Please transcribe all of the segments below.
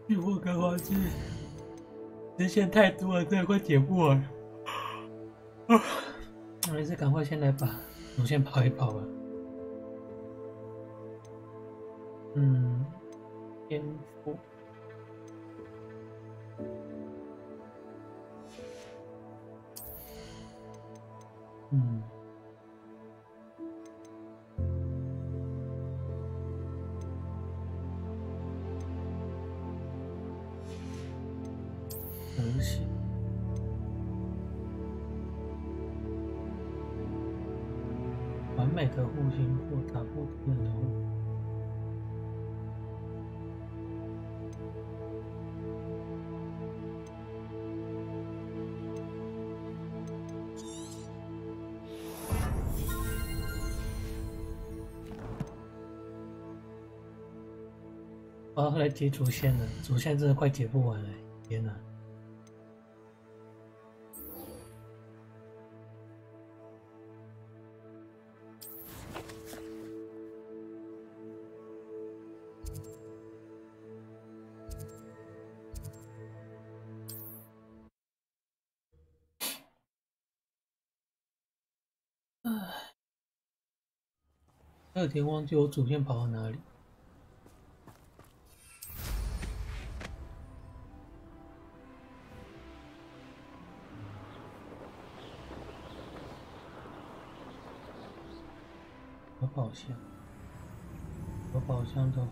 诺霍格华兹支线太多了，真的快解不完。我还是赶快先来把主线跑一跑吧。天赋。和谐。完美的护心或打破敌人的护。我要来解主线了，主线真的快解不完了，天哪！我有点忘记我主线跑到哪里。有宝箱，有宝箱就好。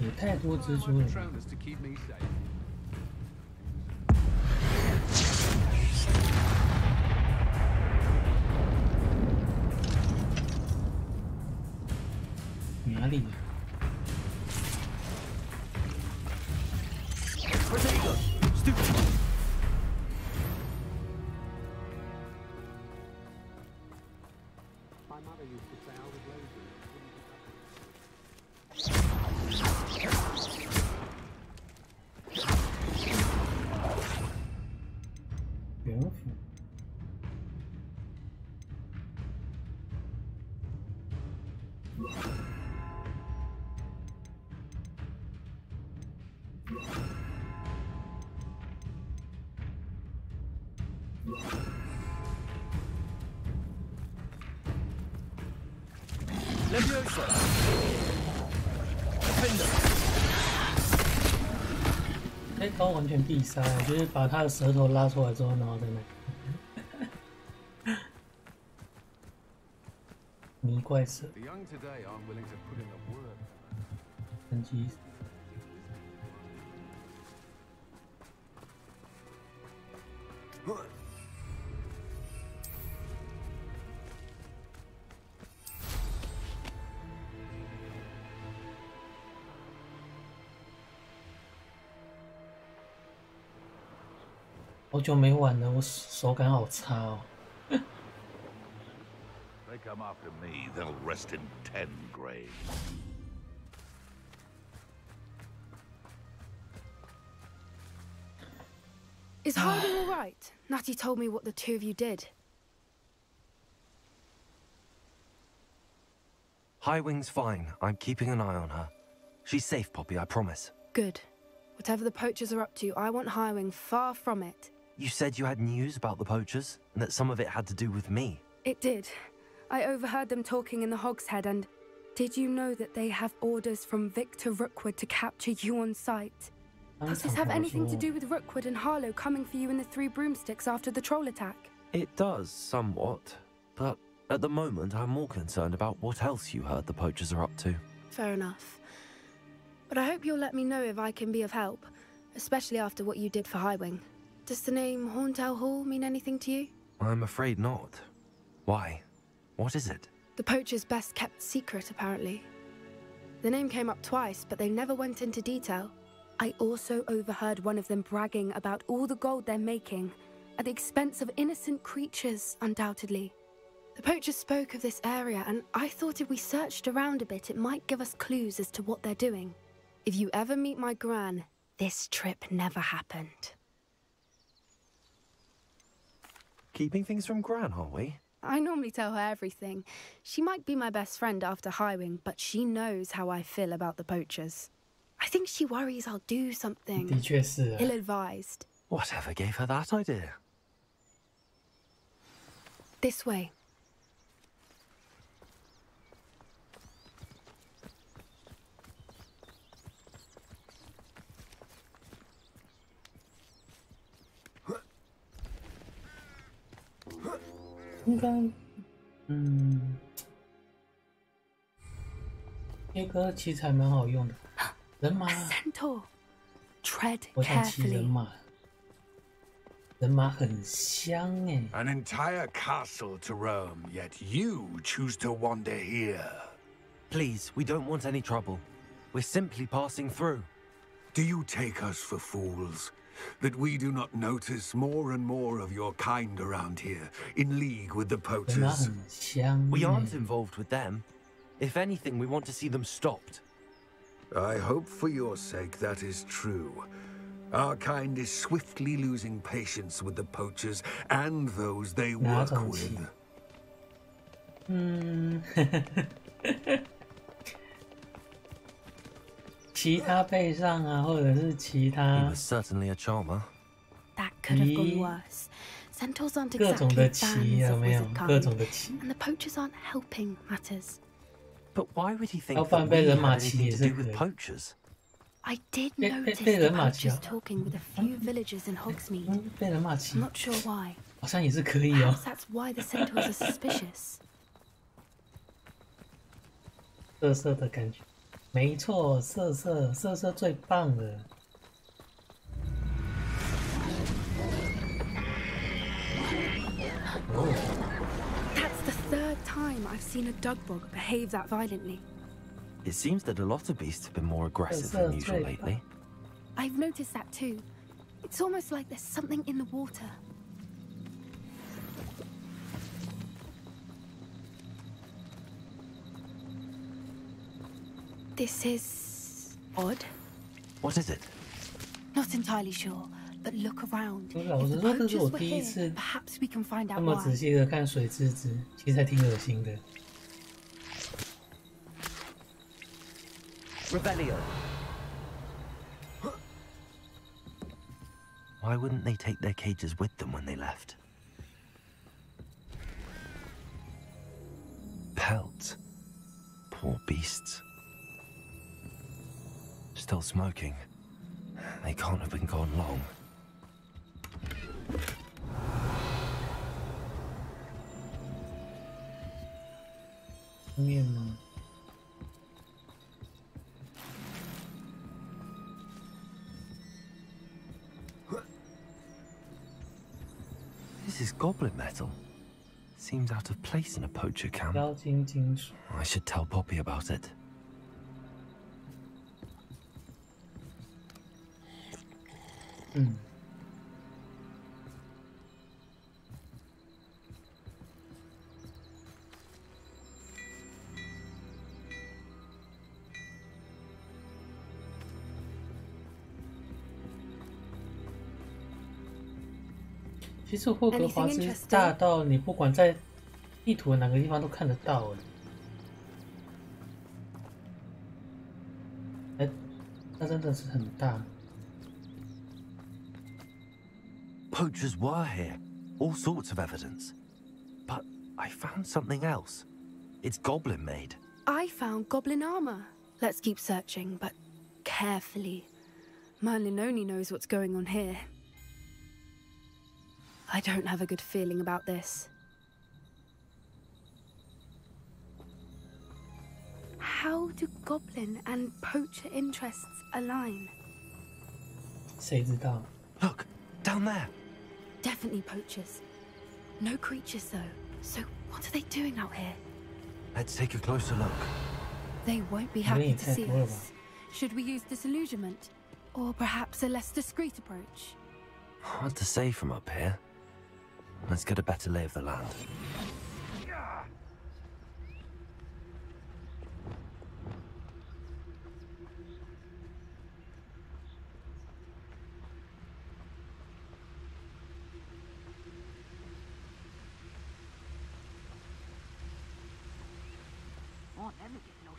也太多蜘蛛了。哪里？元府。那刀完全必杀，就是把他的舌头拉出来之后，然后在那迷怪蛇，等级。好久没玩了，我手感好差哦。They come after me, they'll rest in 10 graves. Is Harding all right? Natty told me what the two of you did. Highwing's fine. I'm keeping an eye on her. She's safe, Poppy, I promise. Good. Whatever the poachers are up to, I want Highwing far from it. You said you had news about the poachers, and that some of it had to do with me. It did. I overheard them talking in the Hogshead, and did you know that they have orders from Victor Rookwood to capture you on sight? Does this have anything to do with Rookwood and Harlow coming for you in the Three Broomsticks after the troll attack? It does, somewhat. But at the moment, I'm more concerned about what else you heard the poachers are up to. Fair enough. but I hope you'll let me know if I can be of help, especially after what you did for Highwing. Does the name Horntail Hall mean anything to you? I'm afraid not. Why? What is it? The poacher's best kept secret, apparently. The name came up twice, but they never went into detail. I also overheard one of them bragging about all the gold they're making, at the expense of innocent creatures, undoubtedly. The poacher spoke of this area, and I thought if we searched around a bit, it might give us clues as to what they're doing. If you ever meet my gran, this trip never happened. Keeping things from Gran, are we? I normally tell her everything. She might be my best friend after Highwing, but she knows how I feel about the poachers. I think she worries I'll do something 的确是啊 ill-advised. Whatever gave her that idea? This way.嗯，切割其实还蛮好用的。人马， A centaur. Tread 我想骑人 carefully. 马。人马很香哎。 An entire castle to roam, yet you choose to wander here. Please, we don't want any trouble. We're simply passing through. Do you take us for fools? That we do not notice more and more of your kind around here, in league with the 人马 poachers? 很香。 We aren't involved with them. If anything, we want to see them stopped. I hope for your sake that is true. Our kind is swiftly losing patience with the poachers and those they work with. 嗯，其他背上啊，或者是其 He 他 was certainly a charmer. That could have gone worse. Centaurs aren't 各种 exactly 的旗 fans 有 of 没有？ wizard 各 kind, 种的旗， and the poachers aren't helping matters. But why would he think 要不然 that 被 we 人 had 马骑 anything 也 to 是 do 可 with 以。 poachers? I did 被 notice 被 the 人马骑 poachers 啊， talking with a few villagers in Hogsmeade. 嗯，被人马骑 I'm，not sure why. 好像也是可以哦 Perhaps。that's why the centaurs are suspicious. 涩涩的感觉，没错，涩涩最棒了。That's the third time I've seen a dugbog behave that violently. It seems that a lot of beasts have been more aggressive than usual lately. I've noticed that too. It's almost like there's something in the water. This is odd. What is it? Not entirely sure, but look around. 不是，老 If 实 the 说，这是 poachers 我 were 第一 here, 次 perhaps we can find 那 out 么仔 why. 细的看水之子，其实还挺恶心的。 Rebellion. Why wouldn't they take their cages with them when they left? Pelts. Poor beasts. Still smoking. They can't have been gone long. 面吗？ This is goblin metal. Seems out of place in a poacher camp. 妖精金属， I should tell Poppy about it. 嗯，其实霍格华兹大到你不管在地图的哪个地方都看得到哎，它真的是很大。 Poachers were here. All sorts of evidence. But I found something else. It's goblin made. I found goblin armor. Let's keep searching, but carefully. Merlin only knows what's going on here. I don't have a good feeling about this. how do goblin and poacher interests align? 谁知道 Look, down there. Definitely poachers. No creatures though. So what are they doing out here? Let's take a closer look. They won't be happy to see us. Should we use disillusionment? Or perhaps a less discreet approach? Hard to say from up here. Let's get a better lay of the land.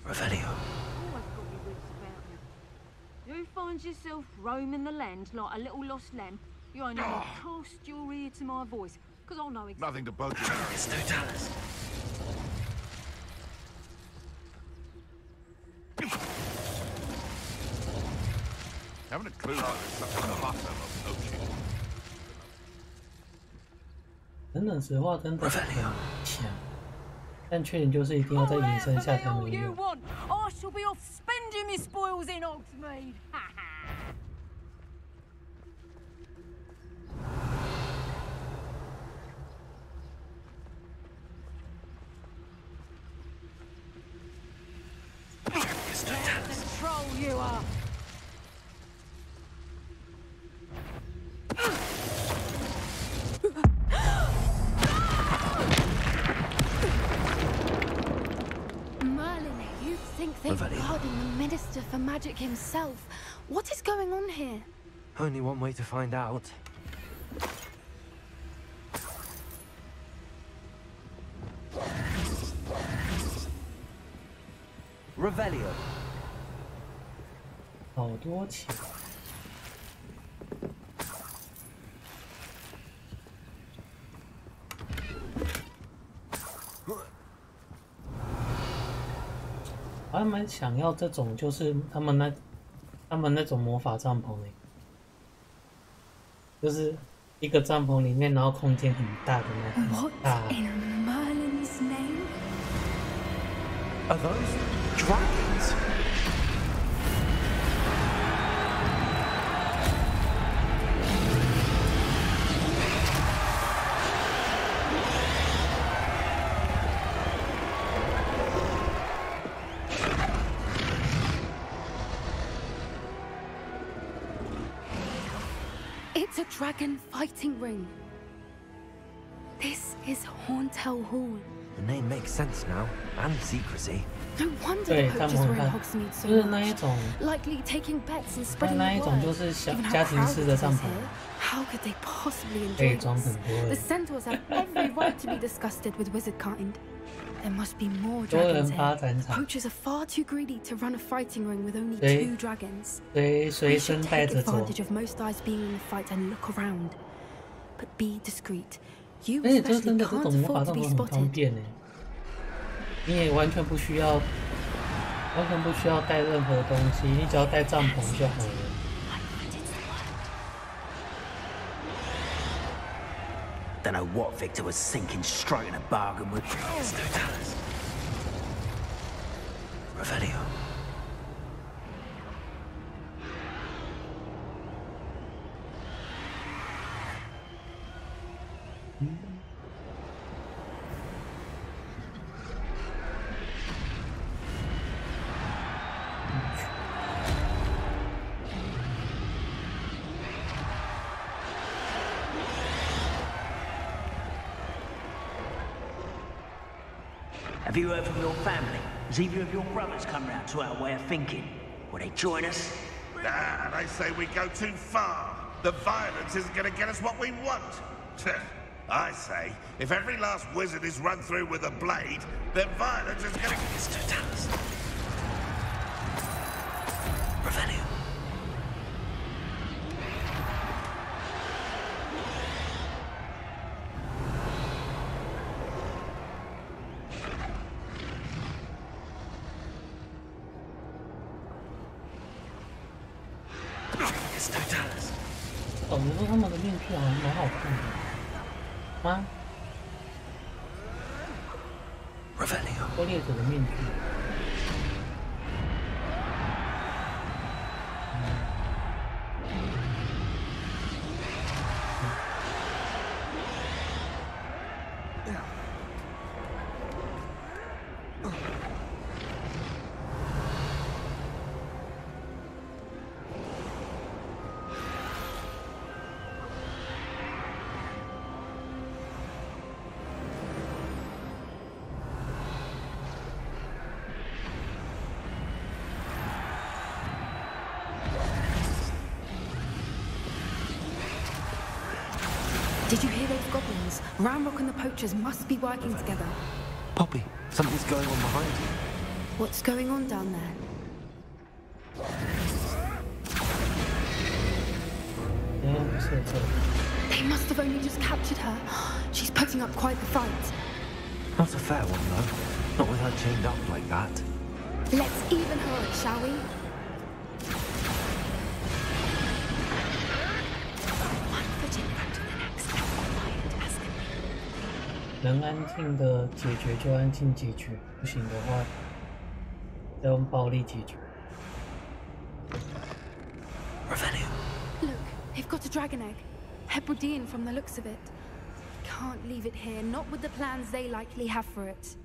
Revelio. You find yourself roaming the land like a little lost lamb, you only cast your ear to my voice, because I'll know exactly. Nothing to bug you. It's no Dallas. Haven't a clue why there's such a fuss over poaching. 等等实话真的很强，但缺点就是一定要在隐身下才能用。 I shall be off spending my spoils in Hogsmeade. The troll you are. They're guarding the Minister for Magic himself. What is going on here? Only one way to find out. Revelio. 好多钱。我还蛮想要这种，就是他们那种魔法帐篷诶，就是一个帐篷里面，然后空间很大的那种。 What in Merlin's name? Are those dragons? It's a dragon fighting ring. This is Hauntel Hall. The name makes sense now, and secrecy. No wonder the poachers were in Hogsmeade so much. Likely taking bets and spreading the word. Given how crowded it is here, how could they possibly enjoy this? The centaurs have every right to be disgusted with wizard kind. There must be more dragons here. Poachers are far too greedy to run a fighting ring with only 2 dragons. They should take advantage of most eyes being in the fight and look around. But be discreet. You especially can't afford to be spotted. 你也完全不需要带任何东西，你只要带帐篷就好了。 Don't know what Victor was thinking, striking a bargain with. Revelio. Have you heard from your family? Has either of your brothers come round to our way of thinking? Will they join us? Nah, they say we go too far. The violence isn't going to get us what we want. I say, if every last wizard is run through with a blade, then violence is going to... Mr. Dallas. Revelio. Mr. Dallas. 哦，你说他们的面具好像蛮好看的吗？ Revelio. 狩猎者的面具。Did you hear those goblins? Ramrock and the poachers must be working together. Poppy, something's going on behind you. What's going on down there? They must have only just captured her. She's putting up quite the fight. Not a fair one, though. Not with her chained up like that. Let's even her up, shall we? One foot in front of the next, and quiet as can be. 能安静的解决就安静解决，不行的话，再用暴力解决。Look, they've got a dragon egg. Hebridean from the looks of it. Can't leave it here, not with the plans they likely have for it.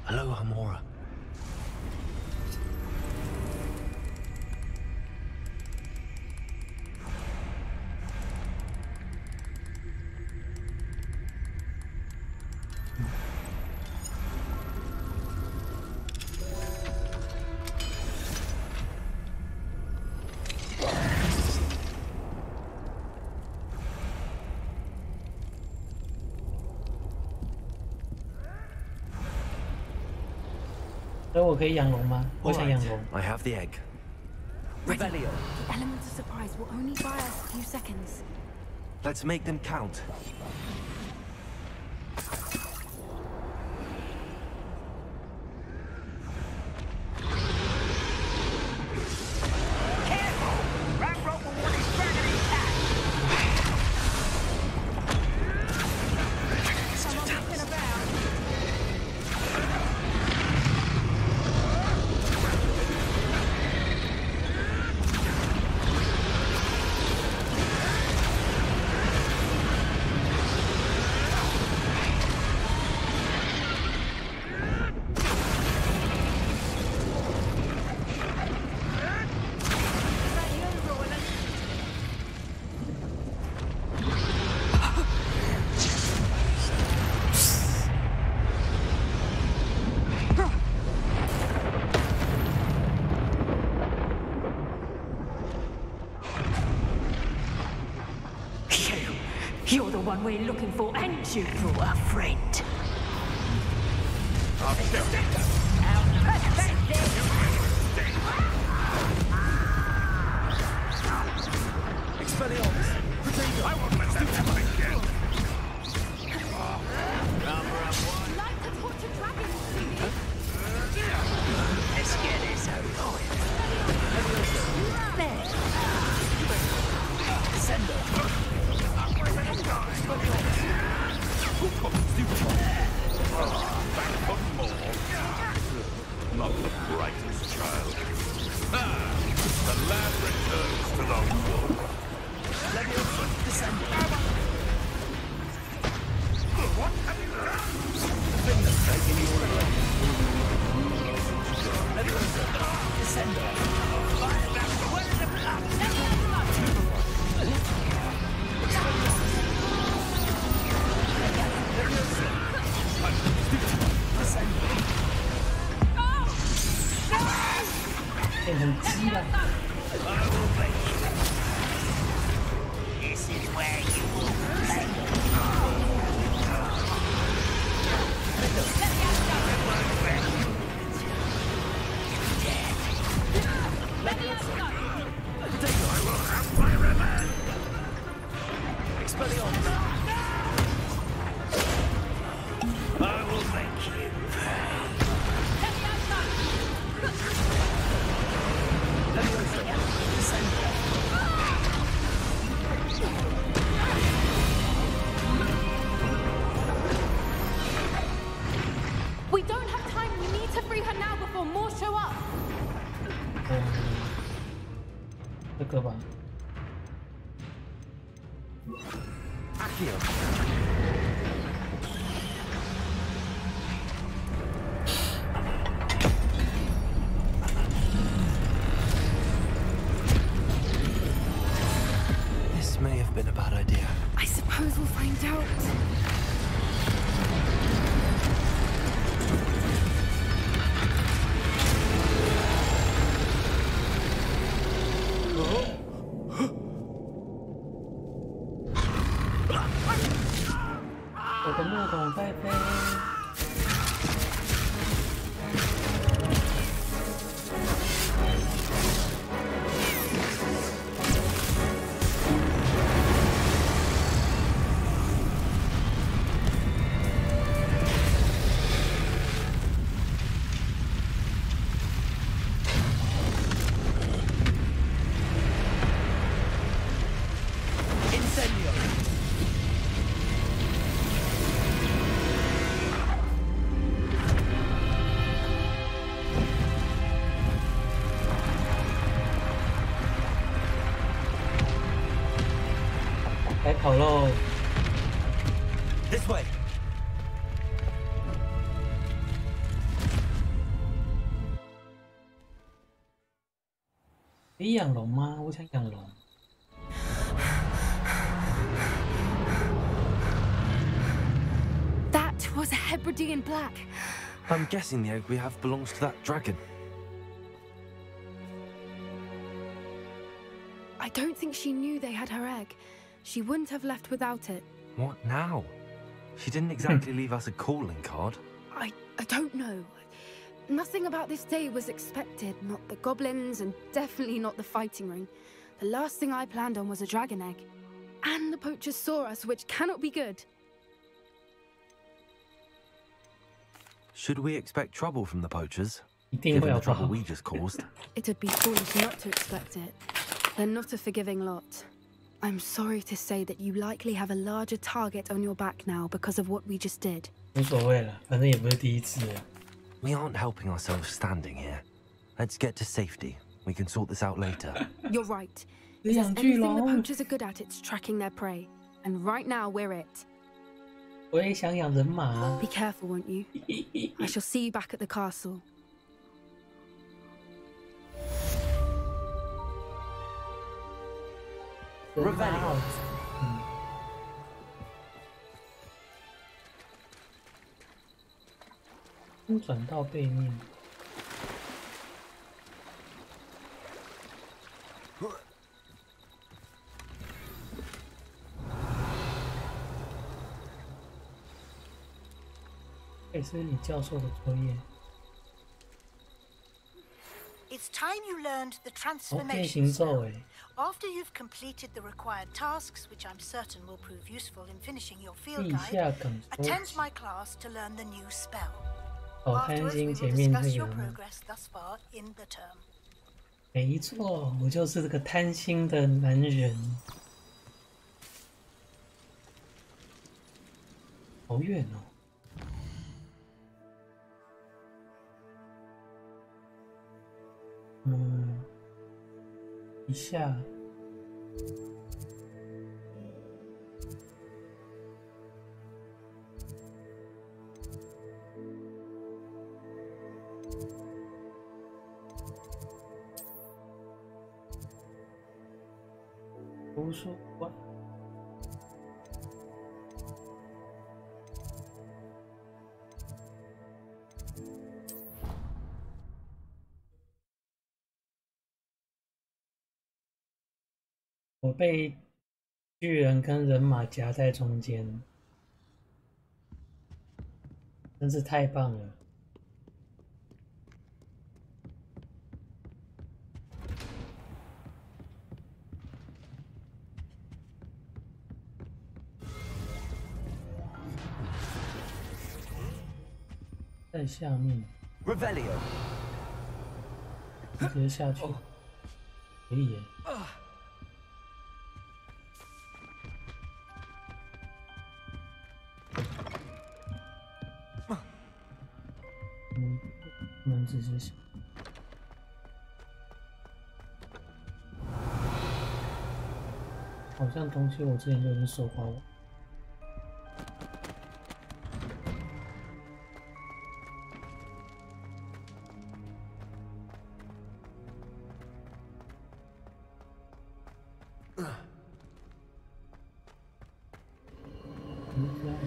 Hello, Hamora. I have the egg. Revelio. The elements of surprise will only buy us a few seconds. Let's make them count. You're the one we're looking for, and you brought a friend. Expelliarmus! Potato! I won't let that happen again! Like the tortured dragon, Let's get this over with. There. Sender. Not the brightest child. The lad returns to the war. What have you This is where you will play. I will have my revenge! I will make you pay. We don't have time. We need to free her now before more show up. 这个吧。 This may have been a bad idea. I suppose we'll find out. Oh. 我的木桶在飞。来跑喽 This way. 可以养龙吗？我想养龙。That was a Hebridean black. I'm guessing the egg we have belongs to that dragon. I don't think she knew they had her egg. She wouldn't have left without it. What now? She didn't exactly leave us a calling card. I don't know. Nothing about this day was expected. Not the goblins, and definitely not the fighting ring. The last thing I planned on was a dragon egg. And the poachers saw us, which cannot be good. Should we expect trouble from the poachers? 一定会 Given 好 the 不 trouble 好？ we just caused. It'd be foolish not to expect it. They're not a forgiving lot. I'm sorry to say that you likely have a larger target on your back now because of what we just did. 无所谓了，反正也不是第一次了。 We aren't helping ourselves standing here. Let's get to safety. We can sort this out later. You're right. 有 If there's 养巨 anything the 龙， poachers are good at, it's tracking their prey. And right now, we're it. 我也想养人马。 Be careful, won't you? I shall see you back at the castle. 人马好转到背面。这是你教授的作业。 It's time you learned the 哦，可以 transformation 行咒 spell. 哎。 After you've completed the required tasks, which I'm certain will prove useful in finishing your field 地 guide, 下梗收 attend 集。 my class to learn the new spell. 好贪 Afterwards, we 心， will 前面 discuss 这 your 个人。 progress thus far in the term. 没错，我就是这个贪心的男人。好远哦。一下。图书馆。我被巨人跟人马夹在中间，真是太棒了！在下面， Revelio. 直接下去，可以耶。不能直接下。好像东西我之前就已经收刮了。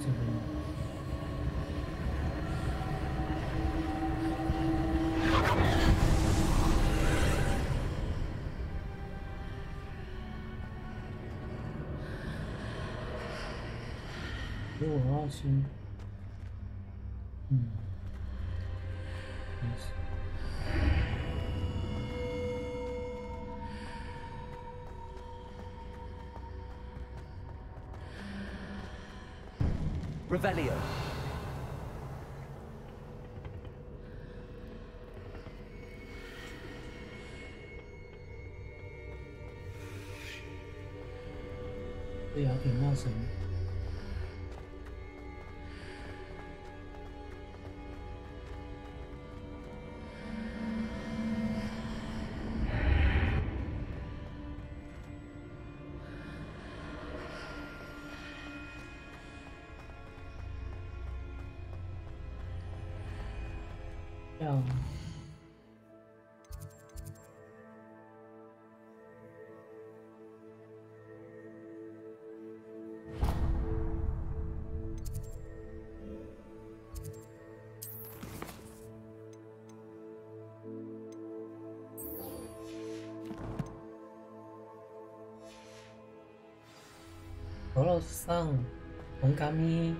这边。所以我要先，没事。Revelio.对呀，点那什么？这样。俄罗斯上，红咖咪，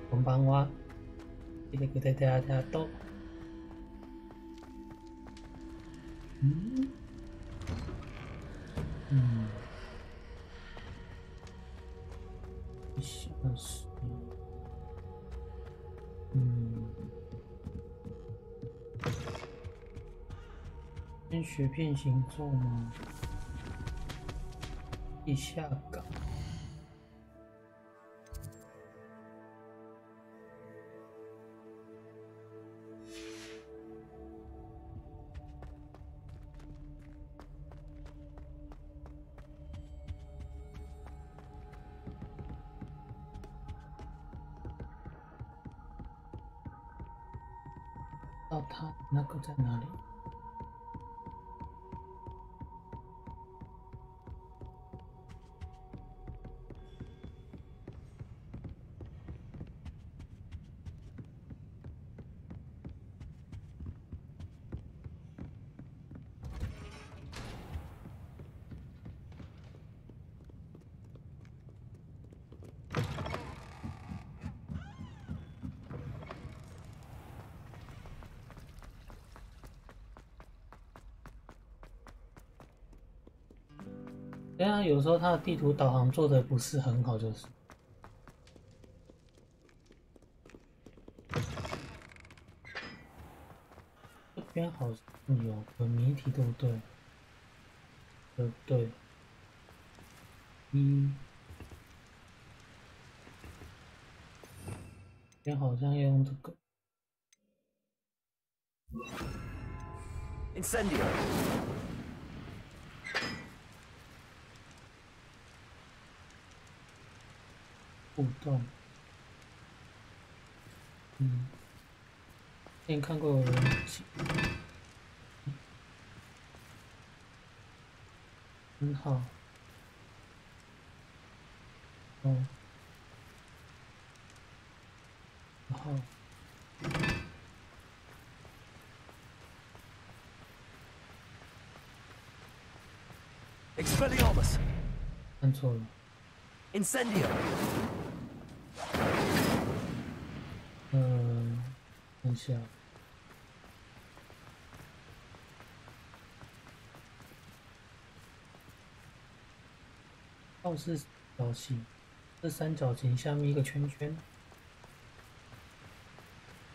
红帮哇，这个给大家都。20，先学变形咒吗？地下港。到他那个在哪里？对啊，有时候它的地图导航做的不是很好，就是。这边好像有个谜题，对不对？对。这边好像要用这个。Incendio. 互动，之前看过有人很好，然后Expelliarmus. 看错了。Incendio. 看一下。倒是角形，这三角形下面一个圈圈。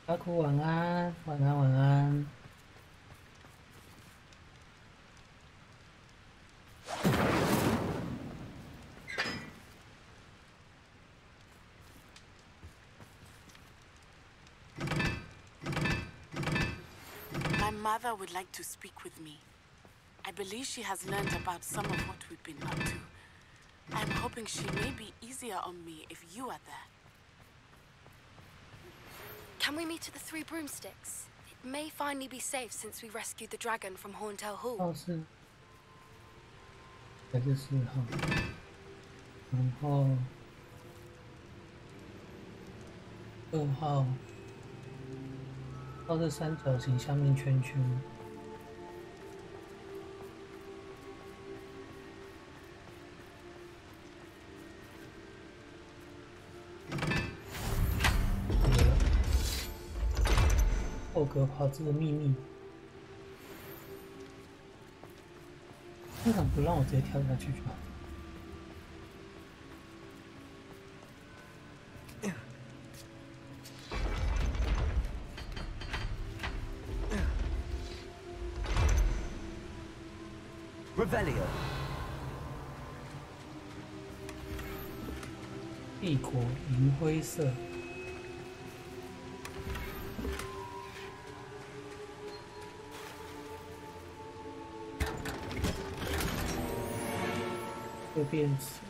阿库晚安，晚安，晚安。My mother would like to speak with me. I believe she has learned about some of what we've been up to. I'm hoping she may be easier on me if you are there. Can we meet at the Three Broomsticks? It may finally be safe since we rescued the dragon from Horntail Hall. 倒是，还是4号，然后2号，都是三角形下面圈圈。霍格华兹的秘密。为什么不让我直接跳下去就好？ Revelio. 帝国银灰色。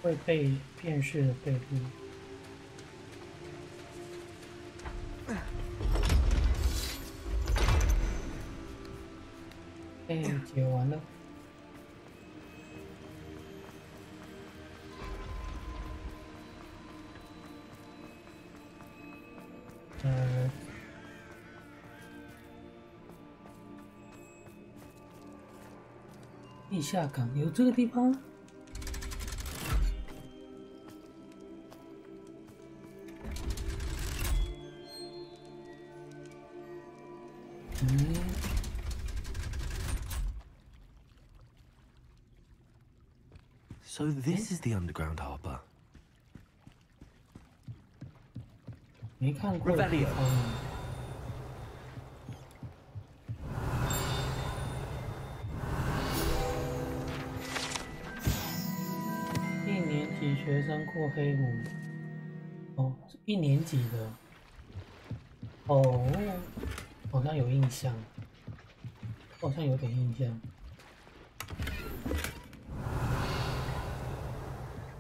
会被辨识的背部。解完了。 地下港有这个地方？So this is the underground harbor. 没看过的地方。一年级学生过黑湖。哦，是1年级的。哦，好像有印象，好像有点印象。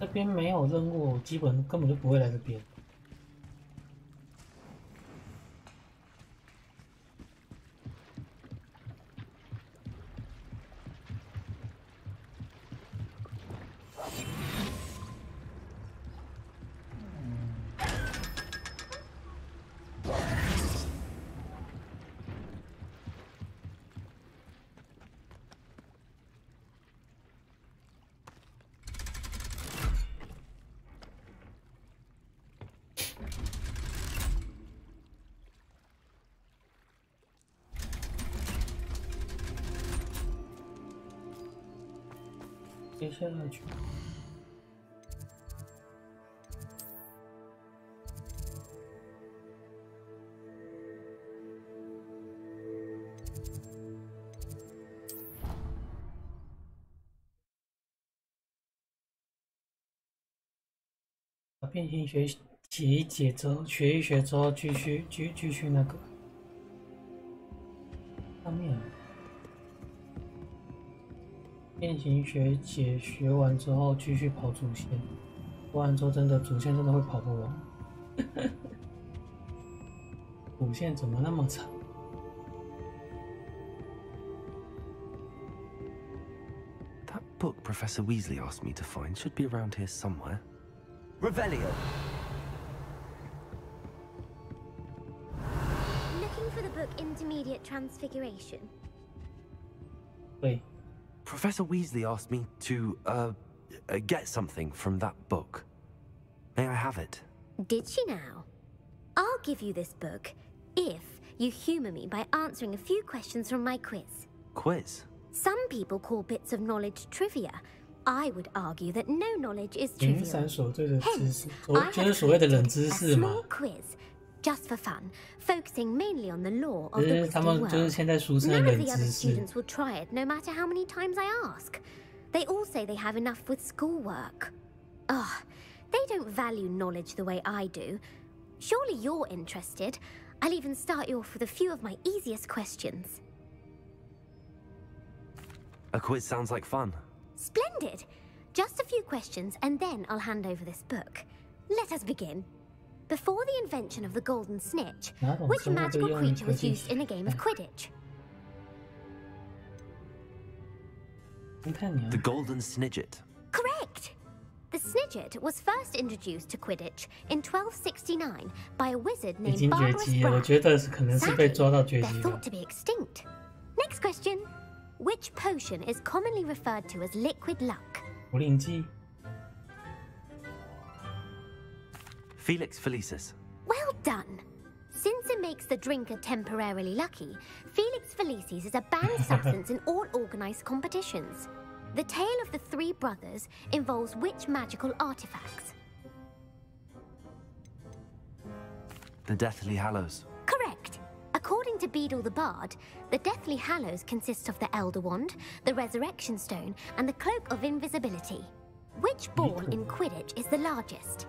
这边没有任务，我基本根本就不会来这边。 接下去，把变形学解一解之后，学一学之后，继续那个上面。 变形学学完之后，继续跑主线。跑完之后，真的主线真的会跑不完。主线怎么那么长？ That book Professor Weasley asked me to find should be around here somewhere. Revelio. Looking for the book Intermediate Transfiguration. 对。 Professor Weasley asked me to, get something from that book. May I have it? Did she now? I'll give you this book if you humor me by answering a few questions from my quiz. Quiz? Some people call bits of knowledge trivia. I would argue that no knowledge is trivial. Hence, I have a small quiz, just for fun, focusing mainly on the law of the Wizarding world. None of the other students will try it, no matter how many times I ask. They all say they have enough with schoolwork. Ugh, they don't value knowledge the way I do. Surely you're interested. I'll even start you off with a few of my easiest questions. A quiz sounds like fun. Splendid! Just a few questions, and then I'll hand over this book. Let us begin. Before the invention of the golden snitch, which magical creature was used in a game of Quidditch? The golden snidget. Correct! The snitch Richard was first introduced to Quidditch in 1269 by a wizard 已 named 经绝 Barbarous 迹了，我 Brown. 觉得可能是被抓到绝 They're 迹 thought 了。 to be extinct. Next question. Which potion is commonly referred to as liquid luck? 无灵机， Felix Felicis. Well done. Since it makes the drinker temporarily lucky, Felix Felicis is a banned substance in all organized competitions. The tale of the three brothers involves which magical artifacts? The Deathly Hallows. Correct. According to Beadle the Bard, the Deathly Hallows consists of the Elder Wand, the Resurrection Stone, and the Cloak of Invisibility. Which ball in Quidditch is the largest?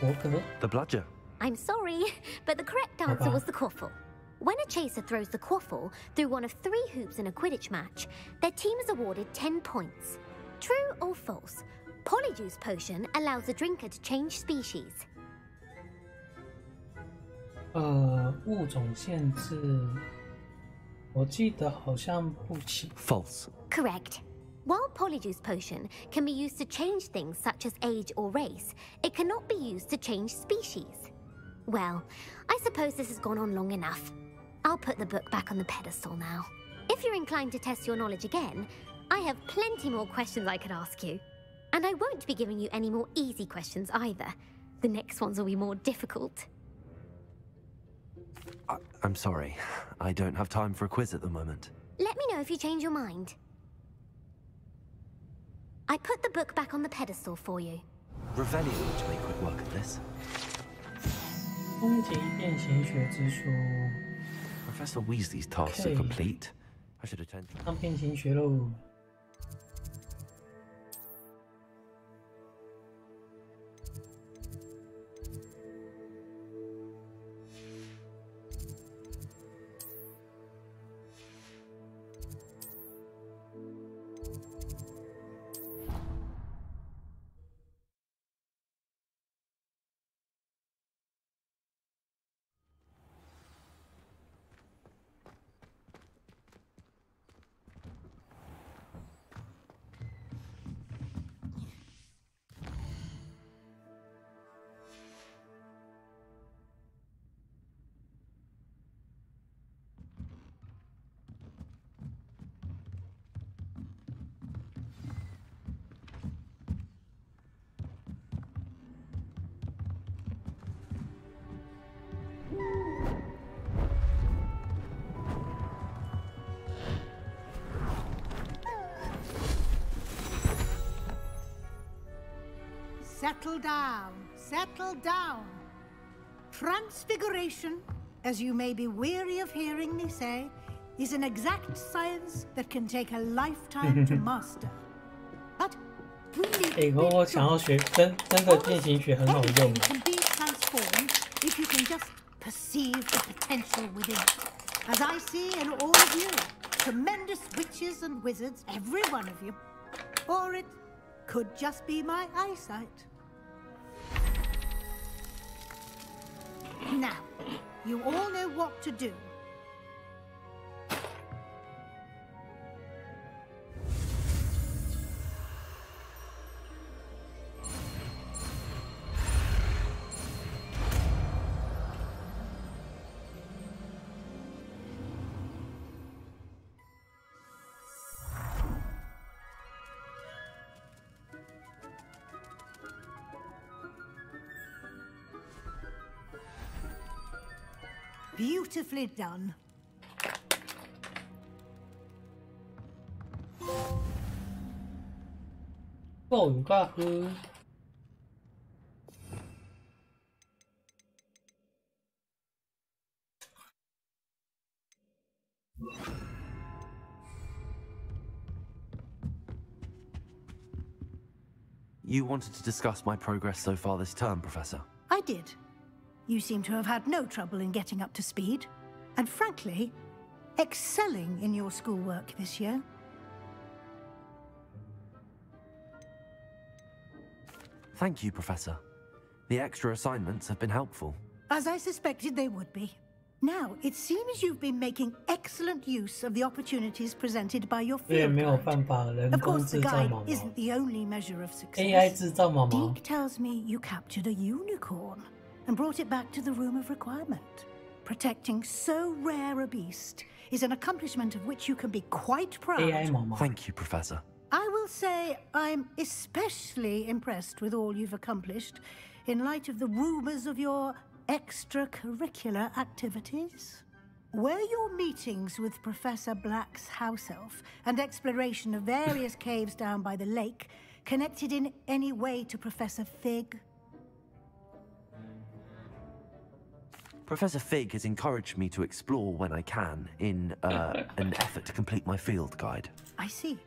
我可能 The Bludger. I'm sorry, but the correct answer was the quaffle. When a chaser throws the quaffle through one of 3 hoops in a Quidditch match, their team is awarded 10 points. True or false? Polyjuice potion allows the drinker to change species. 物种限制，我记得好像不行。 False. Correct. While Polyjuice potion can be used to change things such as age or race, it cannot be used to change species. Well, I suppose this has gone on long enough. I'll put the book back on the pedestal now. If you're inclined to test your knowledge again, I have plenty more questions I could ask you. And I won't be giving you any more easy questions either. The next ones will be more difficult. I'm sorry. I don't have time for a quiz at the moment. Let me know if you change your mind. I put the book back on the pedestal for you. Revelio to make quick work of this. 终极变形学之书， Professor Weasley's tasks are Okay. complete. I should attend. 上变形学喽。Settle down, settle down. Transfiguration, as you may be weary of hearing me say, is an exact science that can take a lifetime to master. But we need 我想要学真的变形学很好用。 can be transformed if you can just perceive the potential within it. As I see in all of you, tremendous witches and wizards, every one of you. Or it could just be my eyesight. Now, you all know what to do. Beautifully done. Oh, gahu. You wanted to discuss my progress so far this term, Professor. I did. You seem to have had no trouble in getting up to speed, and frankly, excelling in your schoolwork this year. Thank you, Professor. The extra assignments have been helpful. As I suspected they would be. Now, it seems you've been making excellent use of the opportunities presented by your field guide. Of course, the guide isn't the only measure of success. Deke tells me you captured a unicorn and brought it back to the room of requirement. Protecting so rare a beast is an accomplishment of which you can be quite proud. Thank you, Professor. I will say I'm especially impressed with all you've accomplished in light of the rumors of your extracurricular activities. Were your meetings with Professor Black's house elf and exploration of various caves down by the lake connected in any way to Professor Fig? Professor Fig has encouraged me to explore when I can in an effort to complete my field guide. I see.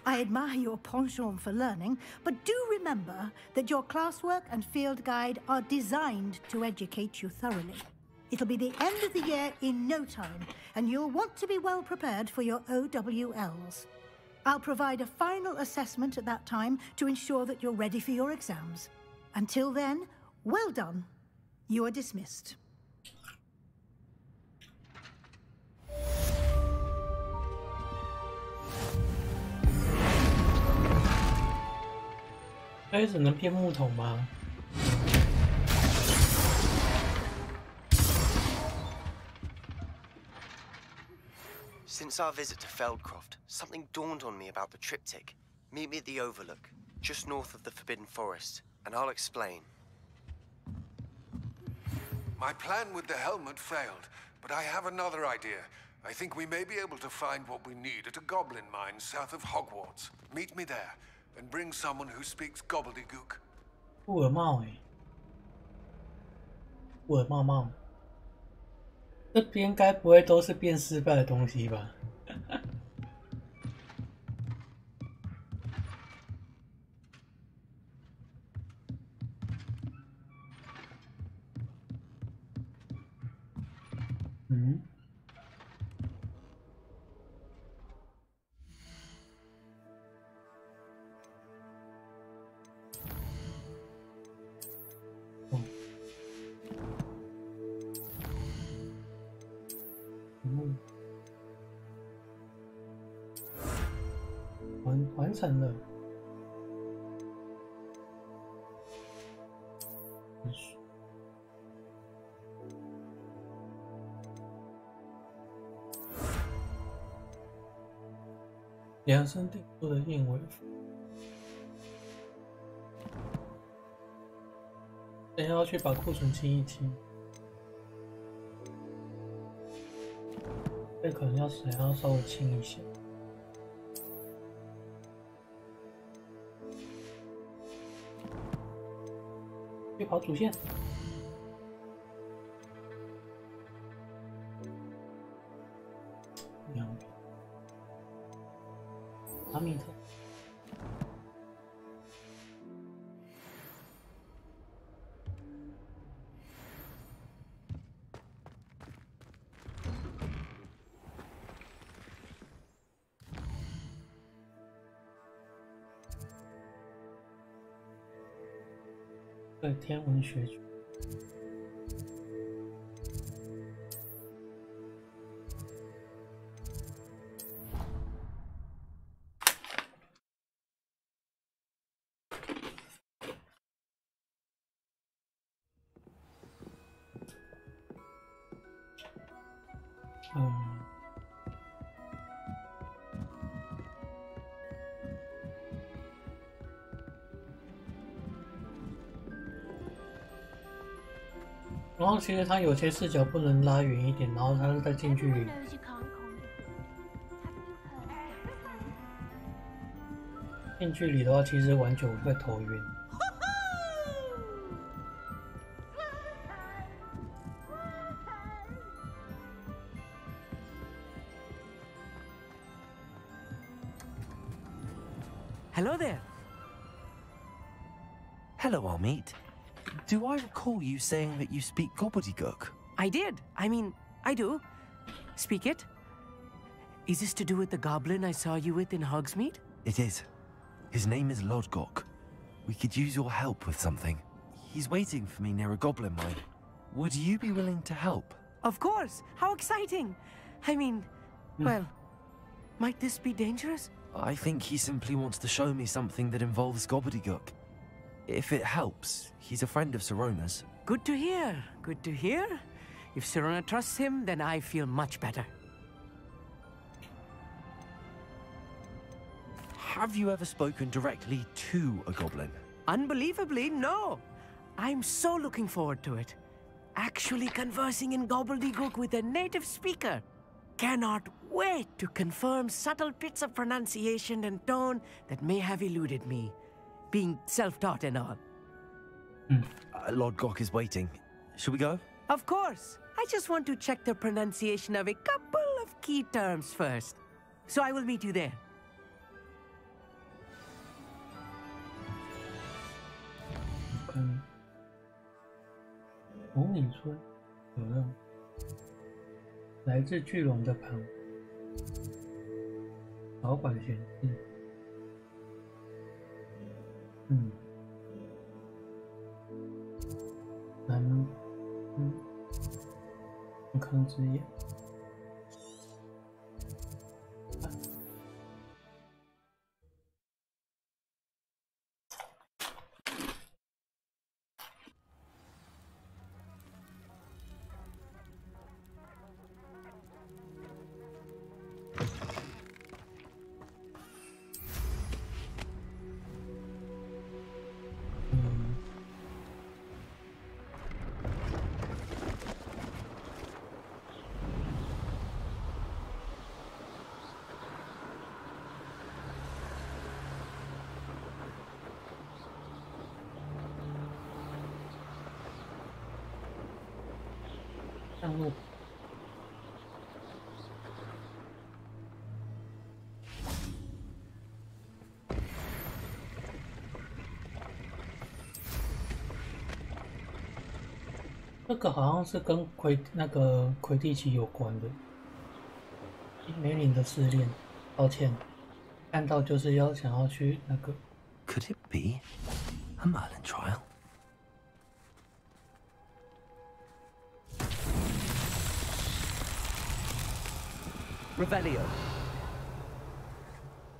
I admire your penchant for learning, but do remember that your classwork and field guide are designed to educate you thoroughly. It'll be the end of the year in no time, and you'll want to be well prepared for your OWLs. I'll provide a final assessment at that time to ensure that you're ready for your exams. Until then, well done. You are dismissed. Since our visit to Feldcroft, something dawned on me about the triptych. Meet me at the Overlook, just north of the Forbidden Forest, and I'll explain. My plan with the helmet failed, but I have another idea. I think we may be able to find what we need at a goblin mine south of Hogwarts. Meet me there, and bring someone who speaks gobbledygook. 布尔帽布尔帽，这边该不会都是变失败的东西吧？嗯。完成了。量身定做的燕尾服，等一下要去把库存清一清。这可能要稍微清一下。去跑主线。阿米特。对，天文学组。然后其实它有些视角不能拉远一点，然后它是在近距离。近距离的话，其实玩久会头晕。Hello there. Hello, Amit. Do I recall you saying that you speak gobbledygook? I did. I mean, I do. Speak it. Is this to do with the goblin I saw you with in Hogsmeade? It is. His name is Lodgok. We could use your help with something. He's waiting for me near a goblin mine. Would you be willing to help? Of course. How exciting. I mean, well, might this be dangerous? I think he simply wants to show me something that involves gobbledygook. If it helps, he's a friend of Sirona's. Good to hear. Good to hear. If Sirona trusts him, then I feel much better. Have you ever spoken directly to a goblin? Unbelievably, no. I'm so looking forward to it. Actually conversing in gobbledygook with a native speaker. Cannot wait to confirm subtle bits of pronunciation and tone that may have eluded me, being self-taught and all. Lord Gok is waiting. Should we go? Of course. I just want to check the pronunciation of a couple of key terms first. So I will meet you there. Okay. 红岭村有任务，来自巨龙的旁，保管选字。健康之眼。上路。这个好像是跟那个魁地奇有关的，梅林的试炼。抱歉，看到就是想要去那个。Could it be a Merlin trial? Revelio.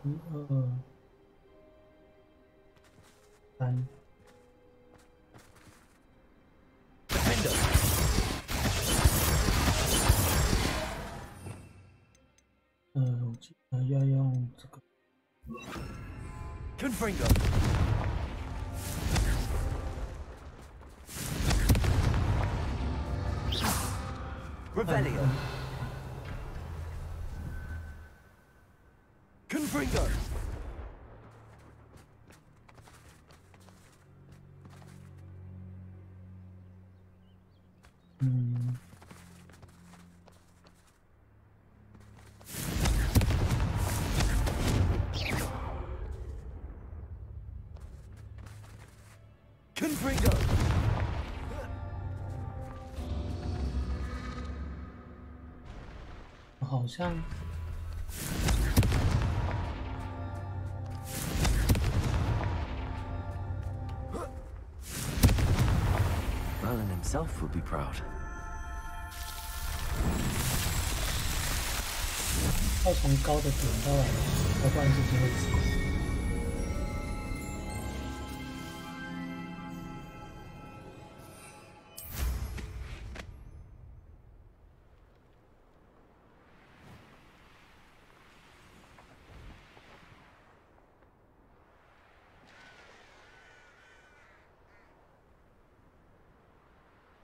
1、2、3。Defender. 我记得要用这个。Confringo. Revelio. Confringo. Confringo. 好像。Merlin himself would be proud. 要从高的点到来，要不然是就会死。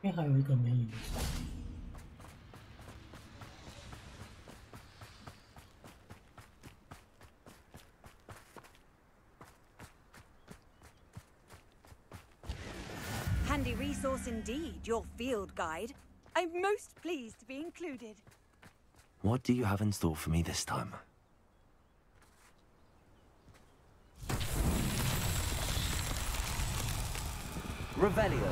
因为还有一个没有。Handy resource indeed, your field guide. I'm most pleased to be included. What do you have in store for me this time? Revelio.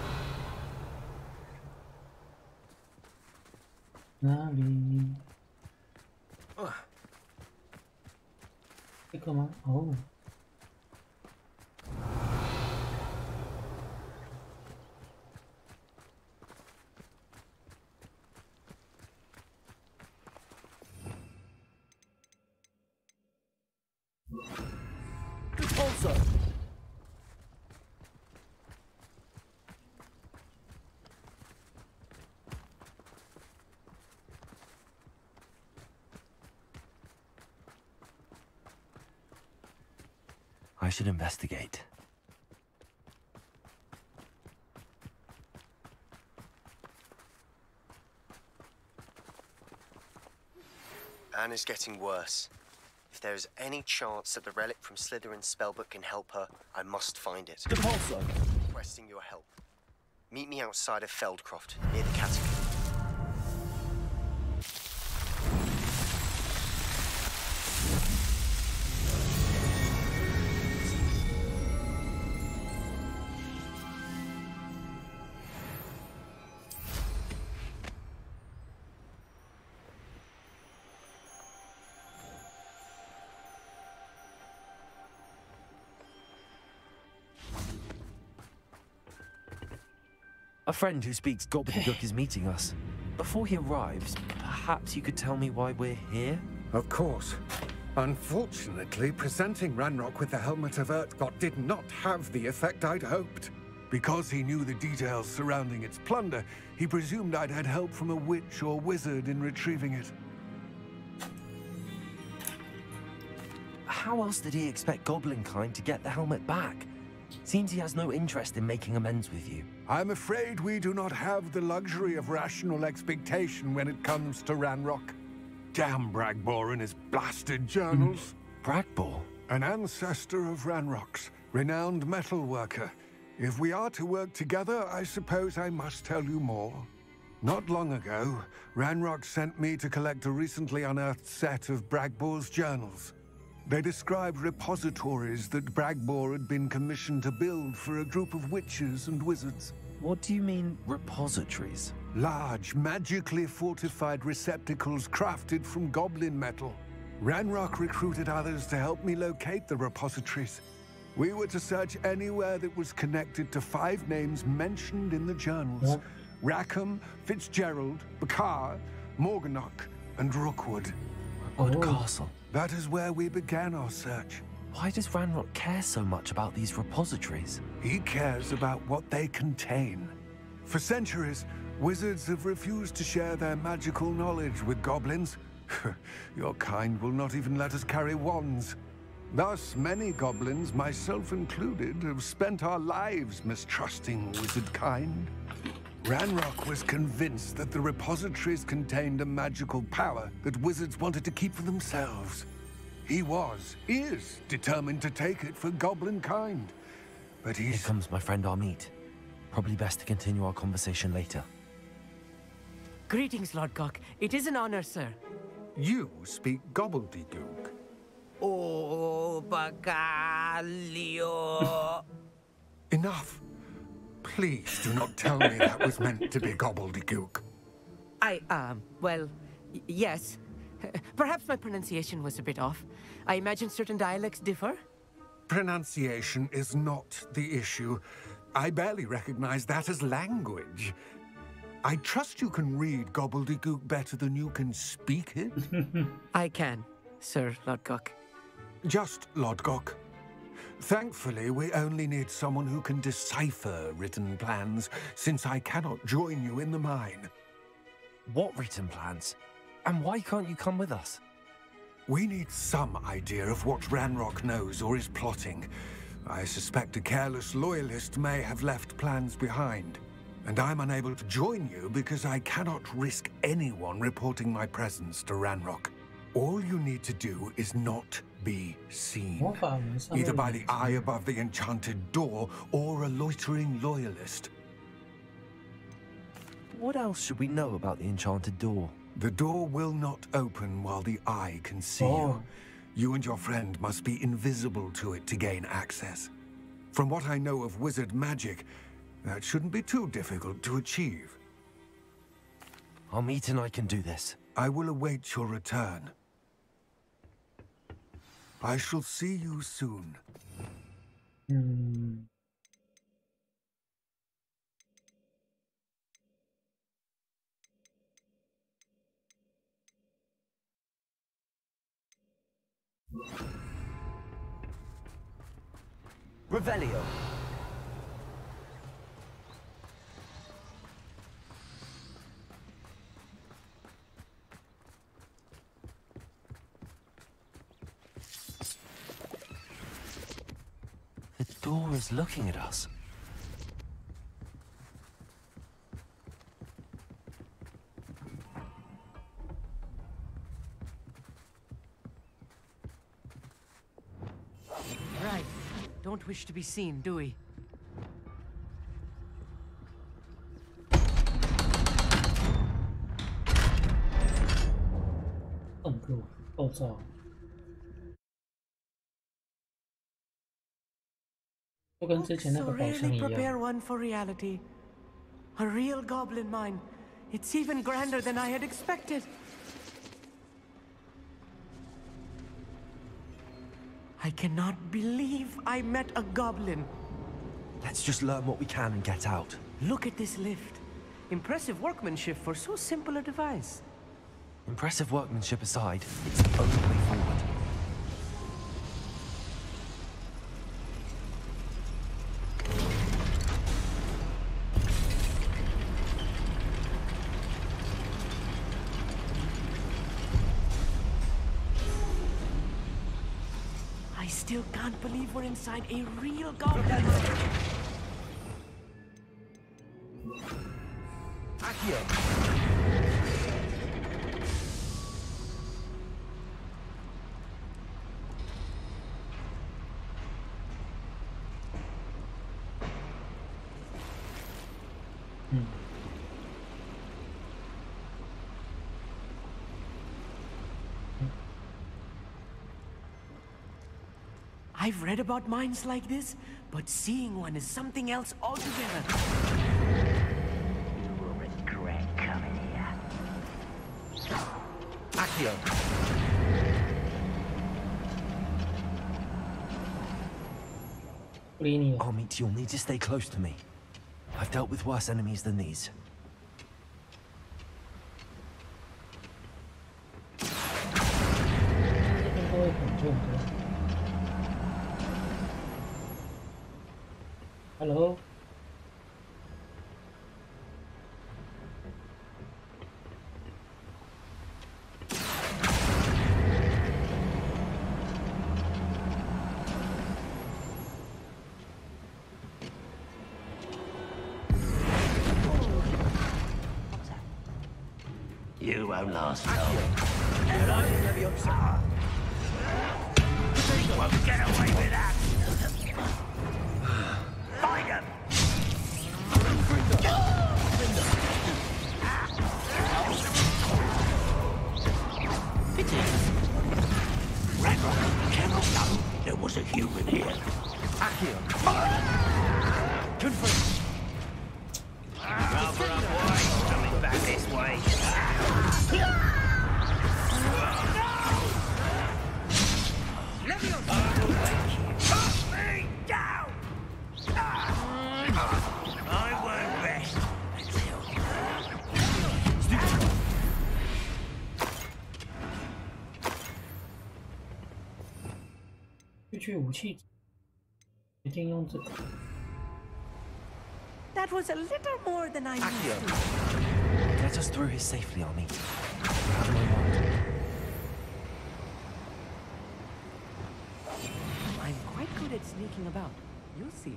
哪里？这个吗？哦。Repulsor! I should investigate. Anne is getting worse. If there is any chance that the relic from Slytherin's spellbook can help her, I must find it. Repulsor! Requesting your help. Meet me outside of Feldcroft, near the catacomb. A friend who speaks gobbledygook is meeting us. Before he arrives, perhaps you could tell me why we're here? Of course. Unfortunately, presenting Ranrock with the Helmet of Urtkot did not have the effect I'd hoped. Because he knew the details surrounding its plunder, he presumed I'd had help from a witch or wizard in retrieving it. How else did he expect Goblinkind to get the helmet back? Seems he has no interest in making amends with you. I'm afraid we do not have the luxury of rational expectation when it comes to Ranrock. Damn Bragbor and his blasted journals. Bragbor? An ancestor of Ranrock's, renowned metal worker. If we are to work together, I suppose I must tell you more. Not long ago, Ranrock sent me to collect a recently unearthed set of Bragbor's journals. They described repositories that Bragbor had been commissioned to build for a group of witches and wizards. What do you mean, repositories? Large, magically fortified receptacles crafted from goblin metal. Ranrock recruited others to help me locate the repositories. We were to search anywhere that was connected to 5 names mentioned in the journals. What? Rackham, Fitzgerald, Bakar, Morganach, and Rookwood. Rookwood Castle. That is where we began our search. Why does Ranrock care so much about these repositories? He cares about what they contain. For centuries, wizards have refused to share their magical knowledge with goblins. Your kind will not even let us carry wands. Thus, many goblins, myself included, have spent our lives mistrusting wizard kind. Ranrock was convinced that the repositories contained a magical power that wizards wanted to keep for themselves. He is determined to take it for goblin kind. But Here comes my friend Amit. Probably best to continue our conversation later. Greetings, Lord Cock. It is an honor, sir. You speak gobbledygook. Oh, Bacalio. Enough. Please do not tell me that was meant to be gobbledygook. Well, yes. Perhaps my pronunciation was a bit off. I imagine certain dialects differ. Pronunciation is not the issue. I barely recognize that as language. I trust you can read gobbledygook better than you can speak it. I can, Sir Lodgok. Just Lodgok. Thankfully, we only need someone who can decipher written plans, since I cannot join you in the mine. What written plans? And why can't you come with us? We need some idea of what Ranrock knows or is plotting. I suspect a careless loyalist may have left plans behind. And I'm unable to join you because I cannot risk anyone reporting my presence to Ranrock. All you need to do is not be seen. Either by the eye above the enchanted door or a loitering loyalist. What else should we know about the enchanted door? The door will not open while the eye can see you. You and your friend must be invisible to it to gain access. From what I know of wizard magic, that shouldn't be too difficult to achieve. Amit and I can do this. I will await your return. I shall see you soon. Revelio. The door is looking at us. Right. Don't wish to be seen, do we? So rarely prepare one for reality. A real goblin mine. It's even grander than I had expected. I cannot believe I met a goblin. Let's just learn what we can and get out. Look at this lift. Impressive workmanship for so simple a device. Impressive workmanship aside, it's the only way forward. I still can't believe we're inside a real goblin. I've read about mines like this, but seeing one is something else altogether. You will regret coming here. Accio. Armit, you'll need to stay close to me. I've dealt with worse enemies than these. Hello. You won't last long. You won't get away with that. Find him! Pity. Ragnar cannot know there was a human here. Accio. Confirmed. Rather up wide, coming back this way. Let me put me down! I won't rest until... 去去武器，决定用这个。 That was a little more than I used to. Get us through here safely, Army. Have my word. I'm quite good at sneaking about. You'll see.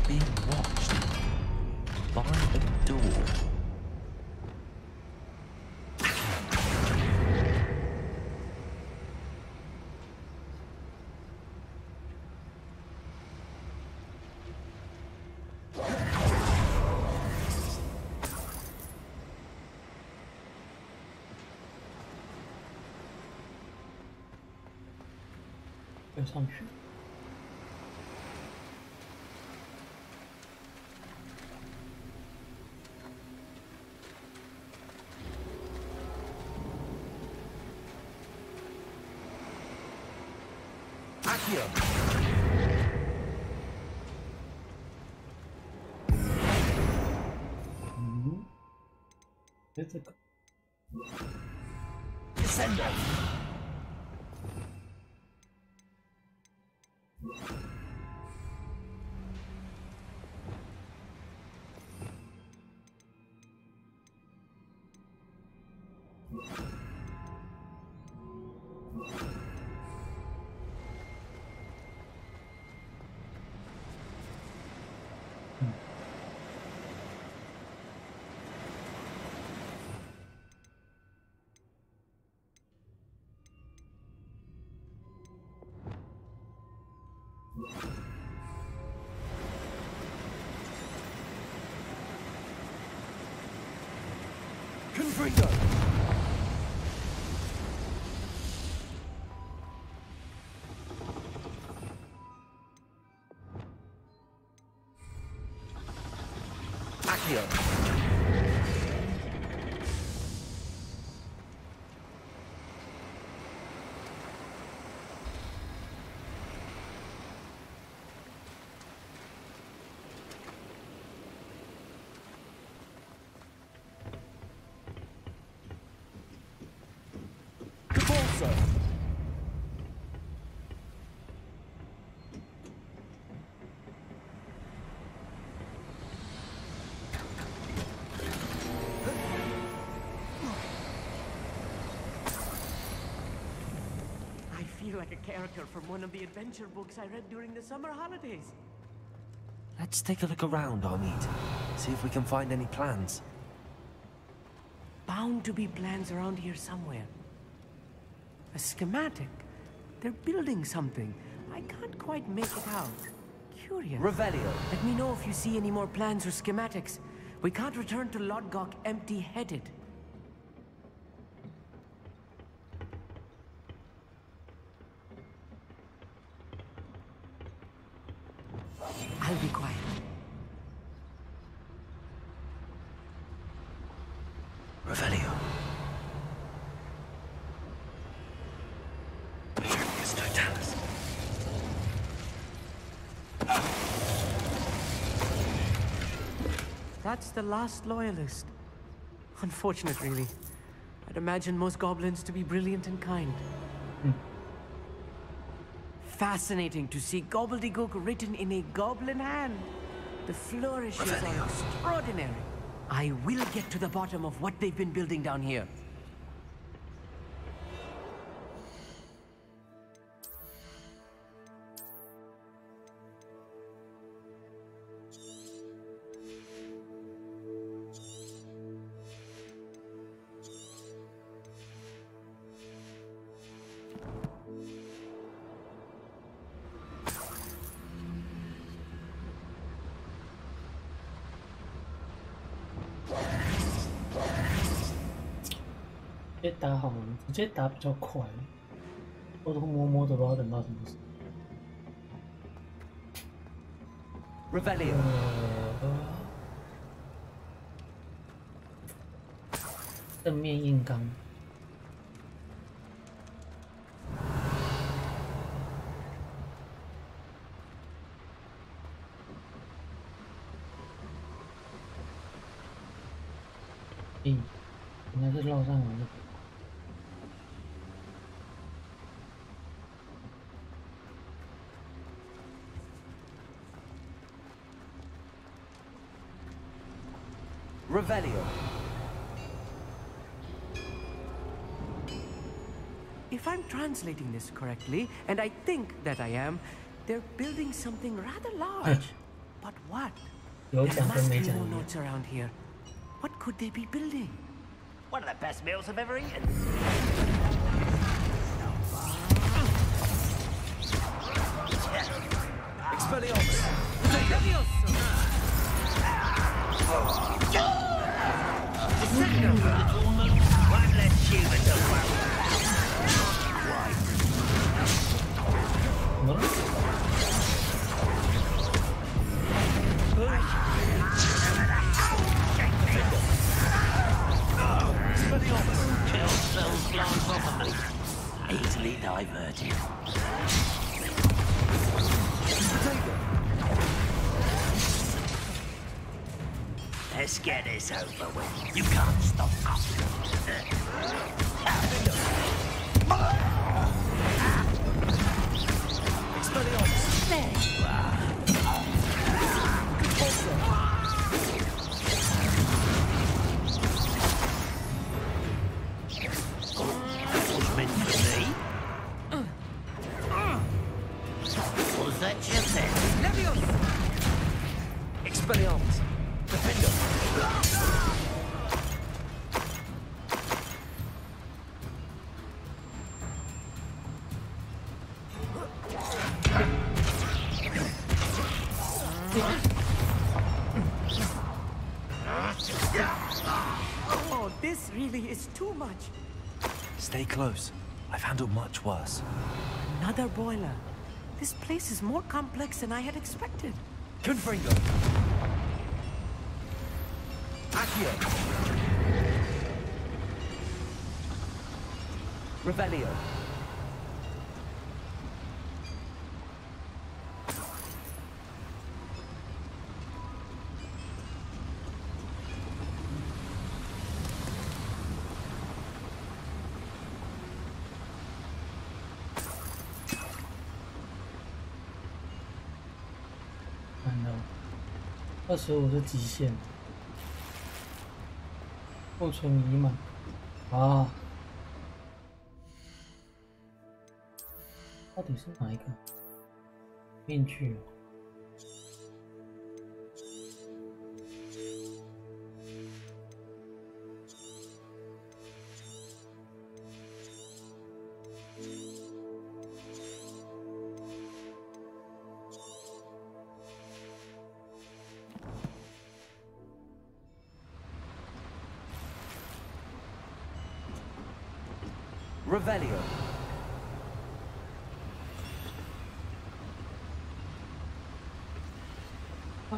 Being watched by a door. Go 上去。Accio. 嗯，就这个。Descendo. Confringo! Accio! Like a character from one of the adventure books I read during the summer holidays. Let's take a look around, Armid. See if we can find any plans. Bound to be plans around here somewhere. A schematic. They're building something. I can't quite make it out. Curious. Revelio. Let me know if you see any more plans or schematics. We can't return to Lodgok empty-headed. I'll be quiet. Revelio. Furious Totalis. That's the last loyalist. Unfortunate, really. I'd imagine most goblins to be brilliant and kind. Fascinating to see gobbledygook written in a goblin hand. The flourishes are extraordinary. I will get to the bottom of what they've been building down here.直接打好了，直接打比较快，偷偷摸摸的不知道等到什么时候。Revelio。正面硬刚。应该是绕上来的。Revelio. If I'm translating this correctly, and I think that I am, they're building something rather large. But what? There must be more notes around here. What could they be building? One of the best meals I've ever eaten. Expelliarmus! One less human to worry easily diverted. Let's get this over with. You can't stop us. There you are. That was meant for me. Oh, this really is too much. Stay close. I've handled much worse. Another boiler. This place is more complex than I had expected. Confringo. Accio. Revelio.25是极限，库存已满啊！到底是哪一个？面具。Revelio.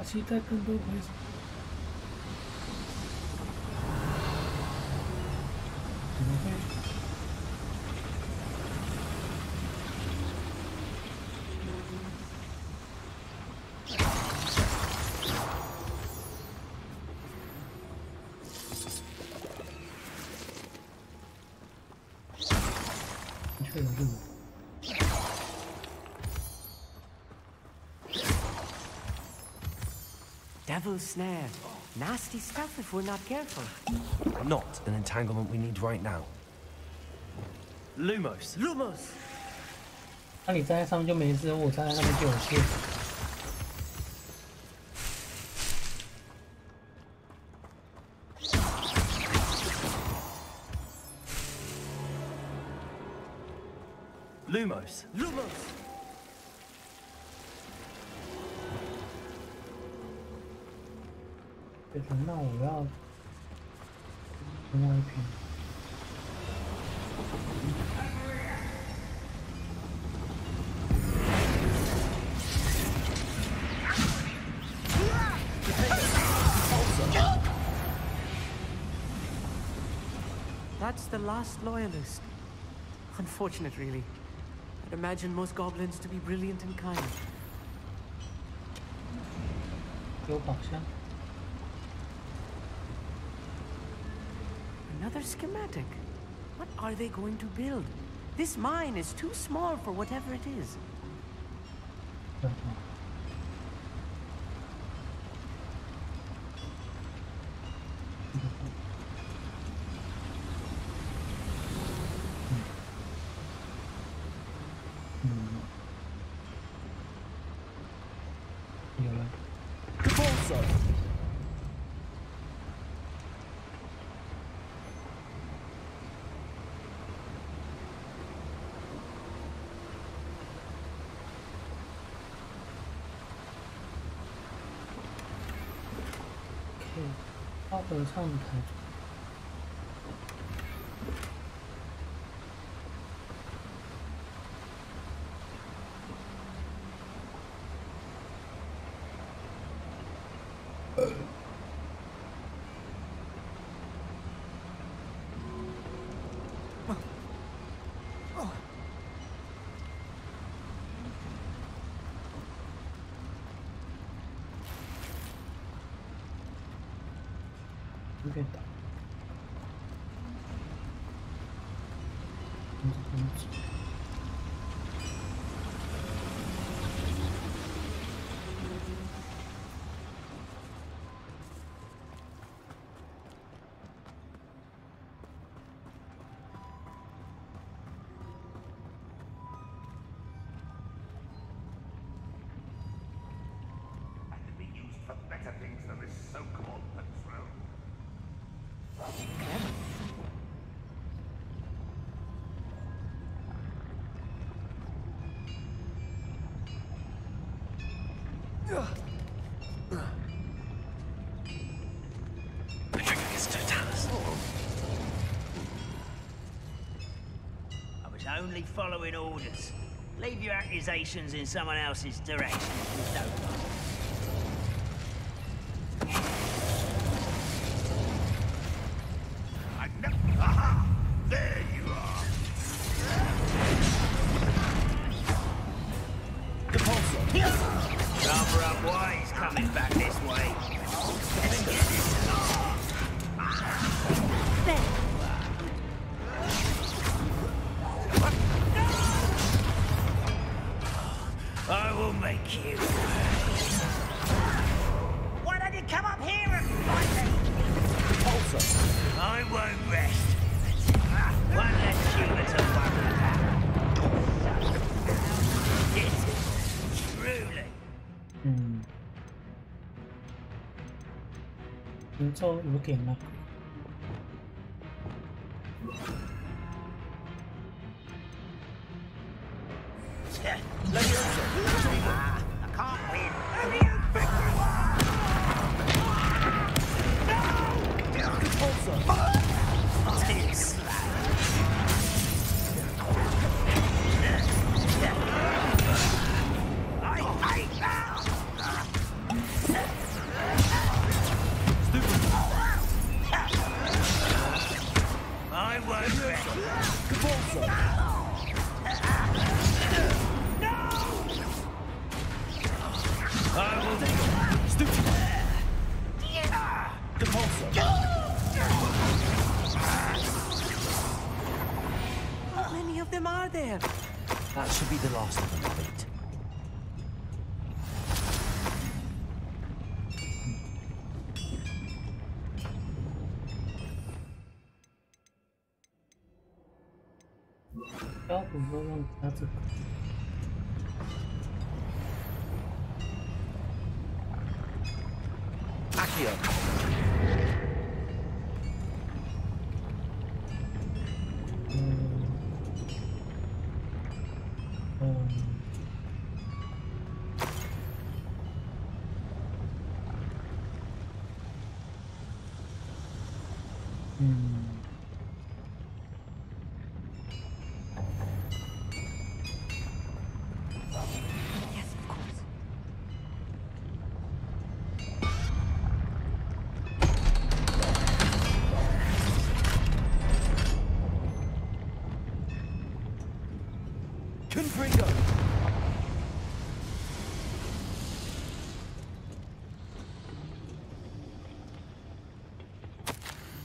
期待更多回声。怎么会？确有路。 Devil's snare. Nasty stuff if we're not careful. Not an entanglement we need right now. Lumos. Lumos. 那你站在上面就没事，我站在那边就有事。Lumos. Lumos. 对的，那我要另外一瓶。That's the last loyalist. Unfortunate, really. I'd imagine most goblins to be brilliant and kind. 有宝箱。 Another schematic. What are they going to build? This mine is too small for whatever it is. OK， 到合唱台。 别打！ folks, only following orders. Leave your accusations in someone else's direction if you don't mind. Aha! There you are! The pulsar! Cover up why he's coming back this way. There. I will make you. Why don't you come up here and fight me? Pulsar. I won't rest. One less human to worry about. Yes, truly. 节奏有点那个。I can't win. Who do you think you are? No! Too slow. I hate that! I won't rest. I will stupid. The pulsar. How many of them are there? That should be the last of them, Pete. Accio. Yes, of course. Confringo!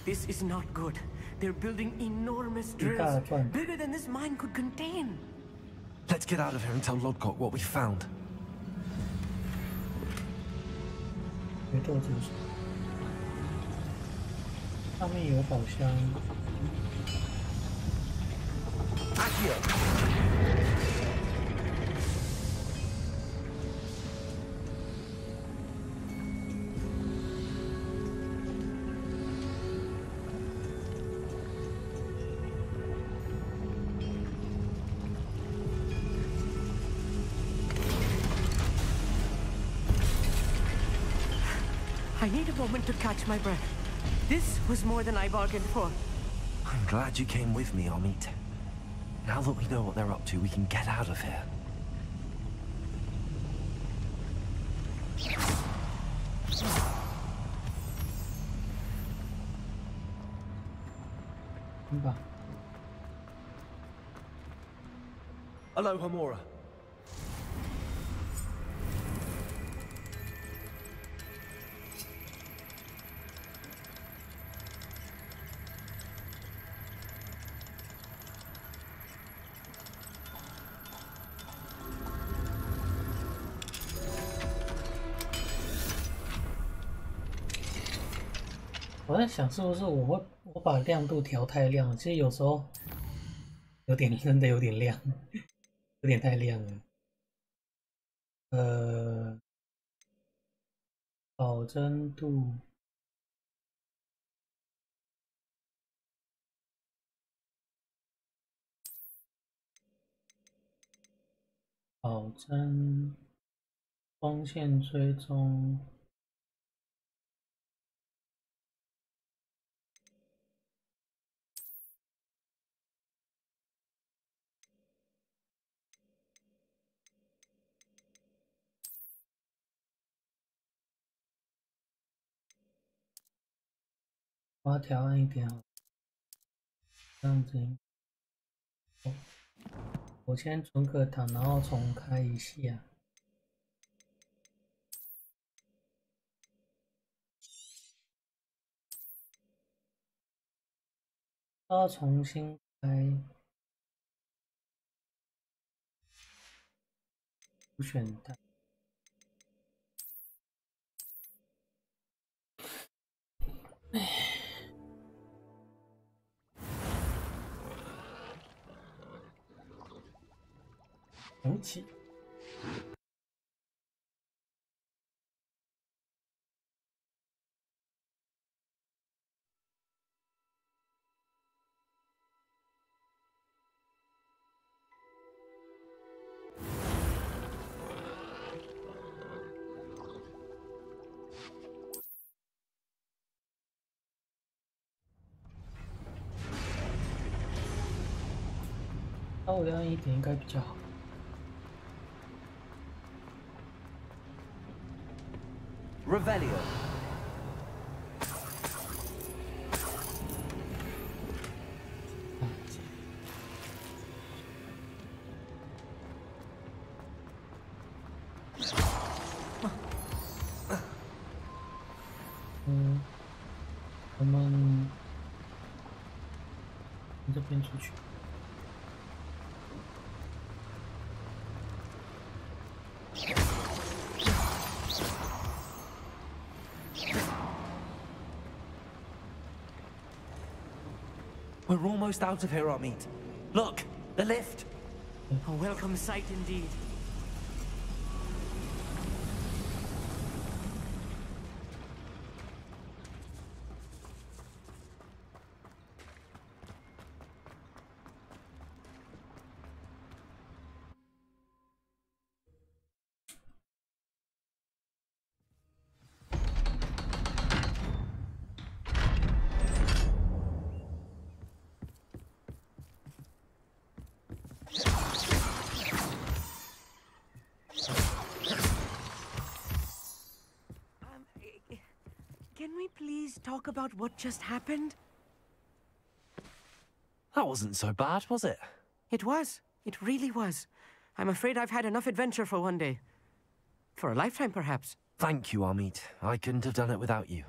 This is not good. They're building enormous drills, bigger than this mine could contain. Let's get out of here and tell Lodcock what we found. 决斗之手，上面有宝箱。I need a moment to catch my breath. This was more than I bargained for. I'm glad you came with me, Amit. Now that we know what they're up to, we can get out of here. Hello, Hamura.我在想是不是我把亮度调太亮了，其实有时候有点真的有点亮，有点太亮了。保真度，保真光线追踪。我要调暗一点哦，这样子。哦，我先存个档，然后重开一下。要重新开。不选单。哎。重启。稍微亮一点应该比较好。Revelio.我们从这边出去。We're almost out of here, Amit. Look, the lift. A welcome sight indeed. Can we please talk about what just happened? That wasn't so bad, was it? It was. It really was. I'm afraid I've had enough adventure for one day. For a lifetime, perhaps. Thank you, Amit. I couldn't have done it without you.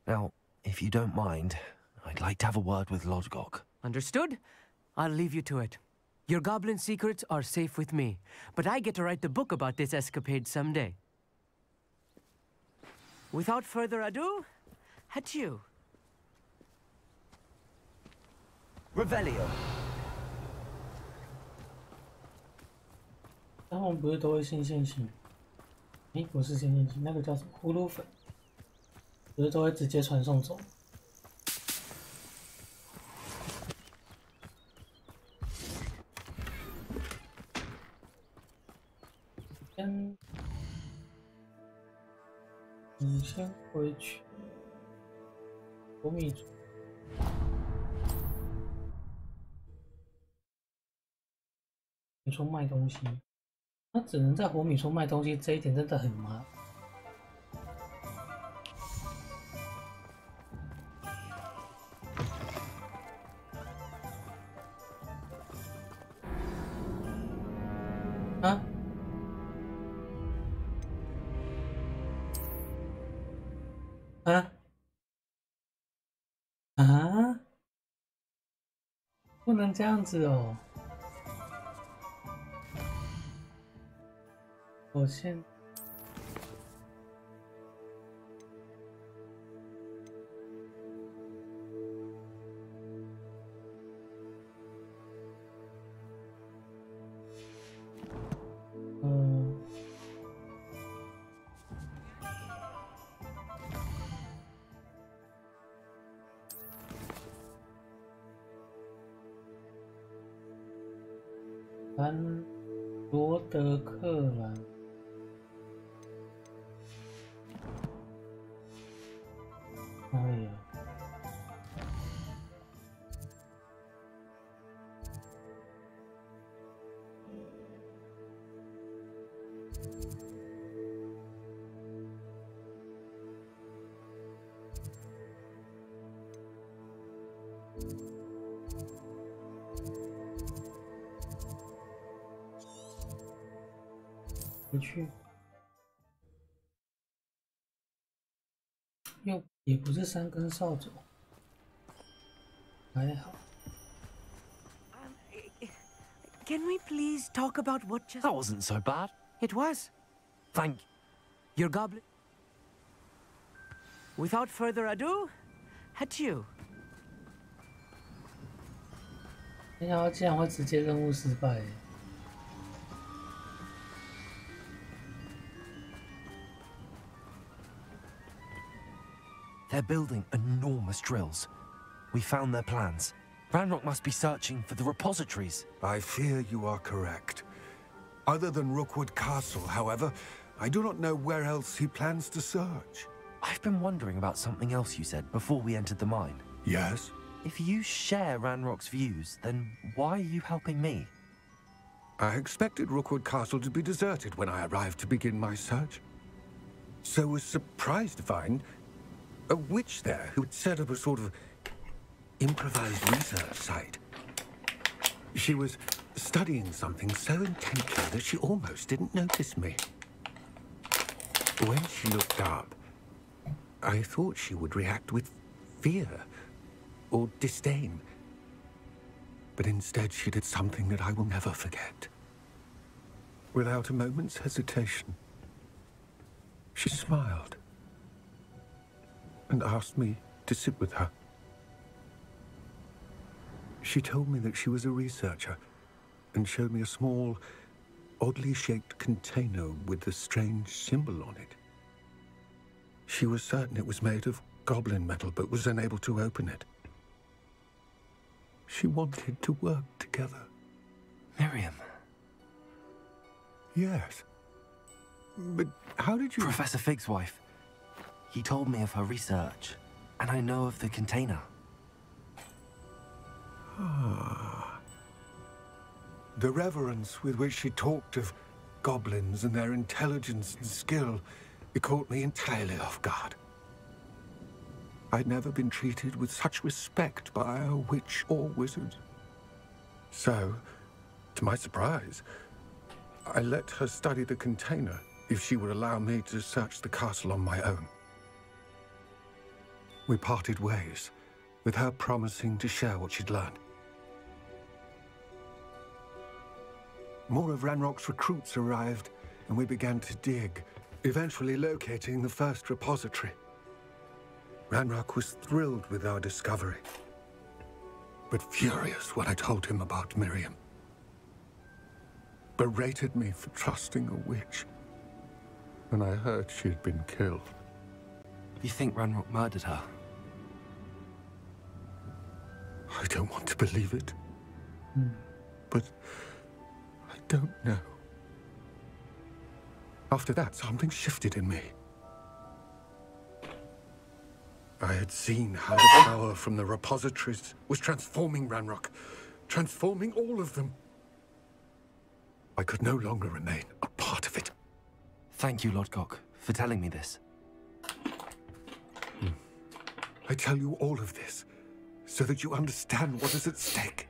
Now, if you don't mind, I'd like to have a word with Lodgok. Understood? I'll leave you to it. Your goblin secrets are safe with me, but I get to write the book about this escapade someday. Without further ado, adieu. Revelio. 他们不是都会先线性？诶，不是先线性，那个叫什么葫芦粉，不是都会直接传送走？你先回去，火米族。你说卖东西，他只能在火米村卖东西，这一点真的很麻烦。啊？啊？啊？不能这样子哦！我先。安罗德克兰，哎呀，回去，又也不是3根扫帚，还好。 Can we please talk about what just... That wasn't so bad. It was. Thank Your goblin... Without further ado, adieu. 没想到竟然会直接任务失败。They're building enormous drills. We found their plans. Ranrock must be searching for the repositories. I fear you are correct. Other than Rookwood Castle, however, I do not know where else he plans to search. I've been wondering about something else you said before we entered the mine. Yes? If you share Ranrock's views, then why are you helping me? I expected Rookwood Castle to be deserted when I arrived to begin my search. So was surprised to find a witch there who had set up a sort of improvised research site. She was studying something so intently that she almost didn't notice me. When she looked up, I thought she would react with fear or disdain. But instead she did something that I will never forget. Without a moment's hesitation, she smiled and asked me to sit with her. She told me that she was a researcher and showed me a small, oddly shaped container with a strange symbol on it. She was certain it was made of goblin metal, but was unable to open it. She wanted to work together. Miriam. Yes. But how did you... Professor Fig's wife. He told me of her research, and I know of the container. Ah. The reverence with which she talked of goblins and their intelligence and skill, it caught me entirely off guard. I'd never been treated with such respect by a witch or wizard. So, to my surprise, I let her study the container if she would allow me to search the castle on my own. We parted ways, with her promising to share what she'd learned. More of Ranrock's recruits arrived, and we began to dig, eventually locating the first repository. Ranrock was thrilled with our discovery, but furious when I told him about Miriam. Berated me for trusting a witch when I heard she had been killed. You think Ranrock murdered her? I don't want to believe it, but I don't know. After that, something shifted in me. I had seen how the power from the repositories was transforming Ranrock, transforming all of them. I could no longer remain a part of it. Thank you, Lodgok, for telling me this. I tell you all of this so that you understand what is at stake.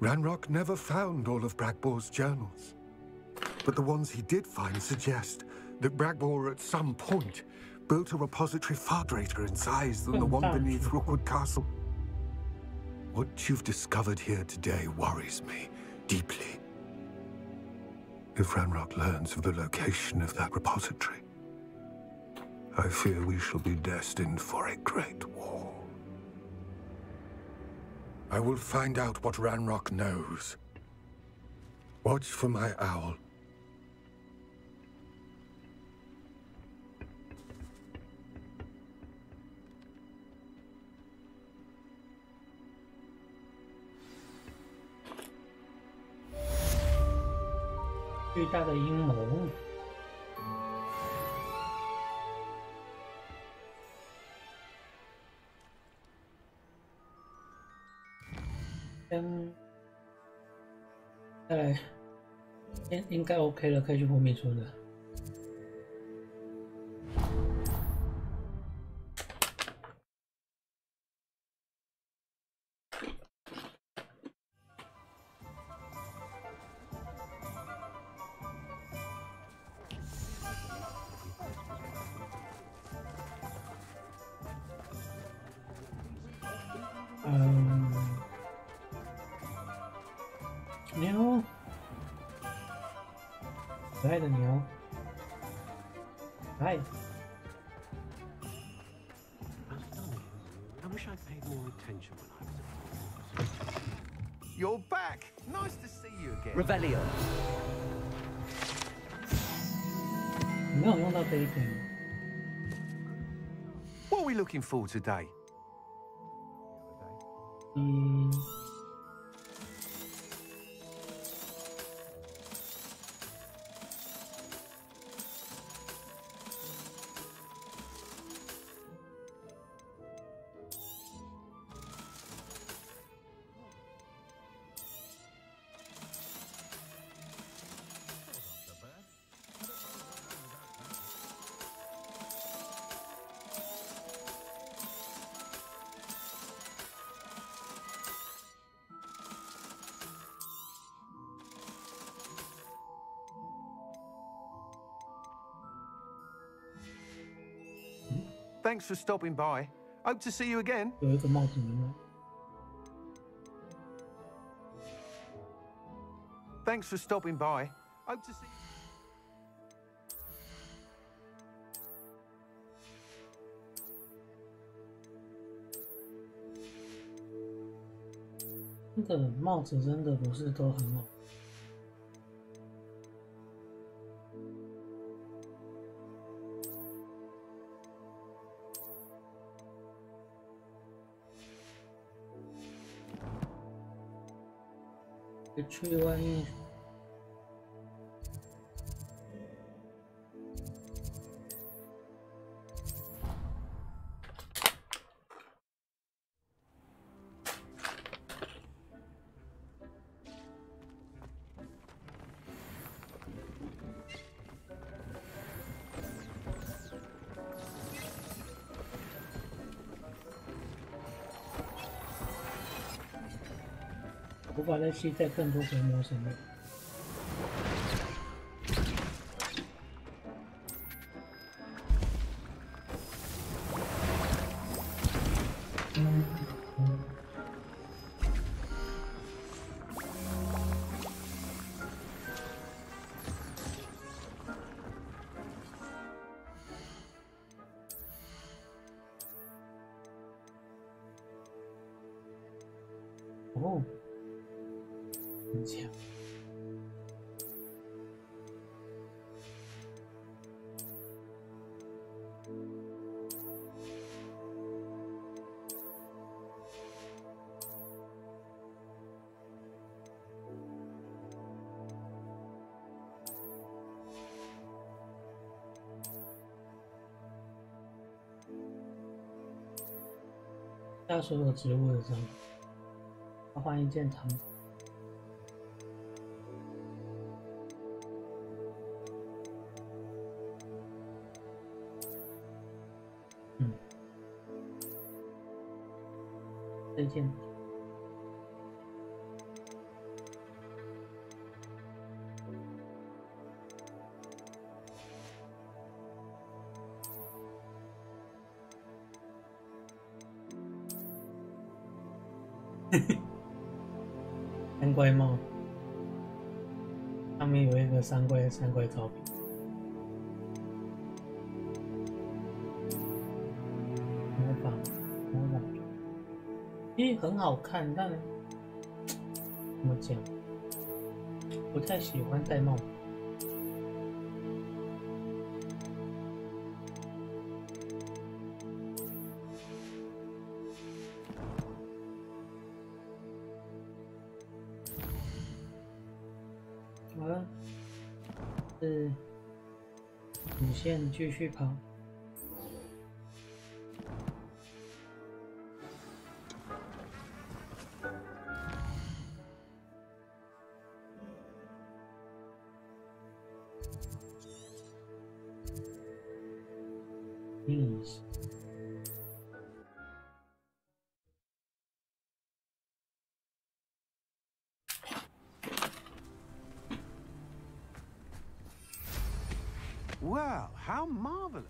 Ranrock never found all of Bragbor's journals, but the ones he did find suggest that Bragbor at some point built a repository far greater in size than the one beneath Rookwood Castle. What you've discovered here today worries me deeply. If Ranrock learns of the location of that repository, I fear we shall be destined for a great war. I will find out what Ranrock knows. Watch for my owl. "巨大的阴谋。再来，应该 OK 了，可以去火米村了。牛，可爱的牛，哎。I wish I paid more attention when I was at You're back. Nice to see you again. Revelio. 没有用到这一点。What are we looking for today? Thanks for stopping by. Hope to see you again. 有一个帽子名。Thanks for stopping by. Hope to see you. 那个帽子真的不是都很好。去外面。无法再期待更多回魔神了。哦。很强。下所有植物的章，要换一件长。再见。三怪帽，上面有一个三怪照片。模仿。其实很好看，但怎么讲，不太喜欢戴帽子。好了，是主线继续跑。Well, how marvelous.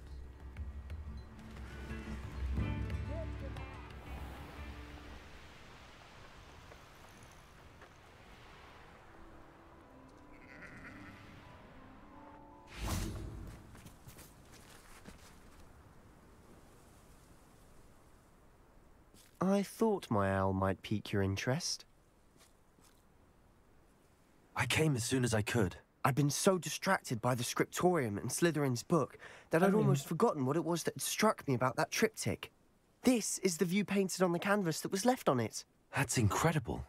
I thought my owl might pique your interest. I came as soon as I could. I'd been so distracted by the scriptorium and Slytherin's book that I'd almost forgotten what it was that struck me about that triptych. This is the view painted on the canvas that was left on it. That's incredible.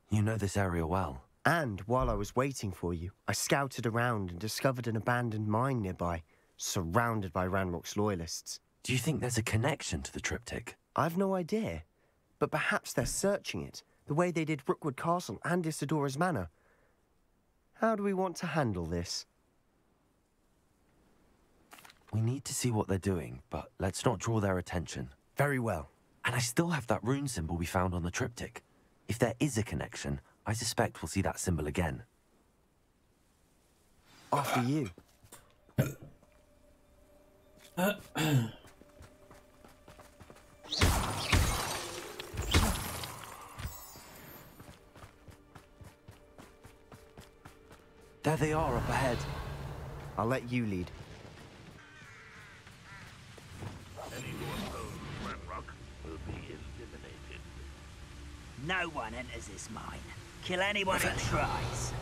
You know this area well. And while I was waiting for you, I scouted around and discovered an abandoned mine nearby, surrounded by Ranrock's loyalists. Do you think there's a connection to the triptych? I've no idea, but perhaps they're searching it, the way they did Rookwood Castle and Isidora's Manor. How do we want to handle this? We need to see what they're doing, but let's not draw their attention. Very well. And I still have that rune symbol we found on the triptych. If there is a connection, I suspect we'll see that symbol again. After you. There they are up ahead. I'll let you lead. Any who oppose Ranrock will be eliminated. No one enters this mine. Kill anyone who tries.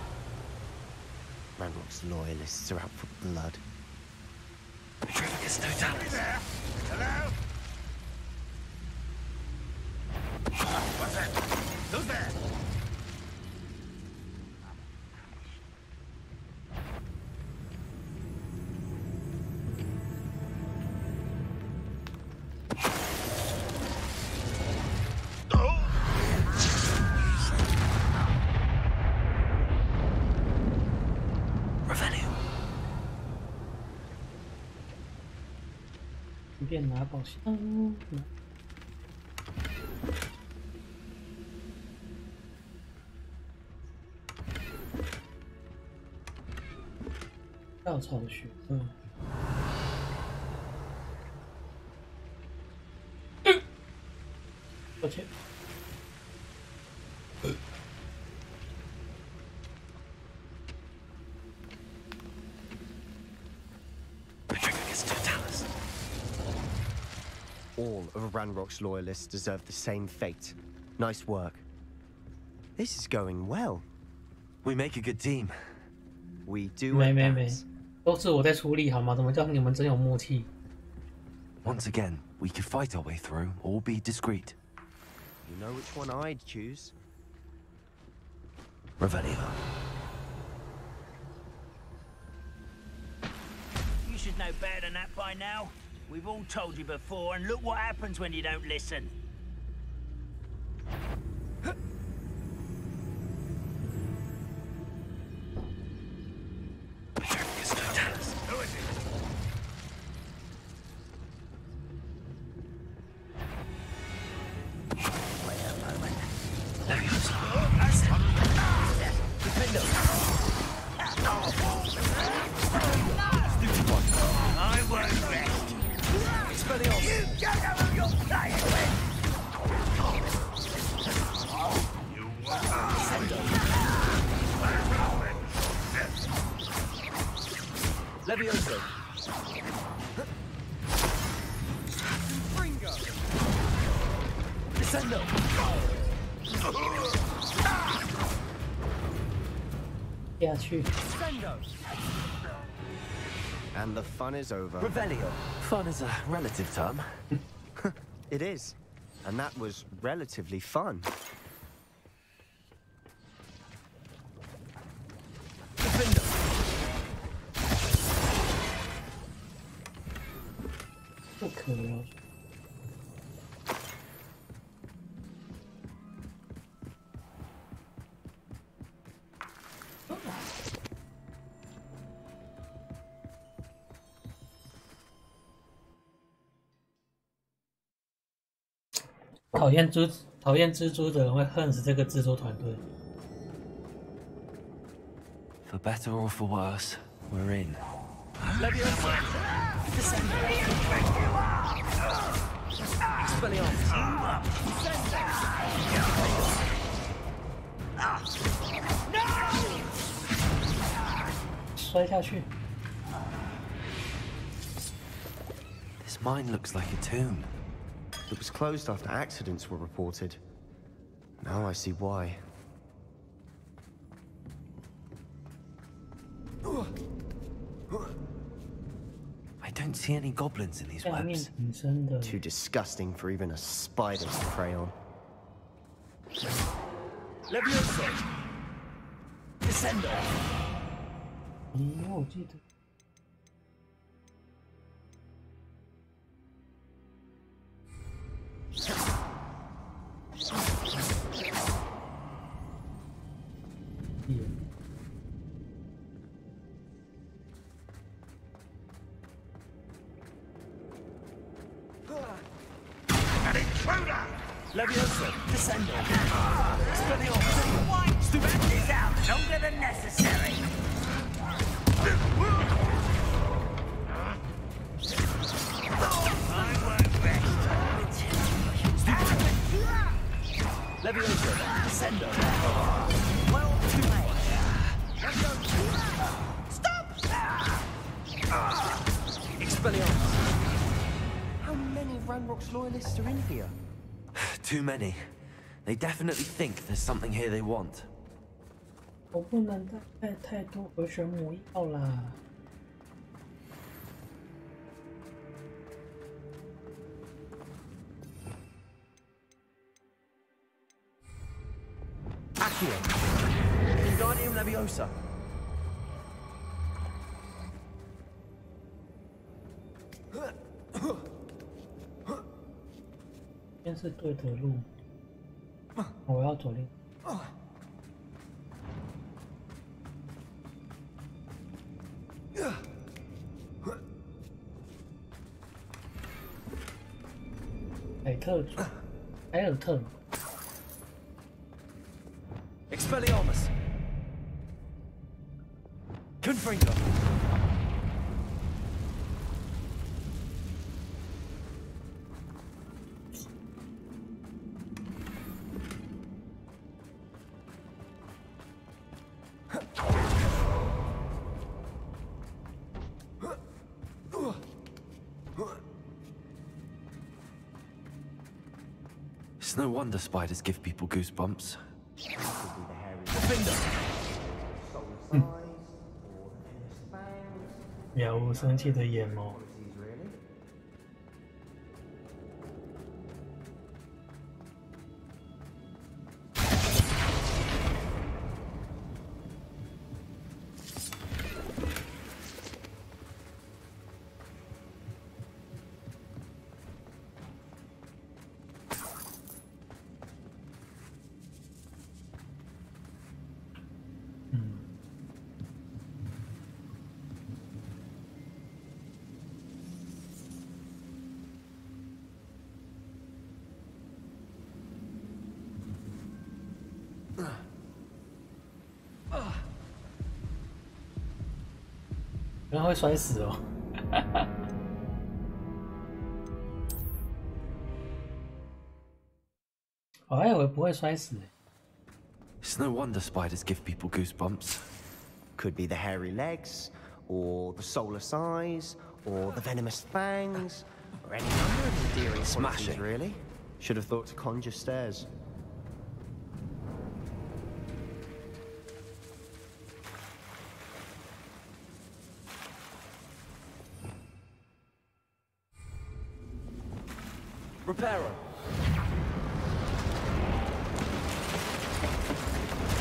Ranrock's loyalists are out for blood. Somebody there? Hello? What's that? Who's there?便拿宝箱。稻草雪，抱歉。All of Ranrock's loyalists deserve the same fate. Nice work. This is going well. We make a good team. We do. 没，都是我在处理好吗？怎么叫你们真有默契 ？Once again, we could fight our way through or be discreet. You know which one I'd choose. Revelio. You should know better than that by now. We've all told you before, and look what happens when you don't listen. Who is it? Wait a moment. I won't rest. You don't know who you're playing with! You want Levioso. Fringo! Descendo. Descendo. And the fun is over. Revelio. Fun is a relative term. It is. And that was relatively fun. Defender. Okay. 讨厌蜘蛛的人会恨死这个制作团队。For better or for worse, we're in. No! 摔下去。This mine looks like a tomb. It was closed after accidents were reported. Now I see why. I don't see any goblins in these webs. Too disgusting for even a spider to prey on. Levioso! Descendo! 我记得。An intruder! Levioso! Descendo! Expelliarmus! Stupid this out longer than necessary! I won't rest. Levioso! Descendo! Well played. Stop! Expelliarmus! How many Ranrock's loyalists are in here? Too many. They definitely think there's something here they want. 我不能带太多回旋魔药啦。Accio. Wingardium Leviosa. 先是对的路，我要左边。凯尔特。Expelliarmus. Confringo. It's no wonder spiders give people goosebumps. 了无生气的眼眸。然后会摔死哦。我还以为不会摔死。It's no wonder spiders give people goosebumps. Could be the hairy legs, or the soulless eyes, or the venomous fangs, or any number of endearing qualities, really. Should have thought to conjure stairs. Reparo.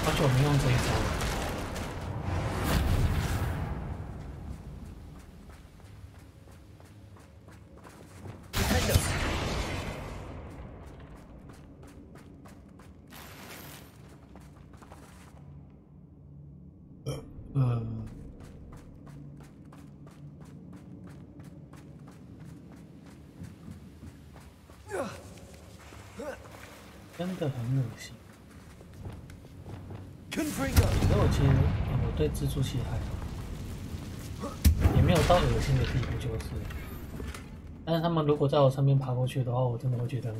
好久没用这一招了。真的很恶心。可我其实我对蜘蛛系还好，也没有到恶心的地步，就是。但是他们如果在我上面爬过去的话，我真的会觉得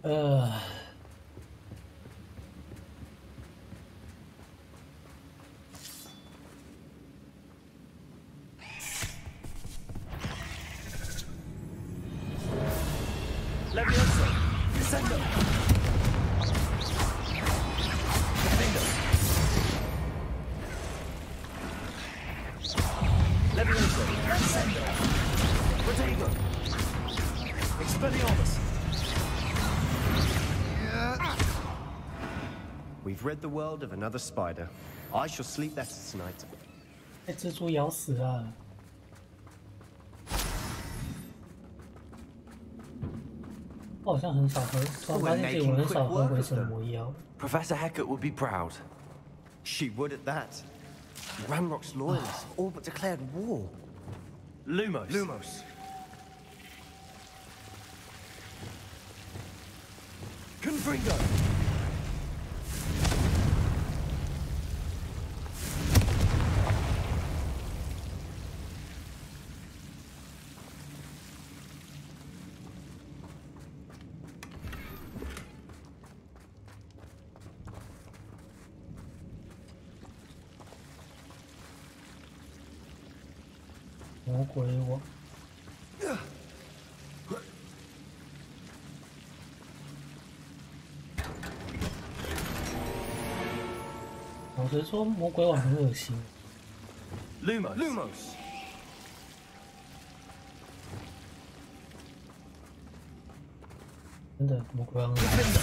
很恶。We've rid the world of another spider. I shall sleep better tonight. 被蜘蛛咬死了。我好像很少喝，突然发现自己我很少喝回神魔药。Professor Hecat would be proud. She would at that. Ranrock's loyalists all but declared war. Lumos. Lumos. Confringo.魔鬼王。老实说，魔鬼王很恶心。Lumos。真的，魔鬼王很恶心。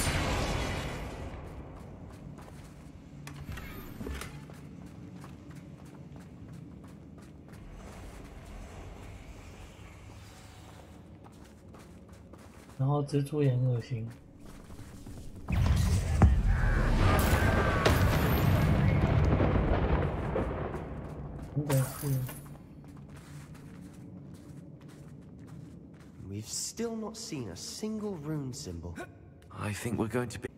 然后蜘蛛也很恶心。真的是。We've still not seen a single rune symbol. I think we're going to be.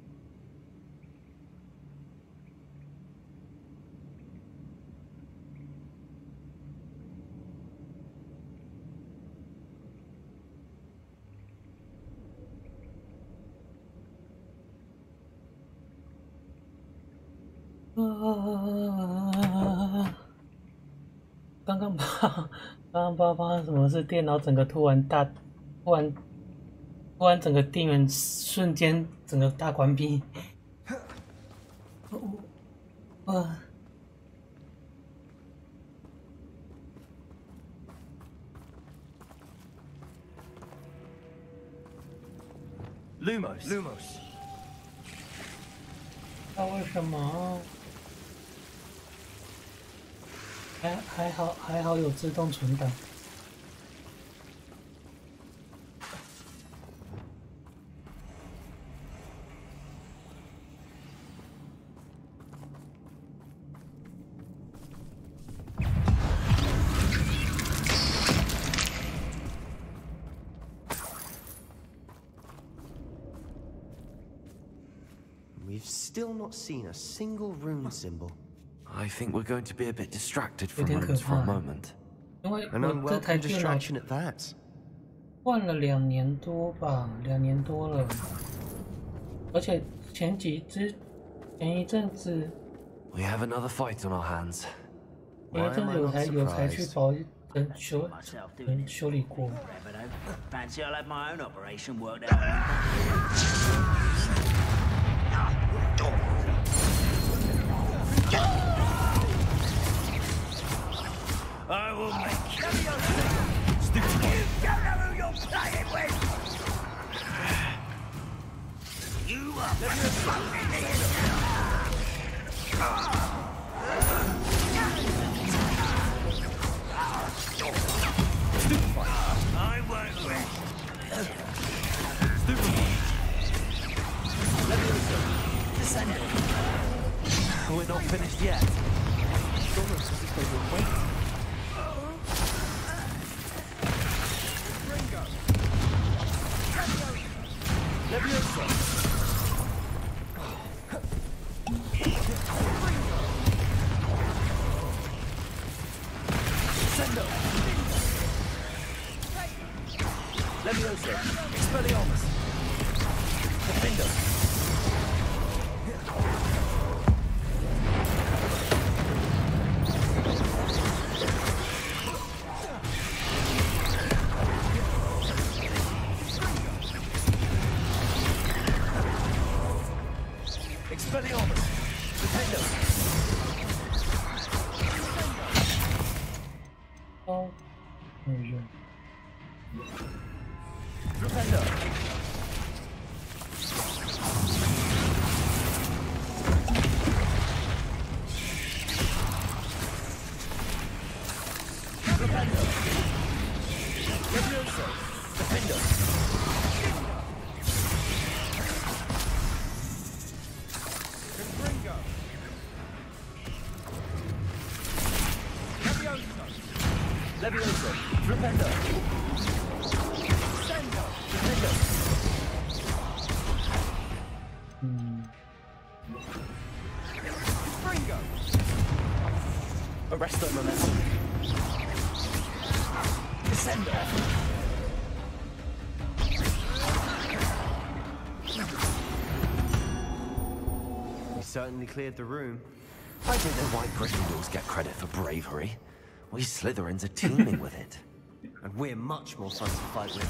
刚刚不知道发生什么事，电脑整个突然整个电源瞬间整个大关闭。Lumos。那为什么？还好有自动存档。We've still not seen a single rune symbol. I think we're going to be a bit distracted from runes for a moment. 因为我这台电脑换了2年多吧，2年多了，而且前一阵子 We have another fight on our hands. 前一阵子有才去修理过。Fancy I'll have my own operation worked out. I will make you. You don't know who you're playing with. You are fucking me. I won't rest. We're not finished yet. It's almost as if they were waiting. Leviosa. Sendo. Leviosa. Expelliarmus. Defender. Expelliarmus! Defender! Oh, there you go. Defender! Defender! Defender! Defender! Ringo! Arresto momentum. Descender! We certainly cleared the room. I don't know why Gryffindors get credit for bravery. We Slytherins are teeming with it. And we're much more fun to fight with.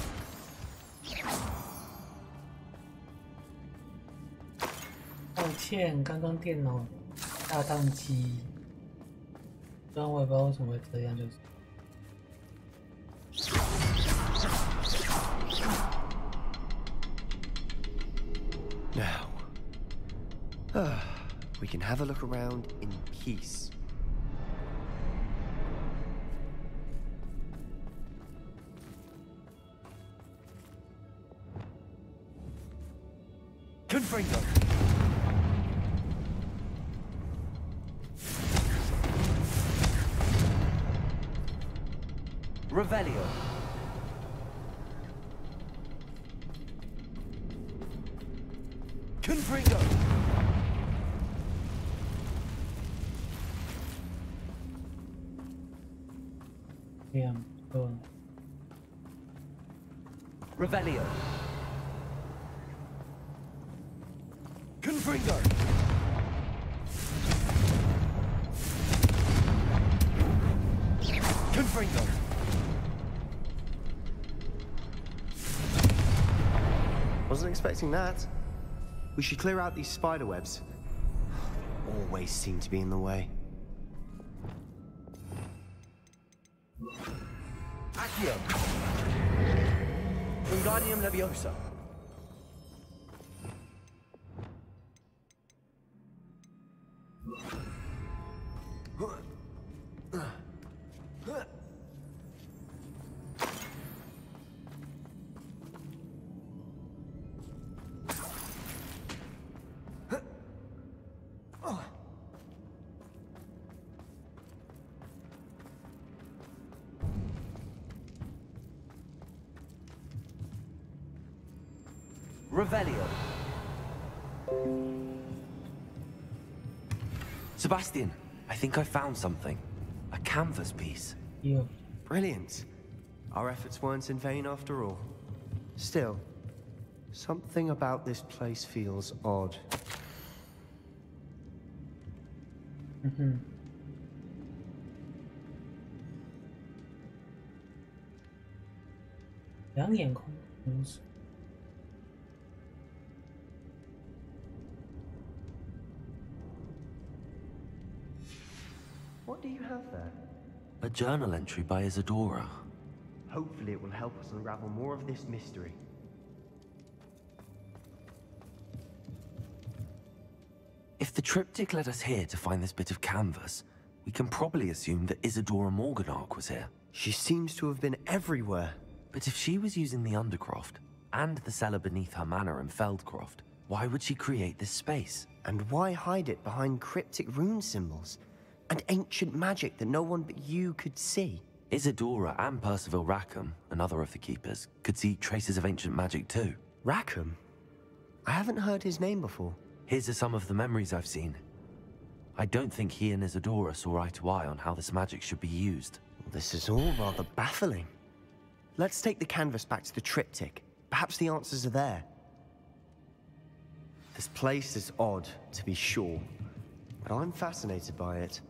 抱歉，刚刚电脑大宕机，虽然我也不知道为什么会这样，就是。Now, we can have a look around in peace. Confringo! Revelio! Confringo! Yeah, go on. Revelio! Confringo! Confringo! Wasn't expecting that. We should clear out these spider webs. Always seem to be in the way. Accio! Wingardium Leviosa! Revelio. Sebastian, I think I found something. A canvas piece. Yeah. Brilliant. Our efforts weren't in vain after all. Still, something about this place feels odd. Mm-hmm. What do you have there? A journal entry by Isadora. Hopefully it will help us unravel more of this mystery. If the triptych led us here to find this bit of canvas, we can probably assume that Isadora Morganach was here. She seems to have been everywhere. But if she was using the Undercroft, and the cellar beneath her manor in Feldcroft, why would she create this space? And why hide it behind cryptic rune symbols? And ancient magic that no one but you could see? Isadora and Percival Rackham, another of the Keepers, could see traces of ancient magic too. Rackham? I haven't heard his name before. His are some of the memories I've seen. I don't think he and Isadora saw eye to eye on how this magic should be used. This is all rather baffling. Let's take the canvas back to the triptych. Perhaps the answers are there. This place is odd, to be sure, but I'm fascinated by it.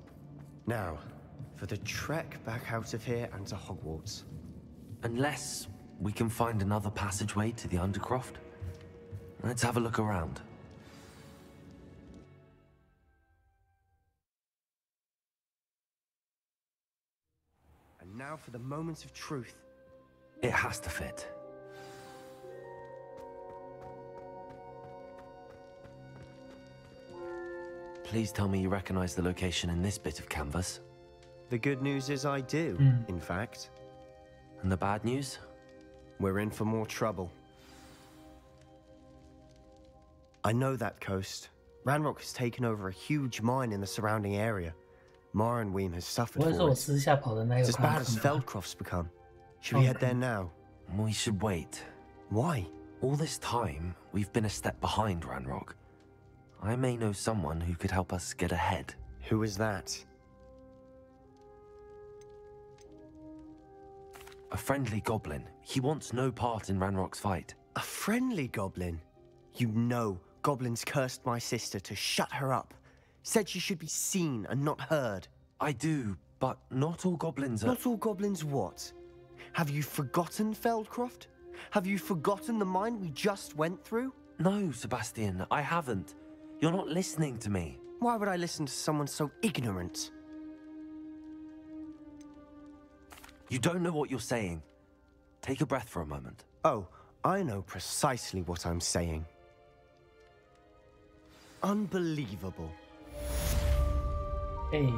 Now, for the trek back out of here and to Hogwarts. Unless we can find another passageway to the Undercroft. Let's have a look around. And now for the moment of truth. It has to fit. Please tell me you recognize the location in this bit of canvas. The good news is I do, in fact. And the bad news? We're in for more trouble. I know that coast. Ranrock has taken over a huge mine in the surrounding area. Marenweem has suffered for it. It's as bad as Feldcroft's become. Should we head there now? We should wait. Why? All this time, we've been a step behind Ranrock. I may know someone who could help us get ahead. Who is that? A friendly goblin. He wants no part in Ranrock's fight. A friendly goblin? You know, goblins cursed my sister to shut her up. Said she should be seen and not heard. I do, but not all goblins are... Not all goblins what? Have you forgotten Feldcroft? Have you forgotten the mine we just went through? No, Sebastian, I haven't. You're not listening to me. Why would I listen to someone so ignorant? You don't know what you're saying. Take a breath for a moment. Oh, I know precisely what I'm saying. Unbelievable. Hey.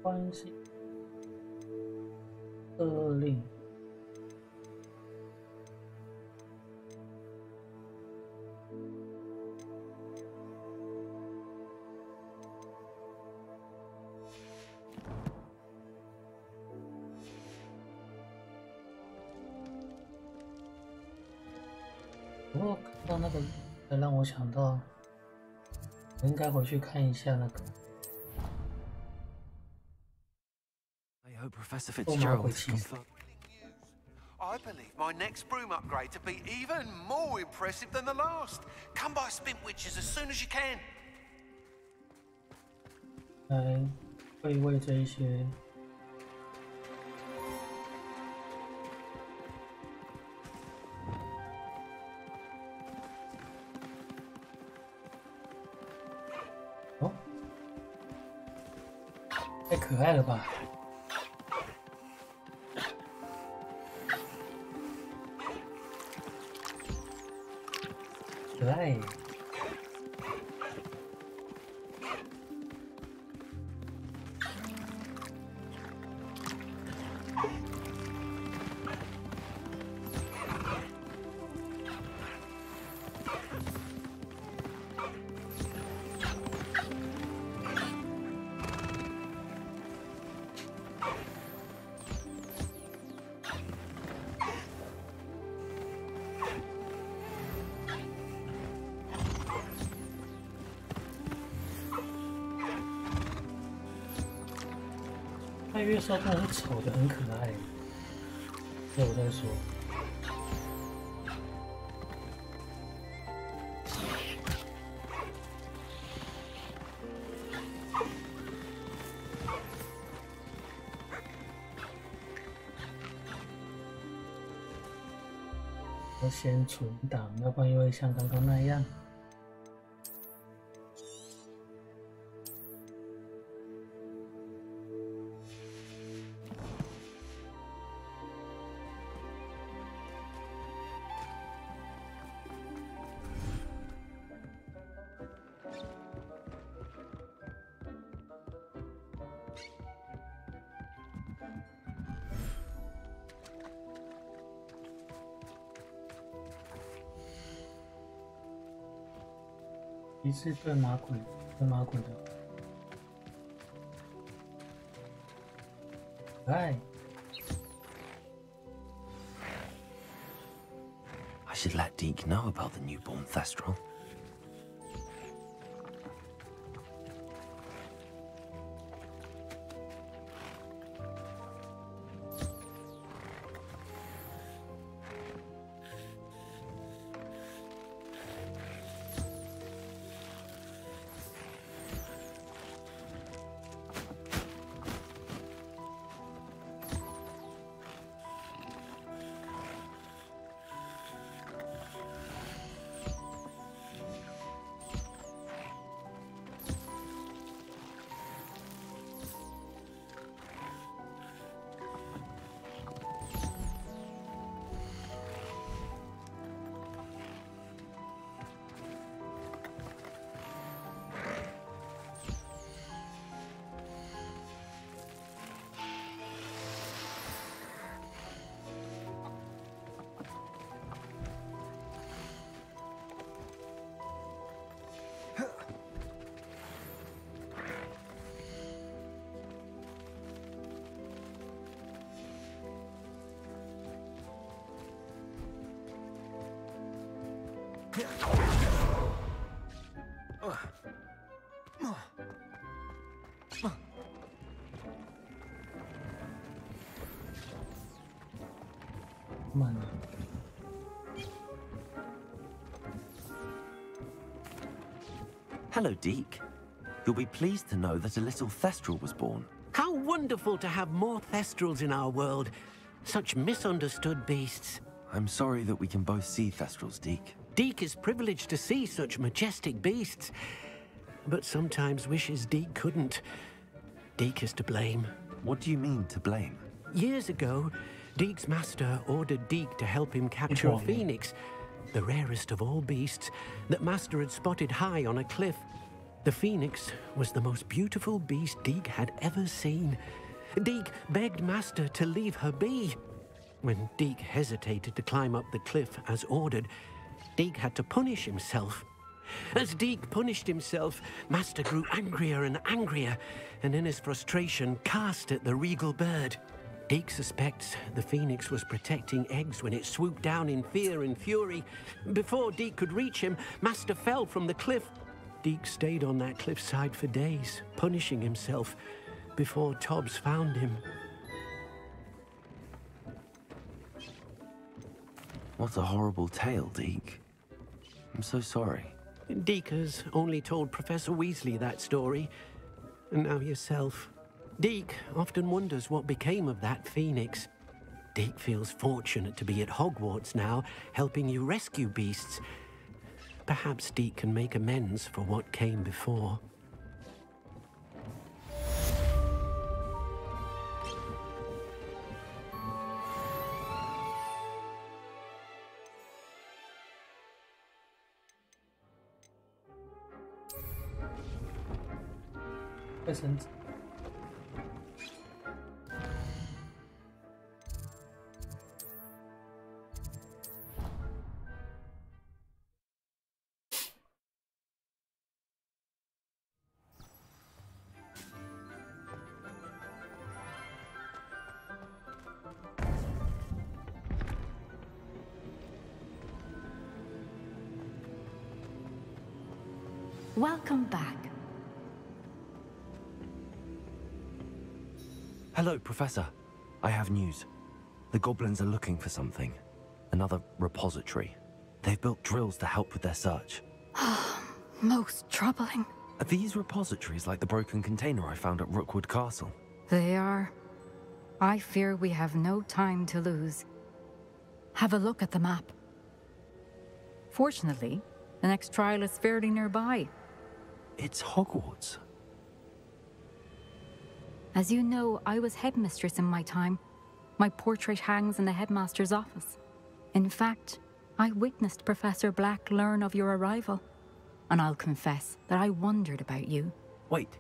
关系恶劣。不过看到那个，才让我想到，我应该回去看一下那个。 Professor Fitzgerald confirmed. I believe my next broom upgrade to be even more impressive than the last. Come by Spint Witches as soon as you can. 来会为这一些哦，太可爱了吧！ 可爱。那月兽真的是丑的很可爱，这我在说。要先存档，要不然又会像刚刚那样。 一次对马鬼的，哎。 I should let Deke know about the newborn Thestral. 慢了。Hello, Deke. You'll be pleased to know that a little Thestral was born. How wonderful to have more Thestrals in our world. Such misunderstood beasts. I'm sorry that we can both see Thestrals, Deke. Deke is privileged to see such majestic beasts, but sometimes wishes Deke couldn't. Deke is to blame. What do you mean, to blame? Years ago, Deke's master ordered Deke to help him capture a phoenix, the rarest of all beasts, that Master had spotted high on a cliff. The phoenix was the most beautiful beast Deke had ever seen. Deke begged Master to leave her be. When Deke hesitated to climb up the cliff as ordered, Deke had to punish himself. As Deke punished himself, Master grew angrier and angrier, and in his frustration cast at the regal bird. Deke suspects the phoenix was protecting eggs when it swooped down in fear and fury. Before Deke could reach him, Master fell from the cliff. Deke stayed on that cliffside for days, punishing himself, before Tobbs found him. What a horrible tale, Deke. I'm so sorry. Deke has only told Professor Weasley that story, and now yourself. Deke often wonders what became of that phoenix. Deke feels fortunate to be at Hogwarts now, helping you rescue beasts. Perhaps Deke can make amends for what came before. Welcome back. Hello, Professor. I have news. The goblins are looking for something. Another repository. They've built drills to help with their search. Most troubling. Are these repositories like the broken container I found at Rookwood Castle? They are. I fear we have no time to lose. Have a look at the map. Fortunately, the next trial is fairly nearby. It's Hogwarts. As you know, I was headmistress in my time. My portrait hangs in the headmaster's office. In fact, I witnessed Professor Black learn of your arrival. And I'll confess that I wondered about you. Wait,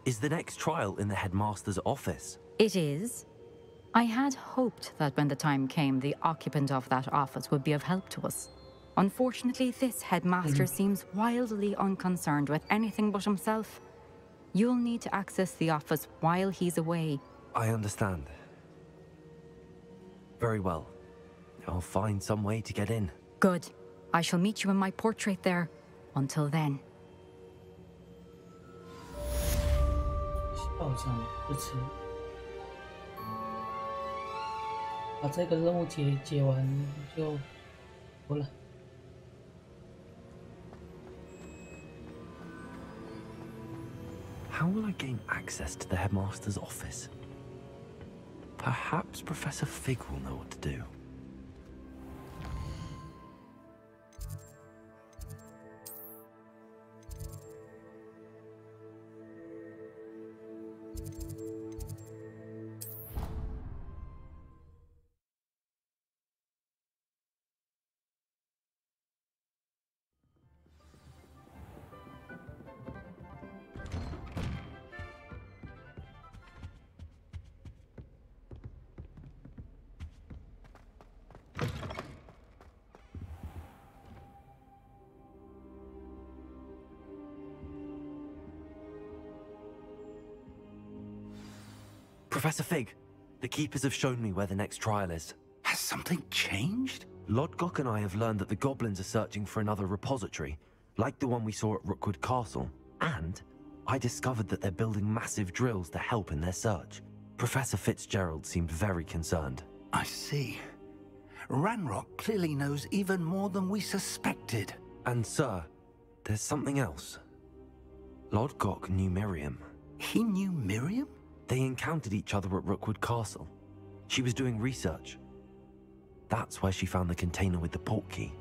is the next trial in the headmaster's office? It is. I had hoped that when the time came, the occupant of that office would be of help to us. Unfortunately, this headmaster seems wildly unconcerned with anything but himself. You'll need to access the office while he's away. I understand. Very well. I'll find some way to get in. Good. I shall meet you in my portrait there. Until then. 报奖支持。把这个任务解完就好了。How will I gain access to the headmaster's office? Perhaps Professor Fig will know what to do. Professor Fig, the Keepers have shown me where the next trial is. Has something changed? Lodgok and I have learned that the goblins are searching for another repository, like the one we saw at Rookwood Castle. And I discovered that they're building massive drills to help in their search. Professor Fitzgerald seemed very concerned. I see. Ranrock clearly knows even more than we suspected. And sir, there's something else. Lodgok knew Miriam. He knew Miriam? They encountered each other at Rookwood Castle. She was doing research. That's where she found the container with the portkey.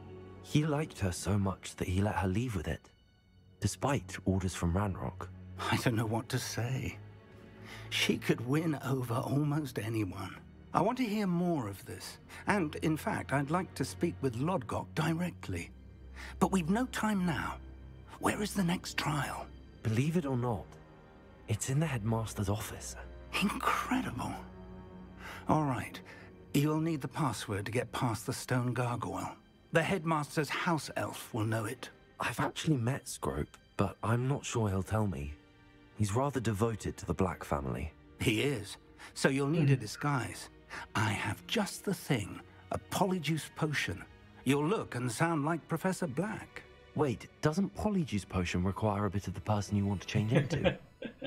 He liked her so much that he let her leave with it, despite orders from Ranrock. I don't know what to say. She could win over almost anyone. I want to hear more of this. And, in fact, I'd like to speak with Lodgok directly. But we've no time now. Where is the next trial? Believe it or not, it's in the headmaster's office. Incredible. All right. You'll need the password to get past the stone gargoyle. The headmaster's house elf will know it. I've actually met Scrope, but I'm not sure he'll tell me. He's rather devoted to the Black family. He is. So you'll need a disguise. I have just the thing. A polyjuice potion. You'll look and sound like Professor Black. Wait, doesn't polyjuice potion require a bit of the person you want to change into?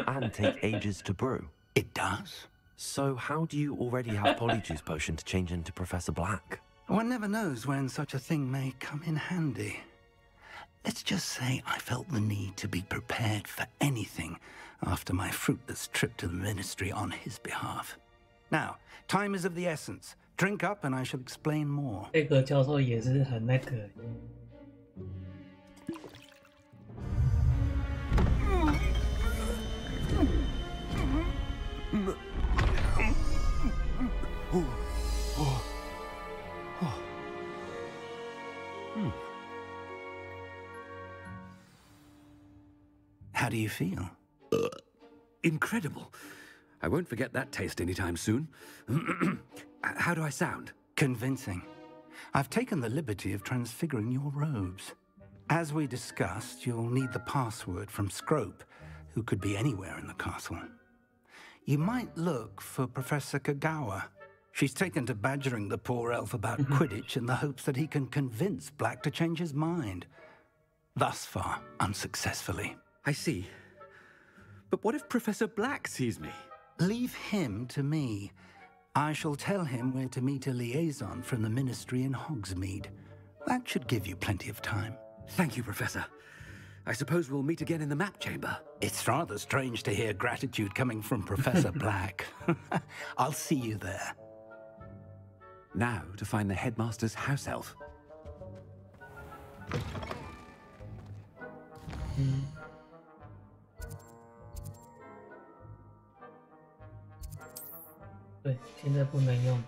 And take ages to brew? It does. So how do you already have polyjuice potion to change into Professor Black? One never knows when such a thing may come in handy. Let's just say I felt the need to be prepared for anything after my fruitless trip to the Ministry on his behalf. Now, time is of the essence. Drink up and I shall explain more. 这个教授也是很那个。How do you feel? Incredible. I won't forget that taste anytime soon. How do I sound? Convincing. I've taken the liberty of transfiguring your robes. As we discussed, you'll need the password from Scrope, who could be anywhere in the castle. You might look for Professor Kagawa. She's taken to badgering the poor elf about Quidditch in the hopes that he can convince Black to change his mind. Thus far, unsuccessfully. I see. But what if Professor Black sees me? Leave him to me. I shall tell him where to meet a liaison from the Ministry in Hogsmeade. That should give you plenty of time. Thank you, Professor. I suppose we'll meet again in the map chamber. It's rather strange to hear gratitude coming from Professor Black. I'll see you there. Now to find the headmaster's house elf. 对，现在不能用。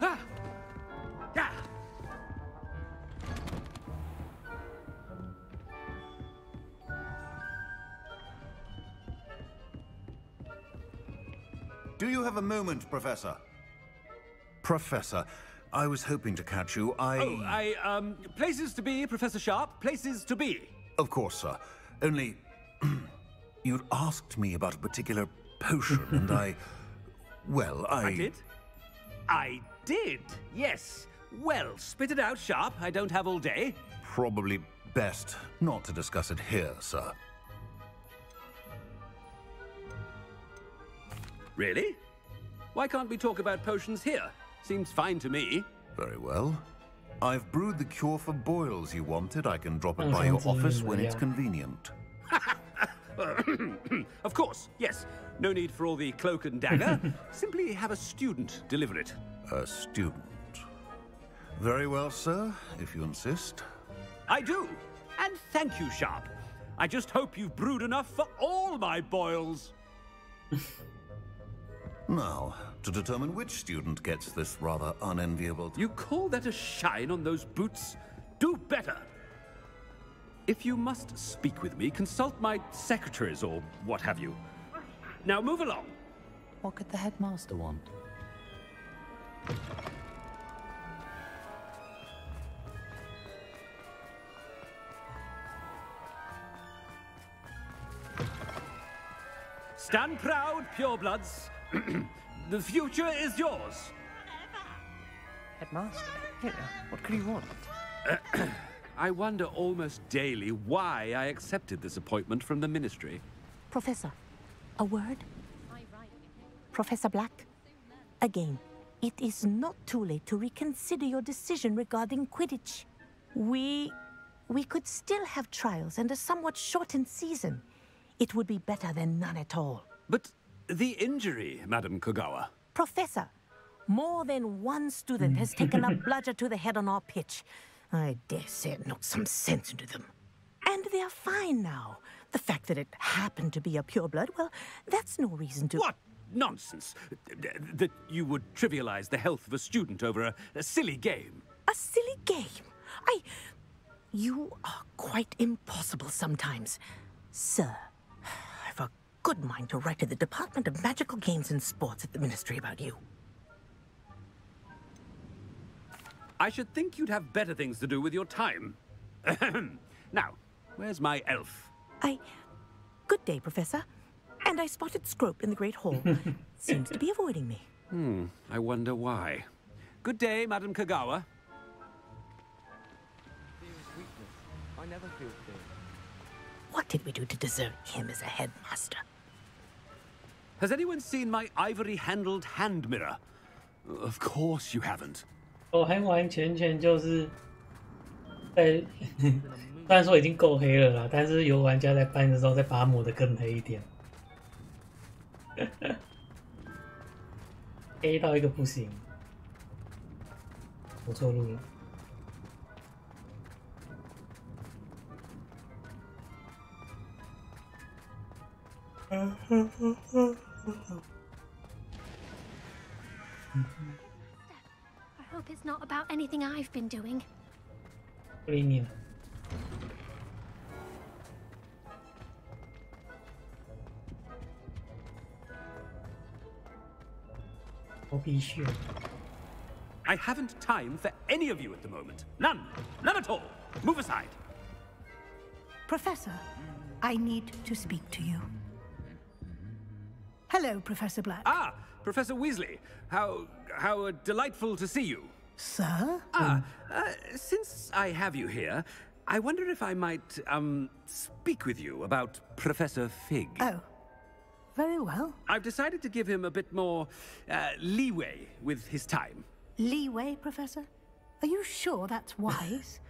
啊！呀！ Do you have a moment, Professor? Professor, I was hoping to catch you. Places to be, Professor Sharp. Places to be. Of course, sir. Only, you'd asked me about a particular potion, and I did? I did, yes. Well, spit it out, Sharp. I don't have all day. Probably best not to discuss it here, sir. Really? Why can't we talk about potions here? Seems fine to me. Very well. I've brewed the cure for boils you wanted. I can drop it by your office when it's convenient. Of course, yes. No need for all the cloak and dagger. Simply have a student deliver it. A student? Very well, sir, if you insist. I do. And thank you, Sharp. I just hope you've brewed enough for all my boils. Now, to determine which student gets this rather unenviable... You call that a shine on those boots? Do better! If you must speak with me, consult my secretaries or what have you. Now move along. What could the headmaster want? Stand proud, purebloods. The future is yours. Headmaster? Here, what could he want? I wonder almost daily why I accepted this appointment from the Ministry. Professor, a word? Professor Black, again, it is not too late to reconsider your decision regarding Quidditch. We could still have trials and a somewhat shortened season. It would be better than none at all. But the injury, Madam Kogawa. Professor, more than one student has taken a bludger to the head on our pitch. I dare say it knocked some sense into them. And they are fine now. The fact that it happened to be a pureblood, well, that's no reason to... What nonsense! That you would trivialize the health of a student over a silly game. A silly game? You are quite impossible sometimes. Sir, I've a good mind to write to the Department of Magical Games and Sports at the Ministry about you. I should think you'd have better things to do with your time. Now, where's my elf? Good day, Professor. And I spotted Scrope in the Great Hall. Seems to be avoiding me. I wonder why. Good day, Madam Kogawa. I never feel fear. What did we do to deserve him as a headmaster? Has anyone seen my ivory-handled hand mirror? Of course you haven't. 完完全全就是在虽然说已经够黑了啦，但是有玩家在搬的时候再把它抹得更黑一点，黑到一个不行。我错路了。I hope it's not about anything I've been doing. 不理你了。我必须。I haven't time for any of you at the moment. None. None at all. Move aside. Professor, I need to speak to you. Hello, Professor Black. Ah, Professor Weasley. How delightful to see you. Sir? Since I have you here, I wonder if I might, speak with you about Professor Fig. Oh, very well. I've decided to give him a bit more, leeway with his time. Leeway, Professor? Are you sure that's wise?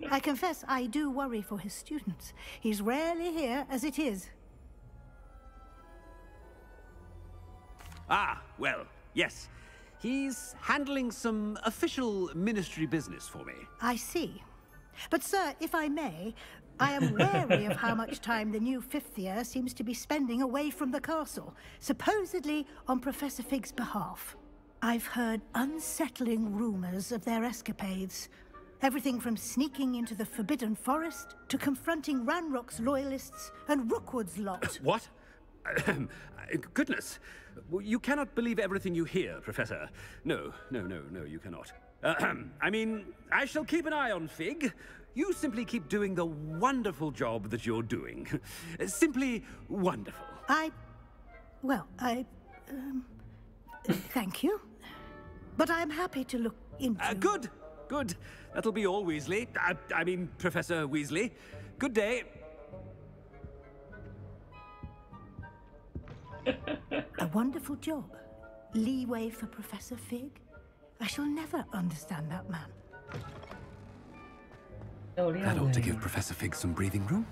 I confess I do worry for his students. He's rarely here as it is. Ah, well, yes. He's handling some official ministry business for me. I see. But, sir, if I may, I am wary of how much time the new fifth year seems to be spending away from the castle, supposedly on Professor Fig's behalf. I've heard unsettling rumors of their escapades. Everything from sneaking into the Forbidden Forest to confronting Ranrock's loyalists and Rookwood's lot. What? Goodness. You cannot believe everything you hear, Professor. No, you cannot. I mean, I shall keep an eye on Fig. You simply keep doing the wonderful job that you're doing. Simply wonderful. Thank you. But I'm happy to look into... Good. That'll be all, Weasley. I mean, Professor Weasley. Good day. A wonderful job. Leeway for Professor Fig. I shall never understand that man. That ought to give Professor Fig some breathing room.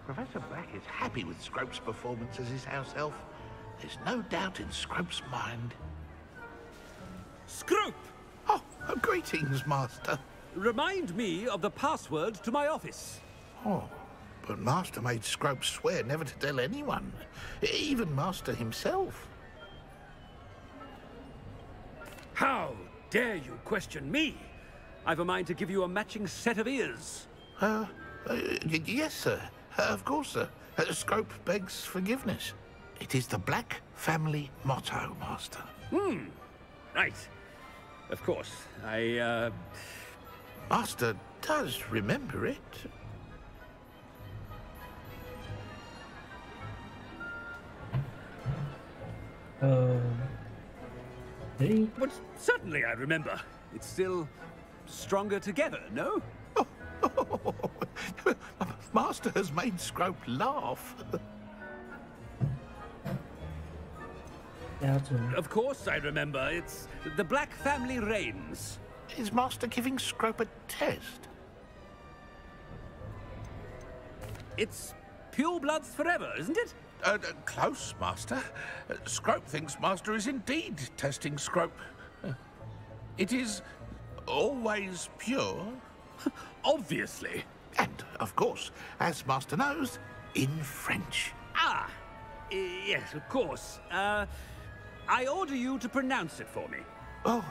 Professor Black is happy with Scrope's performance as his house elf. There's no doubt in Scrope's mind. Scrope! Oh, greetings, Master. Remind me of the password to my office. Oh, but Master made Scrope swear never to tell anyone, even Master himself. How dare you question me? I've a mind to give you a matching set of ears. Yes, sir. Of course, sir. Scrope begs forgiveness. It is the Black family motto, Master. Right. Of course. Master does remember it. But certainly I remember. It's still stronger together, no? Master has made Scrope laugh. Of course I remember. It's the Black family reigns. Is Master giving Scrope a test? It's pure bloods forever, isn't it? Close, Master. Scrope thinks Master is indeed testing Scrope. It is always pure. Obviously. And, of course, as Master knows, in French. Ah, yes, of course. I order you to pronounce it for me. Oh,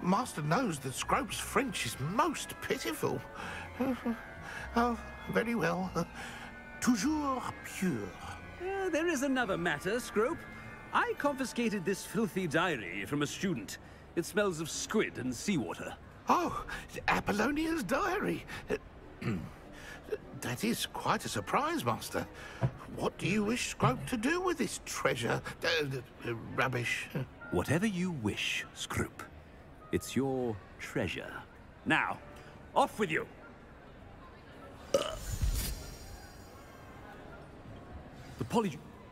Master knows that Scrope's French is most pitiful. Oh, very well. Toujours pure. There is another matter, Scrope. I confiscated this filthy diary from a student. It smells of squid and seawater. Oh, Apollonia's diary. That is quite a surprise, Master. What do you wish Scrope to do with this treasure? Rubbish. Whatever you wish, Scrope. It's your treasure. Now, off with you.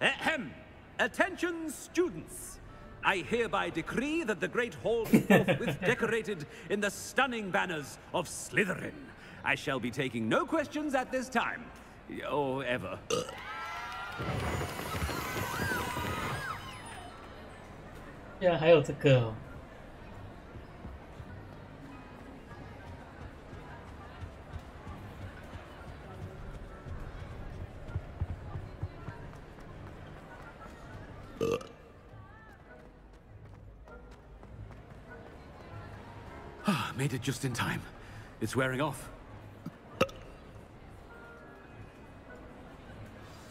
Ahem! Attention, students! I hereby decree that the Great Hall be forthwith decorated in the stunning banners of Slytherin. I shall be taking no questions at this time. Or ever. Yeah, 还有这个哦。Made it just in time. It's wearing off.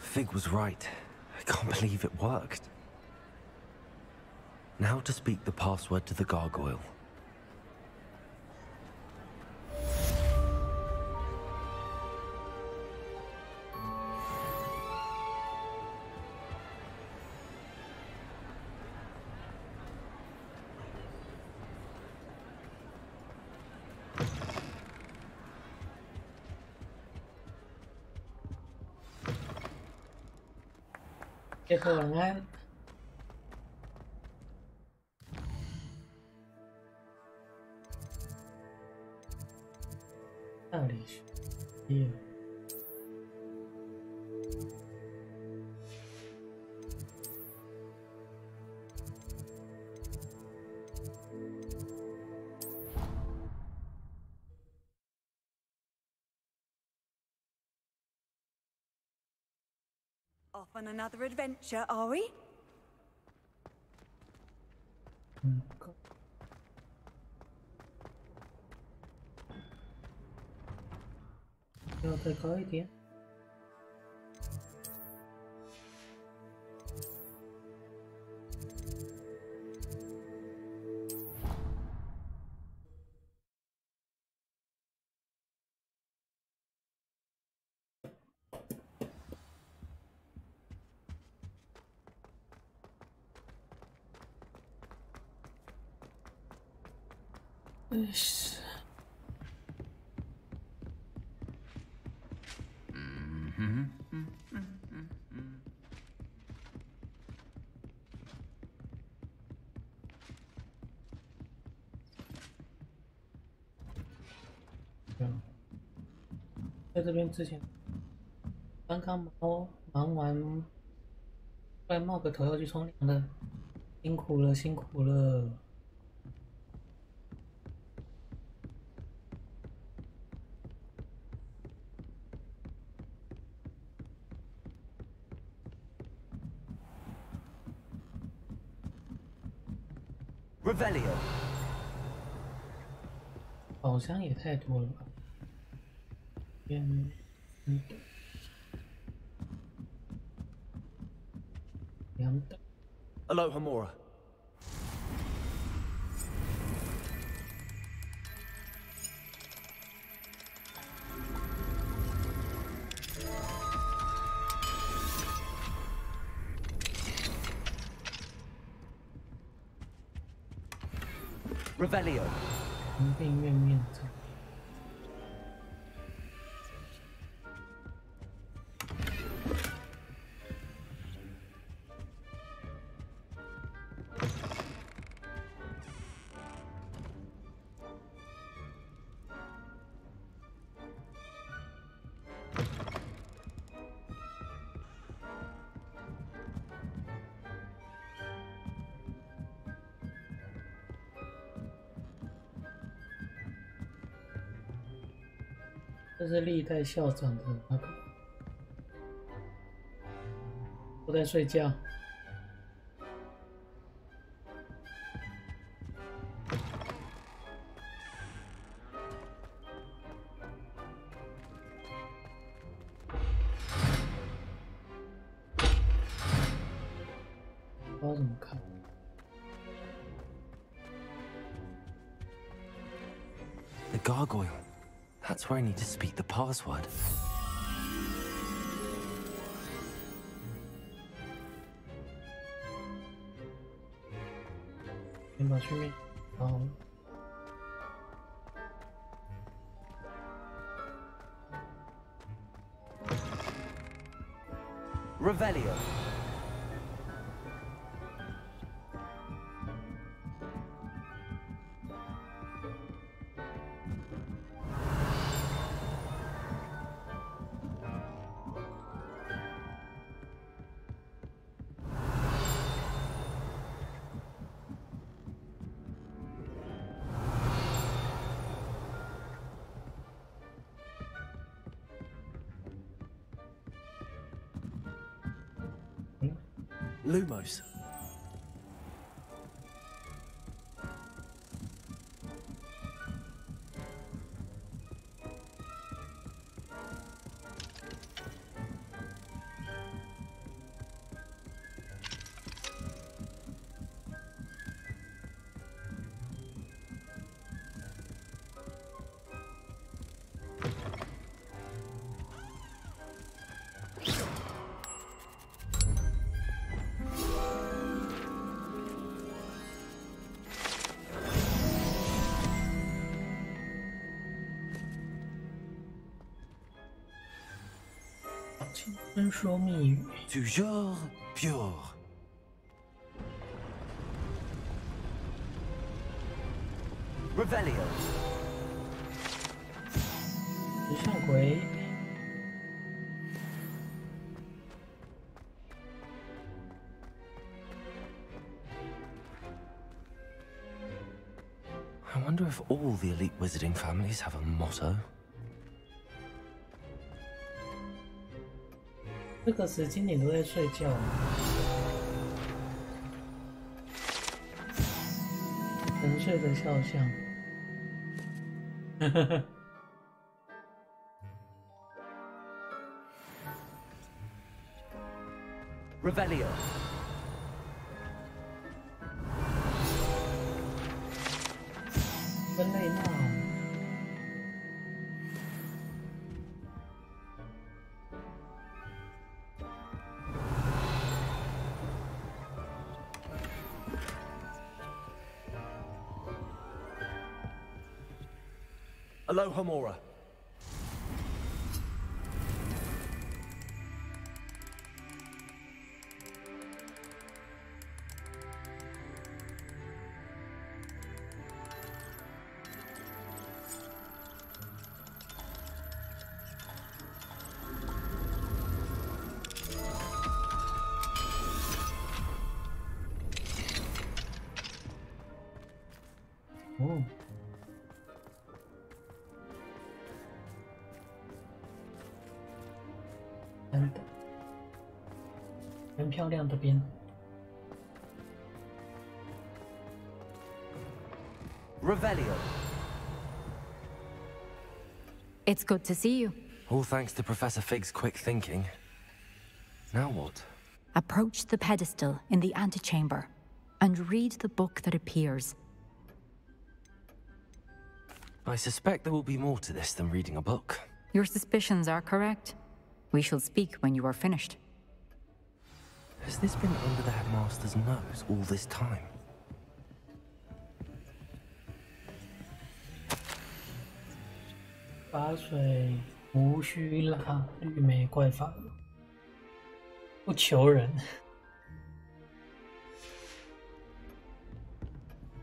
Fig was right. I can't believe it worked. Now to speak the password to the gargoyle. Cái phương án道理是Off on another adventure, are we? Cho tôi có ý kiến. Yes. Yeah. 在这边之前，刚刚忙完，突然冒个头要去冲凉了，辛苦了，辛苦了。Revelio。宝箱也太多了吧！2等。Aloha Mora。Revelio. 人病院面诊。这是历代校长的那个，都在睡觉。不知道怎么看。 The gargoyle. That's where I need to speak the password. 先把去面，然后 Revelio. Lumos.说密语 Toujours pure. Revelio. 石像鬼。I wonder if all the elite wizarding families have a motto. 这个时间点都在睡觉。沉睡的肖像。Revelio. 分类帽。 Aloha Mora. Oh. 很漂亮的边。Revelio. It's good to see you. All thanks to Professor Fig's quick thinking. Now what? Approach the pedestal in the antechamber and read the book that appears. I suspect there will be more to this than reading a book. Your suspicions are correct. We shall speak when you are finished. Has this been under the headmaster's nose all this time? 拔水无需拉，绿莓怪法不求人。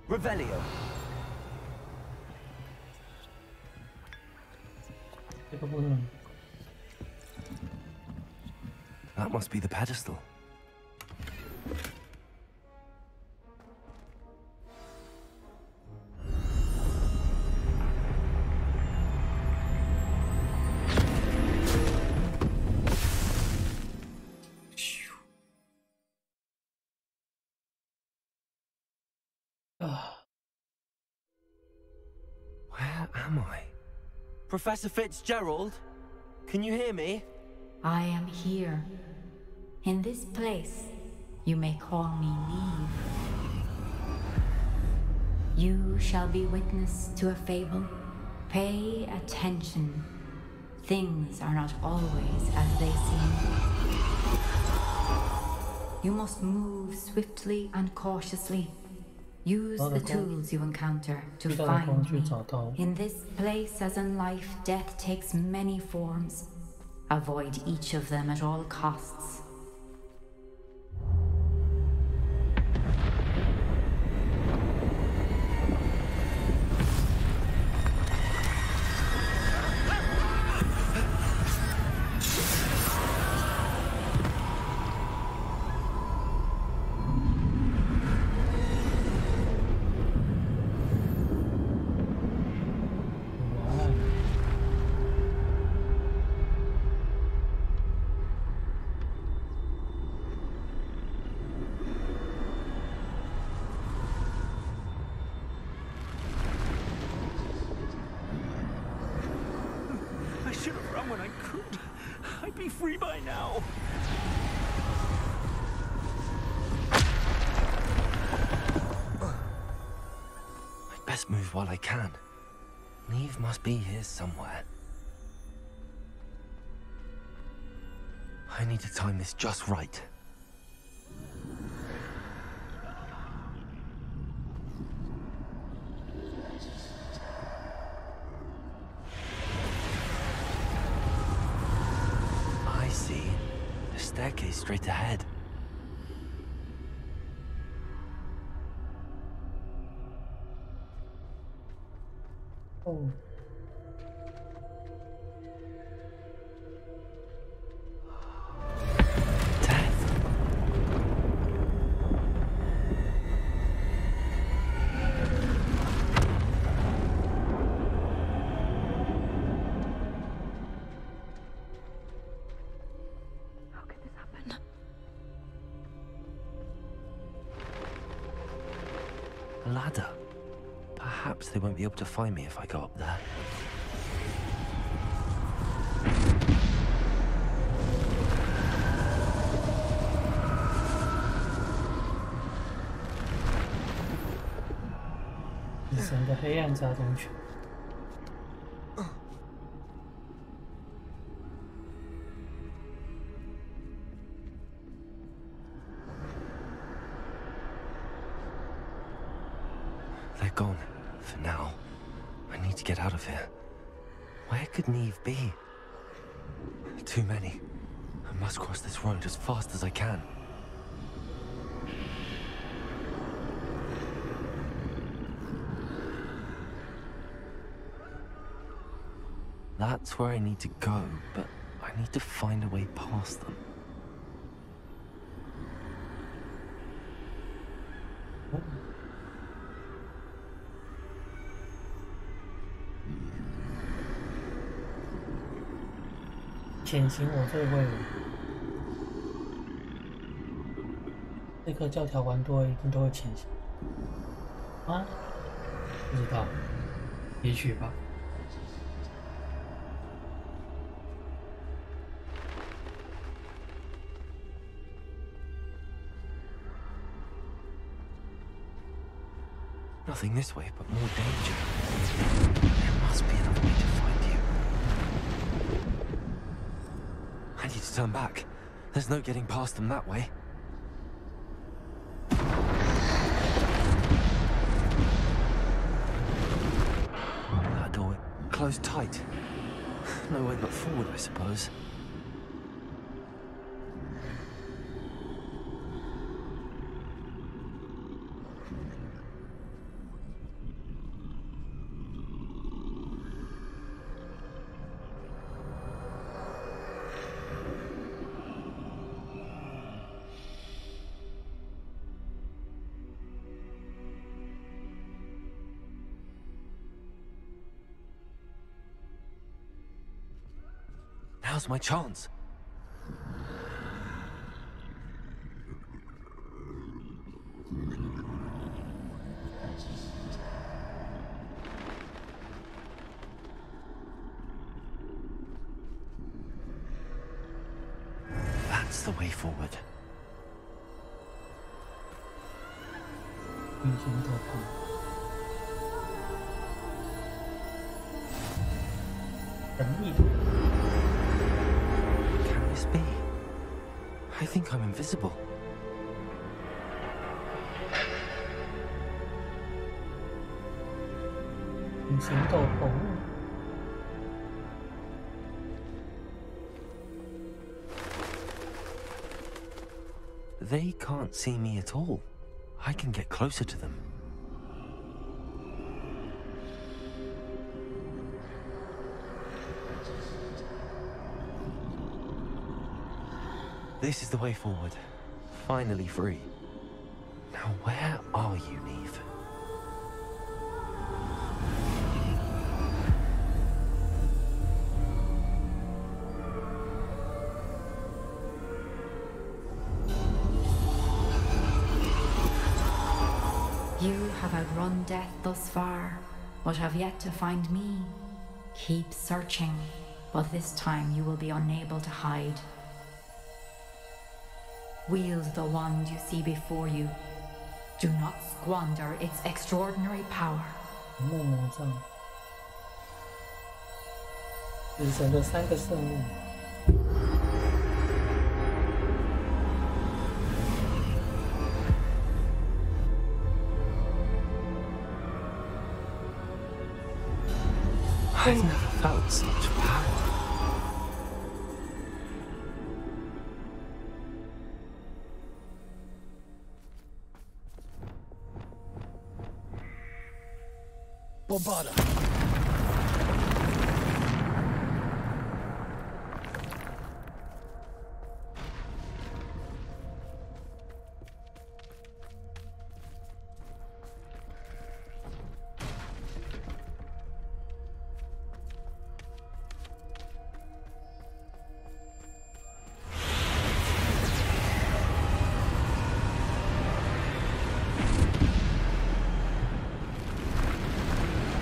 Revelio. 这个不能。That must be the pedestal. Where am I? Professor Fitzgerald? Can you hear me? I am here. In this place, you may call me Neve. You shall be witness to a fable. Pay attention. Things are not always as they seem. You must move swiftly and cautiously. Use the tools you encounter to find me. In this place, as in life, death takes many forms. Avoid each of them at all costs. Free by now. I'd best move while I can. Neve must be here somewhere. I need to time this just right. Staircase straight ahead. Oh. A ladder. Perhaps they won't be able to find me if I go up there.神的黑暗加中拳。They're gone. For now. I need to get out of here. Where could Neve be? Too many. I must cross this road as fast as I can. That's where I need to go, but I need to find a way past them. Oh. 潜行我最会了，这颗教条玩多了一定都会潜行啊？不知道，也许吧。Nothing this way, but more danger. There must be another way to find you. I need to turn back. There's no getting past them that way. That door closed tight. no way but forward, I suppose. Now's my chance. That's the way forward. 运行斗篷。神秘的。 Can this be? I think I'm invisible. They can't see me at all. I can get closer to them. This is the way forward. Finally free. Now where are you, Neve? You have outrun death thus far, but have yet to find me. Keep searching, but this time you will be unable to hide. Wield the wand you see before you. Do not squander its extraordinary power. 梦魔杖，死神的3个圣物。 I've never felt such power. Bombarda.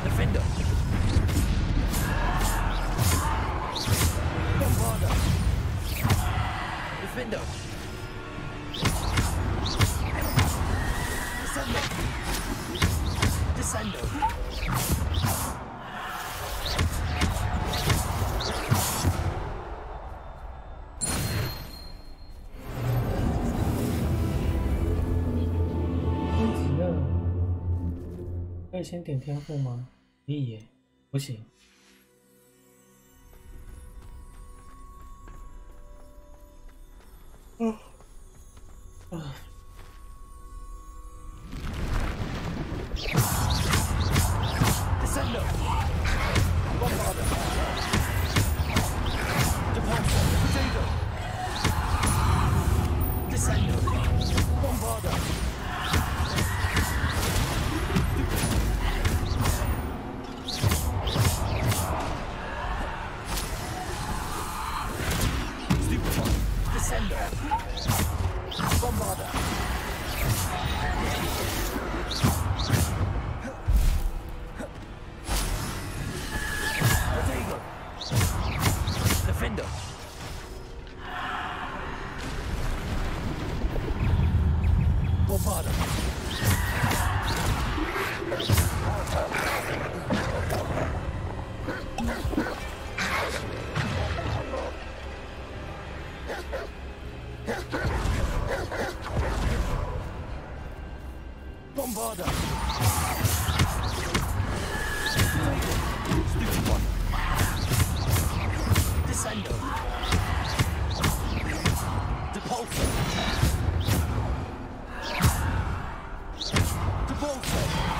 Defender. Bombarda. Defender. Descendo. Descendo.升级了，可以先点天赋吗？可以耶，不行。Descendo. Bombarda. Departure. Potato. Descendo. Bombarda. Stupefy. Descendo. Bombarda. Potato. Defender. Bombarda. Bombarda. Stupid one. Descender. Depulsor. Depulsor.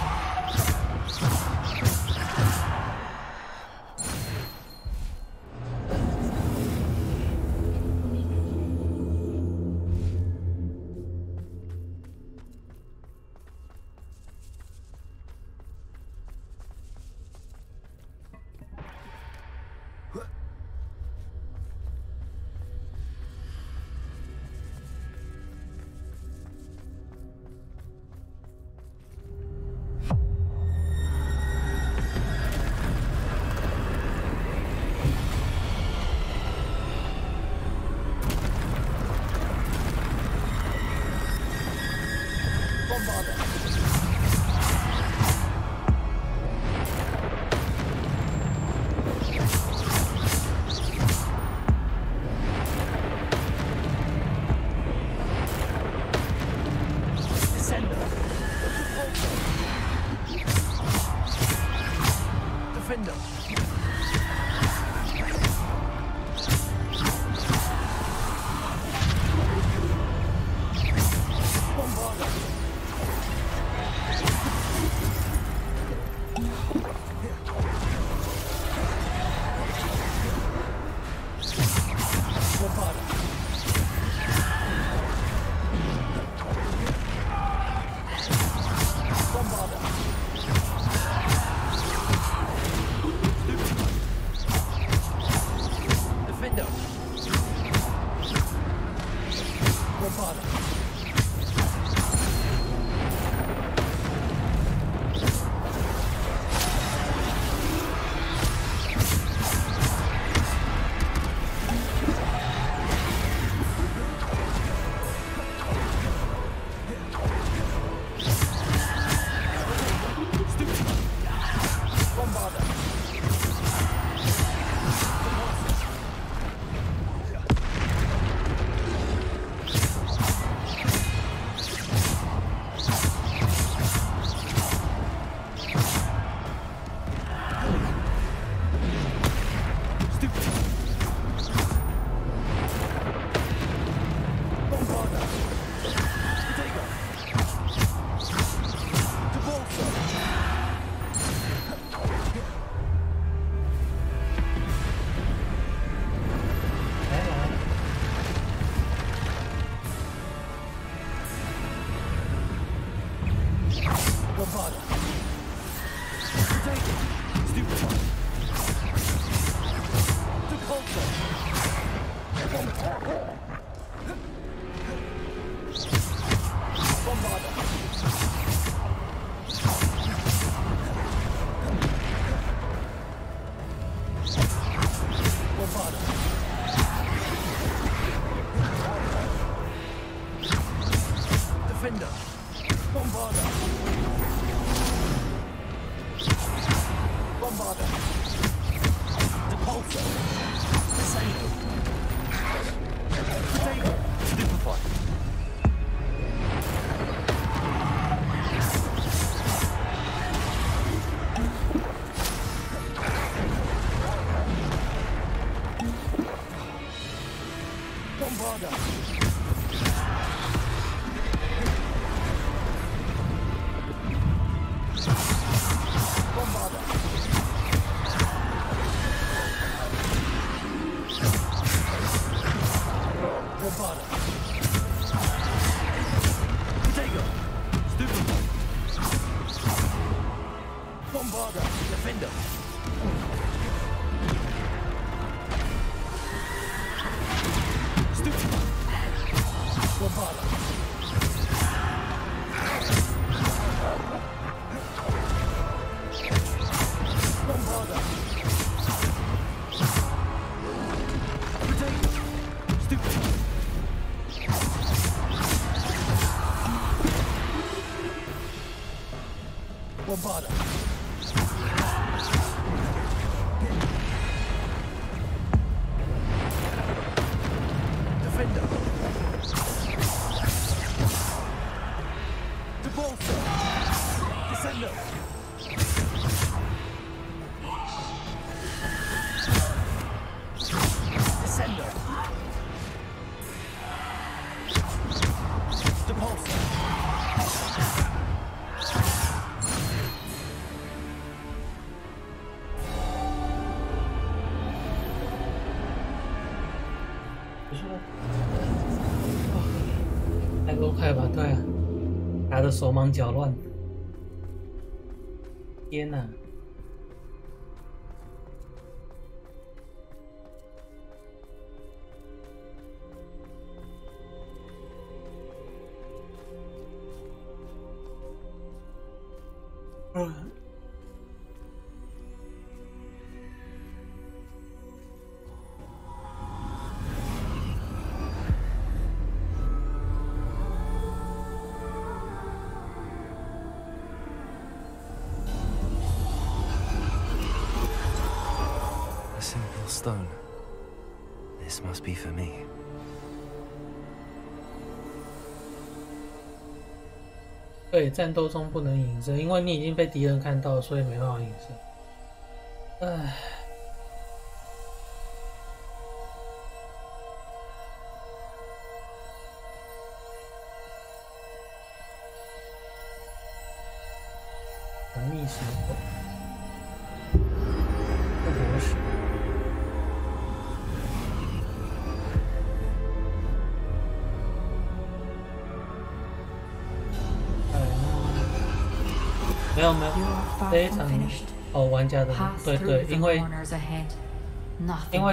说，太够快吧？对啊，打得手忙脚乱。天哪！Stone. This must be for me. 对，战斗中不能影射，因为你已经被敌人看到，所以没办法影射。唉。神秘石头。不博士。没有，非常玩家的对，因为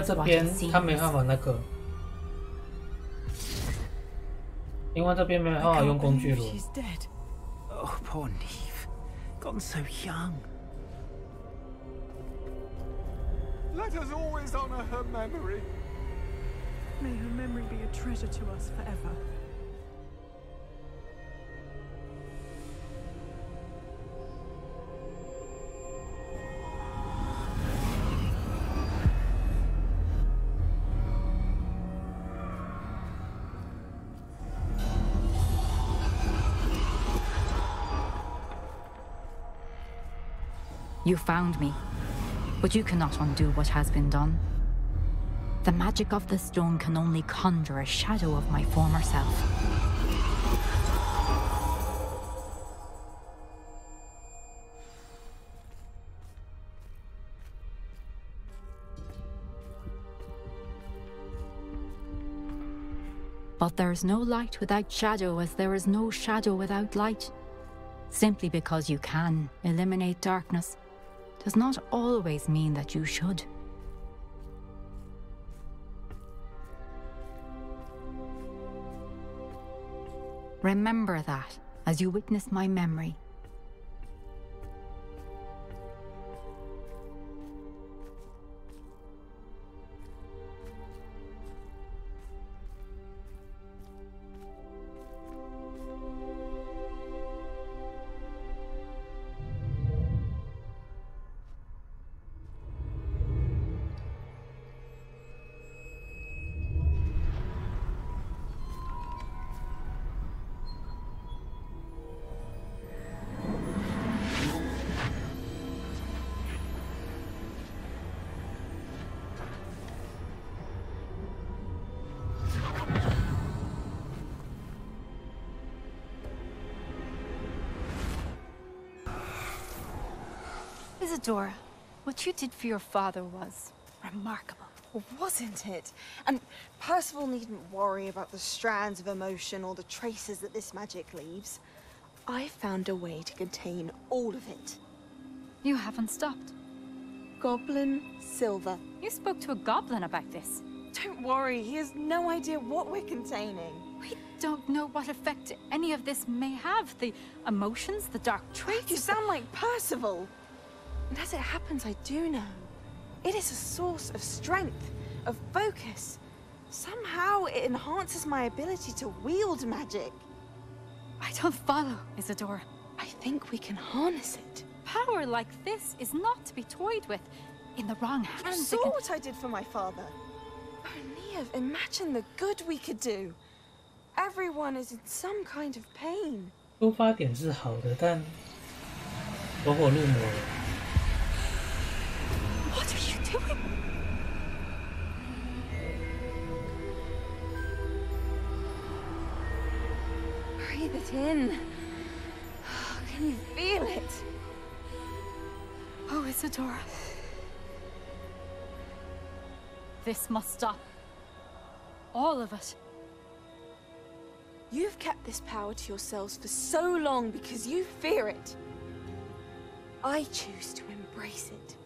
这边他没办法那个，因为这边没办法用工具轮。Oh, poor Neve, gone so young. Let us always honor her memory. May her memory be a treasure to us forever. You found me, but you cannot undo what has been done. The magic of the stone can only conjure a shadow of my former self. But there is no light without shadow, as there is no shadow without light. Simply because you can eliminate darkness does not always mean that you should. Remember that as you witness my memory. Isadora, what you did for your father was remarkable. Well, wasn't it? And Percival needn't worry about the strands of emotion or the traces that this magic leaves. I found a way to contain all of it. You haven't stopped. Goblin Silver. You spoke to a goblin about this. Don't worry, he has no idea what we're containing. We don't know what effect any of this may have. The emotions, the dark traits. You sound like Percival. And as it happens, I do know. It is a source of strength, of focus. Somehow it enhances my ability to wield magic. I don't follow, Isadora. I think we can harness it. Power like this is not to be toyed with. In the wrong hands, You saw what I did for my father. Oh, Neve, imagine the good we could do. Everyone is in some kind of pain. 出发点是好的，但走火入魔了。What are you doing? Breathe it in. Can you feel it? Oh, Isadora. This must stop. all of it. You've kept this power to yourselves for so long because you fear it. I choose to embrace it.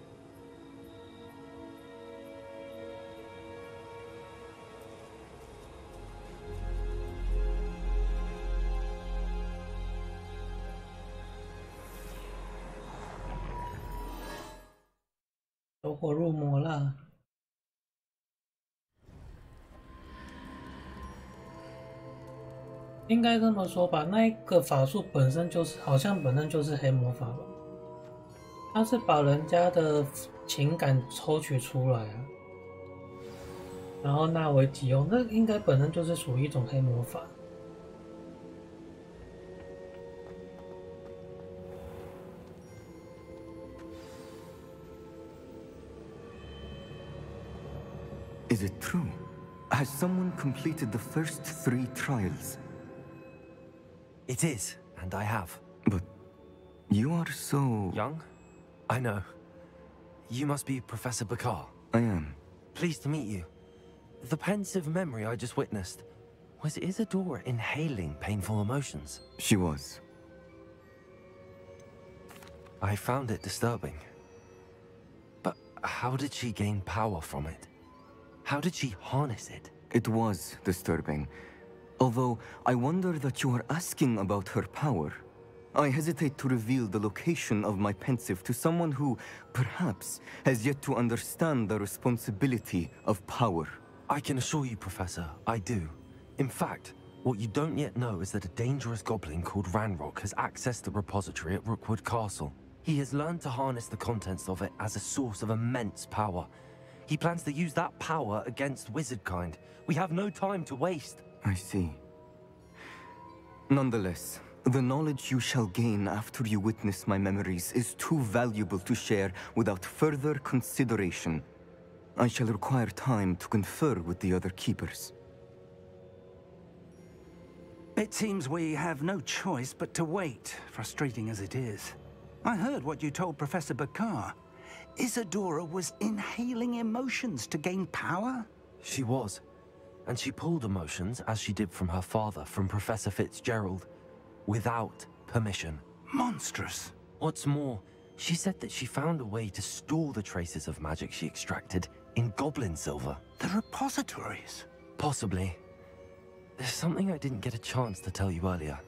"走火入魔了。应该这么说吧，那一个法术本身就是好像本身就是黑魔法吧，它是把人家的情感抽取出来啊，然后纳为己用，那应该本身就是属于一种黑魔法。Is it true? Has someone completed the first 3 trials? It is, and I have. But you are so... young? I know. You must be Professor Bakar. I am. Pleased to meet you. The pensive memory I just witnessed, was Isadora inhaling painful emotions? She was. I found it disturbing. But how did she gain power from it? How did she harness it? It was disturbing. Although, I wonder that you are asking about her power. I hesitate to reveal the location of my pensive to someone who, perhaps, has yet to understand the responsibility of power. I can assure you, Professor, I do. In fact, what you don't yet know is that a dangerous goblin called Ranrock has accessed the repository at Rookwood Castle. He has learned to harness the contents of it as a source of immense power. He plans to use that power against wizardkind. We have no time to waste. I see. Nonetheless, the knowledge you shall gain after you witness my memories is too valuable to share without further consideration. I shall require time to confer with the other keepers. It seems we have no choice but to wait, frustrating as it is. I heard what you told Professor Bakar. Isadora was inhaling emotions to gain power? She was. And she pulled emotions, as she did from her father, from Professor Fitzgerald, without permission. Monstrous. What's more, she said that she found a way to store the traces of magic she extracted in goblin silver. The repositories? Possibly. There's something I didn't get a chance to tell you earlier.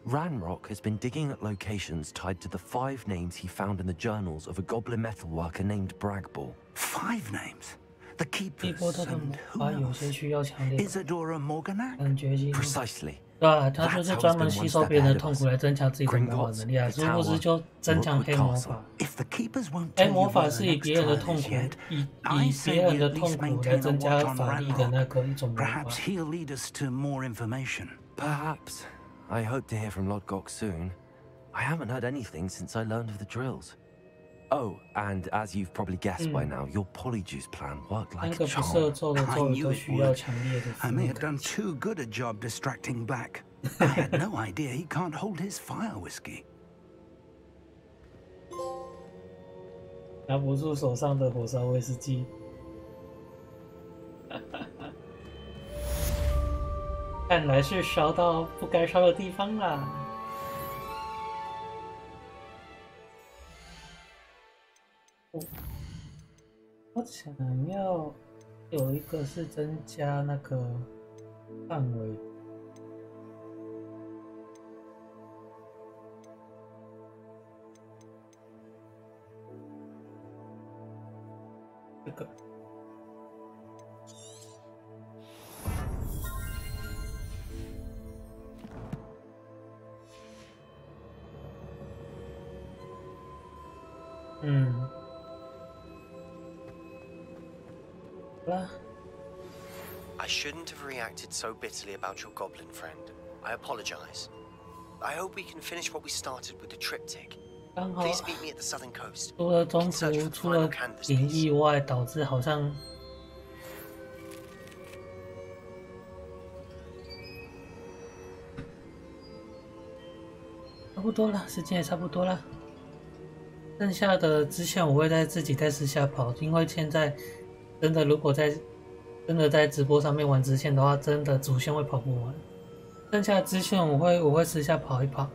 Ranrock has been digging at locations tied to the 5 names he found in the journals of a goblin metalworker named Bragball. 5 names? The keepers and who 把有些需要强烈 Isadora Morganac? 感觉经 Precisely. 对啊，他就是专门吸收别人的痛苦来增强自己的魔法能力啊，殊不知就增强黑魔法。黑魔法是以别人的痛苦，以别人的痛苦来增加法力的那个一种魔法。 Perhaps he'll lead us to more information. Perhaps. I hope to hear from Lodgok soon. I haven't heard anything since I learned of the drills. Oh, and as you've probably guessed by now, your polyjuice plan worked like a charm. I knew it would. I may have done too good a job distracting Black. I had no idea he can't hold his fire whiskey. 拿不住手上的火烧威士忌。看来是烧到不该烧的地方啦。我想要有一个是增加那个范围。这个。 I shouldn't have reacted so bitterly about your goblin friend. I apologize. I hope we can finish what we started with the triptych. Please meet me at the southern coast. 除了中途出了点意外，导致好像差不多了，时间也差不多了。剩下的支线我会自己在私下跑，因为现在真的如果再真的在直播上面玩支线的话，真的主线会跑不完，剩下的支线我会私下跑一跑。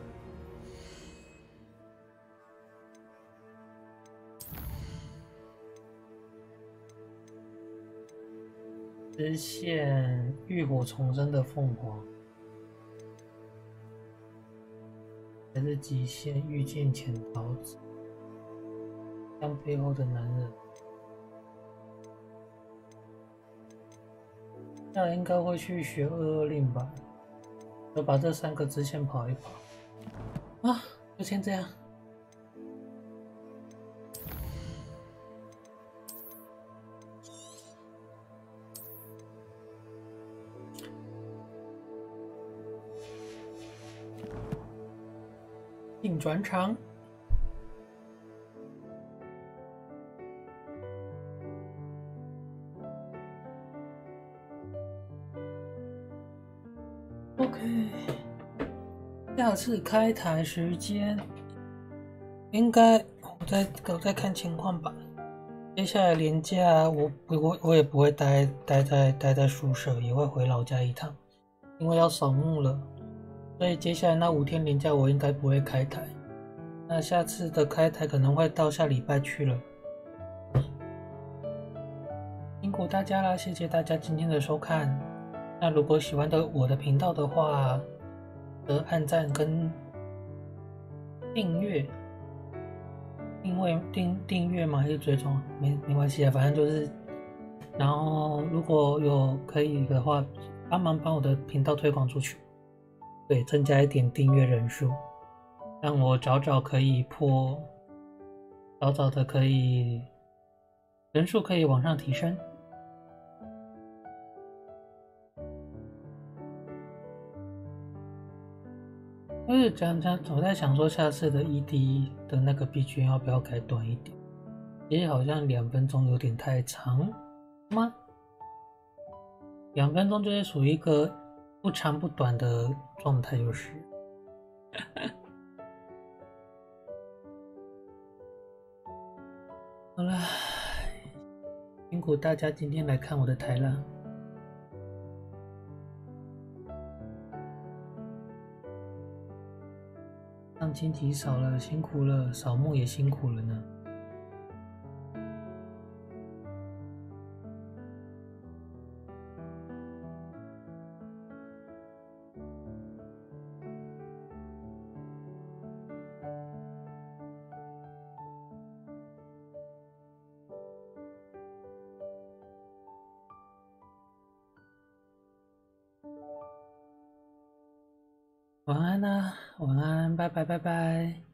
支线浴火重生的凤凰，还是极限遇见潜逃者，像背后的男人。那应该会去学22令吧，就把这3个支线跑一跑。啊，就先这样。进转场。OK， 下次开台时间应该我再看情况吧。接下来连假我也不会待在宿舍，也会回老家一趟，因为要扫墓了。所以接下来那5天连假我应该不会开台，那下次的开台可能会到下礼拜去了。辛苦大家啦，谢谢大家今天的收看。那如果喜欢我的频道的话，按赞跟订阅吗？还是追踪？没关系啊，反正就是。然后如果有可以的话，帮我的频道推广出去。对，增加一点订阅人数，让我早早的可以人数可以往上提升。就是我在想说，下次的 ED 的那个 BGM 要不要改短一点？其实好像2分钟有点太长吗？2分钟就是属于一个不长不短的状态，就是。好了，辛苦大家今天来看我的台了。上星期扫了，辛苦了，扫墓也辛苦了呢。晚安啦，晚安，拜拜拜拜。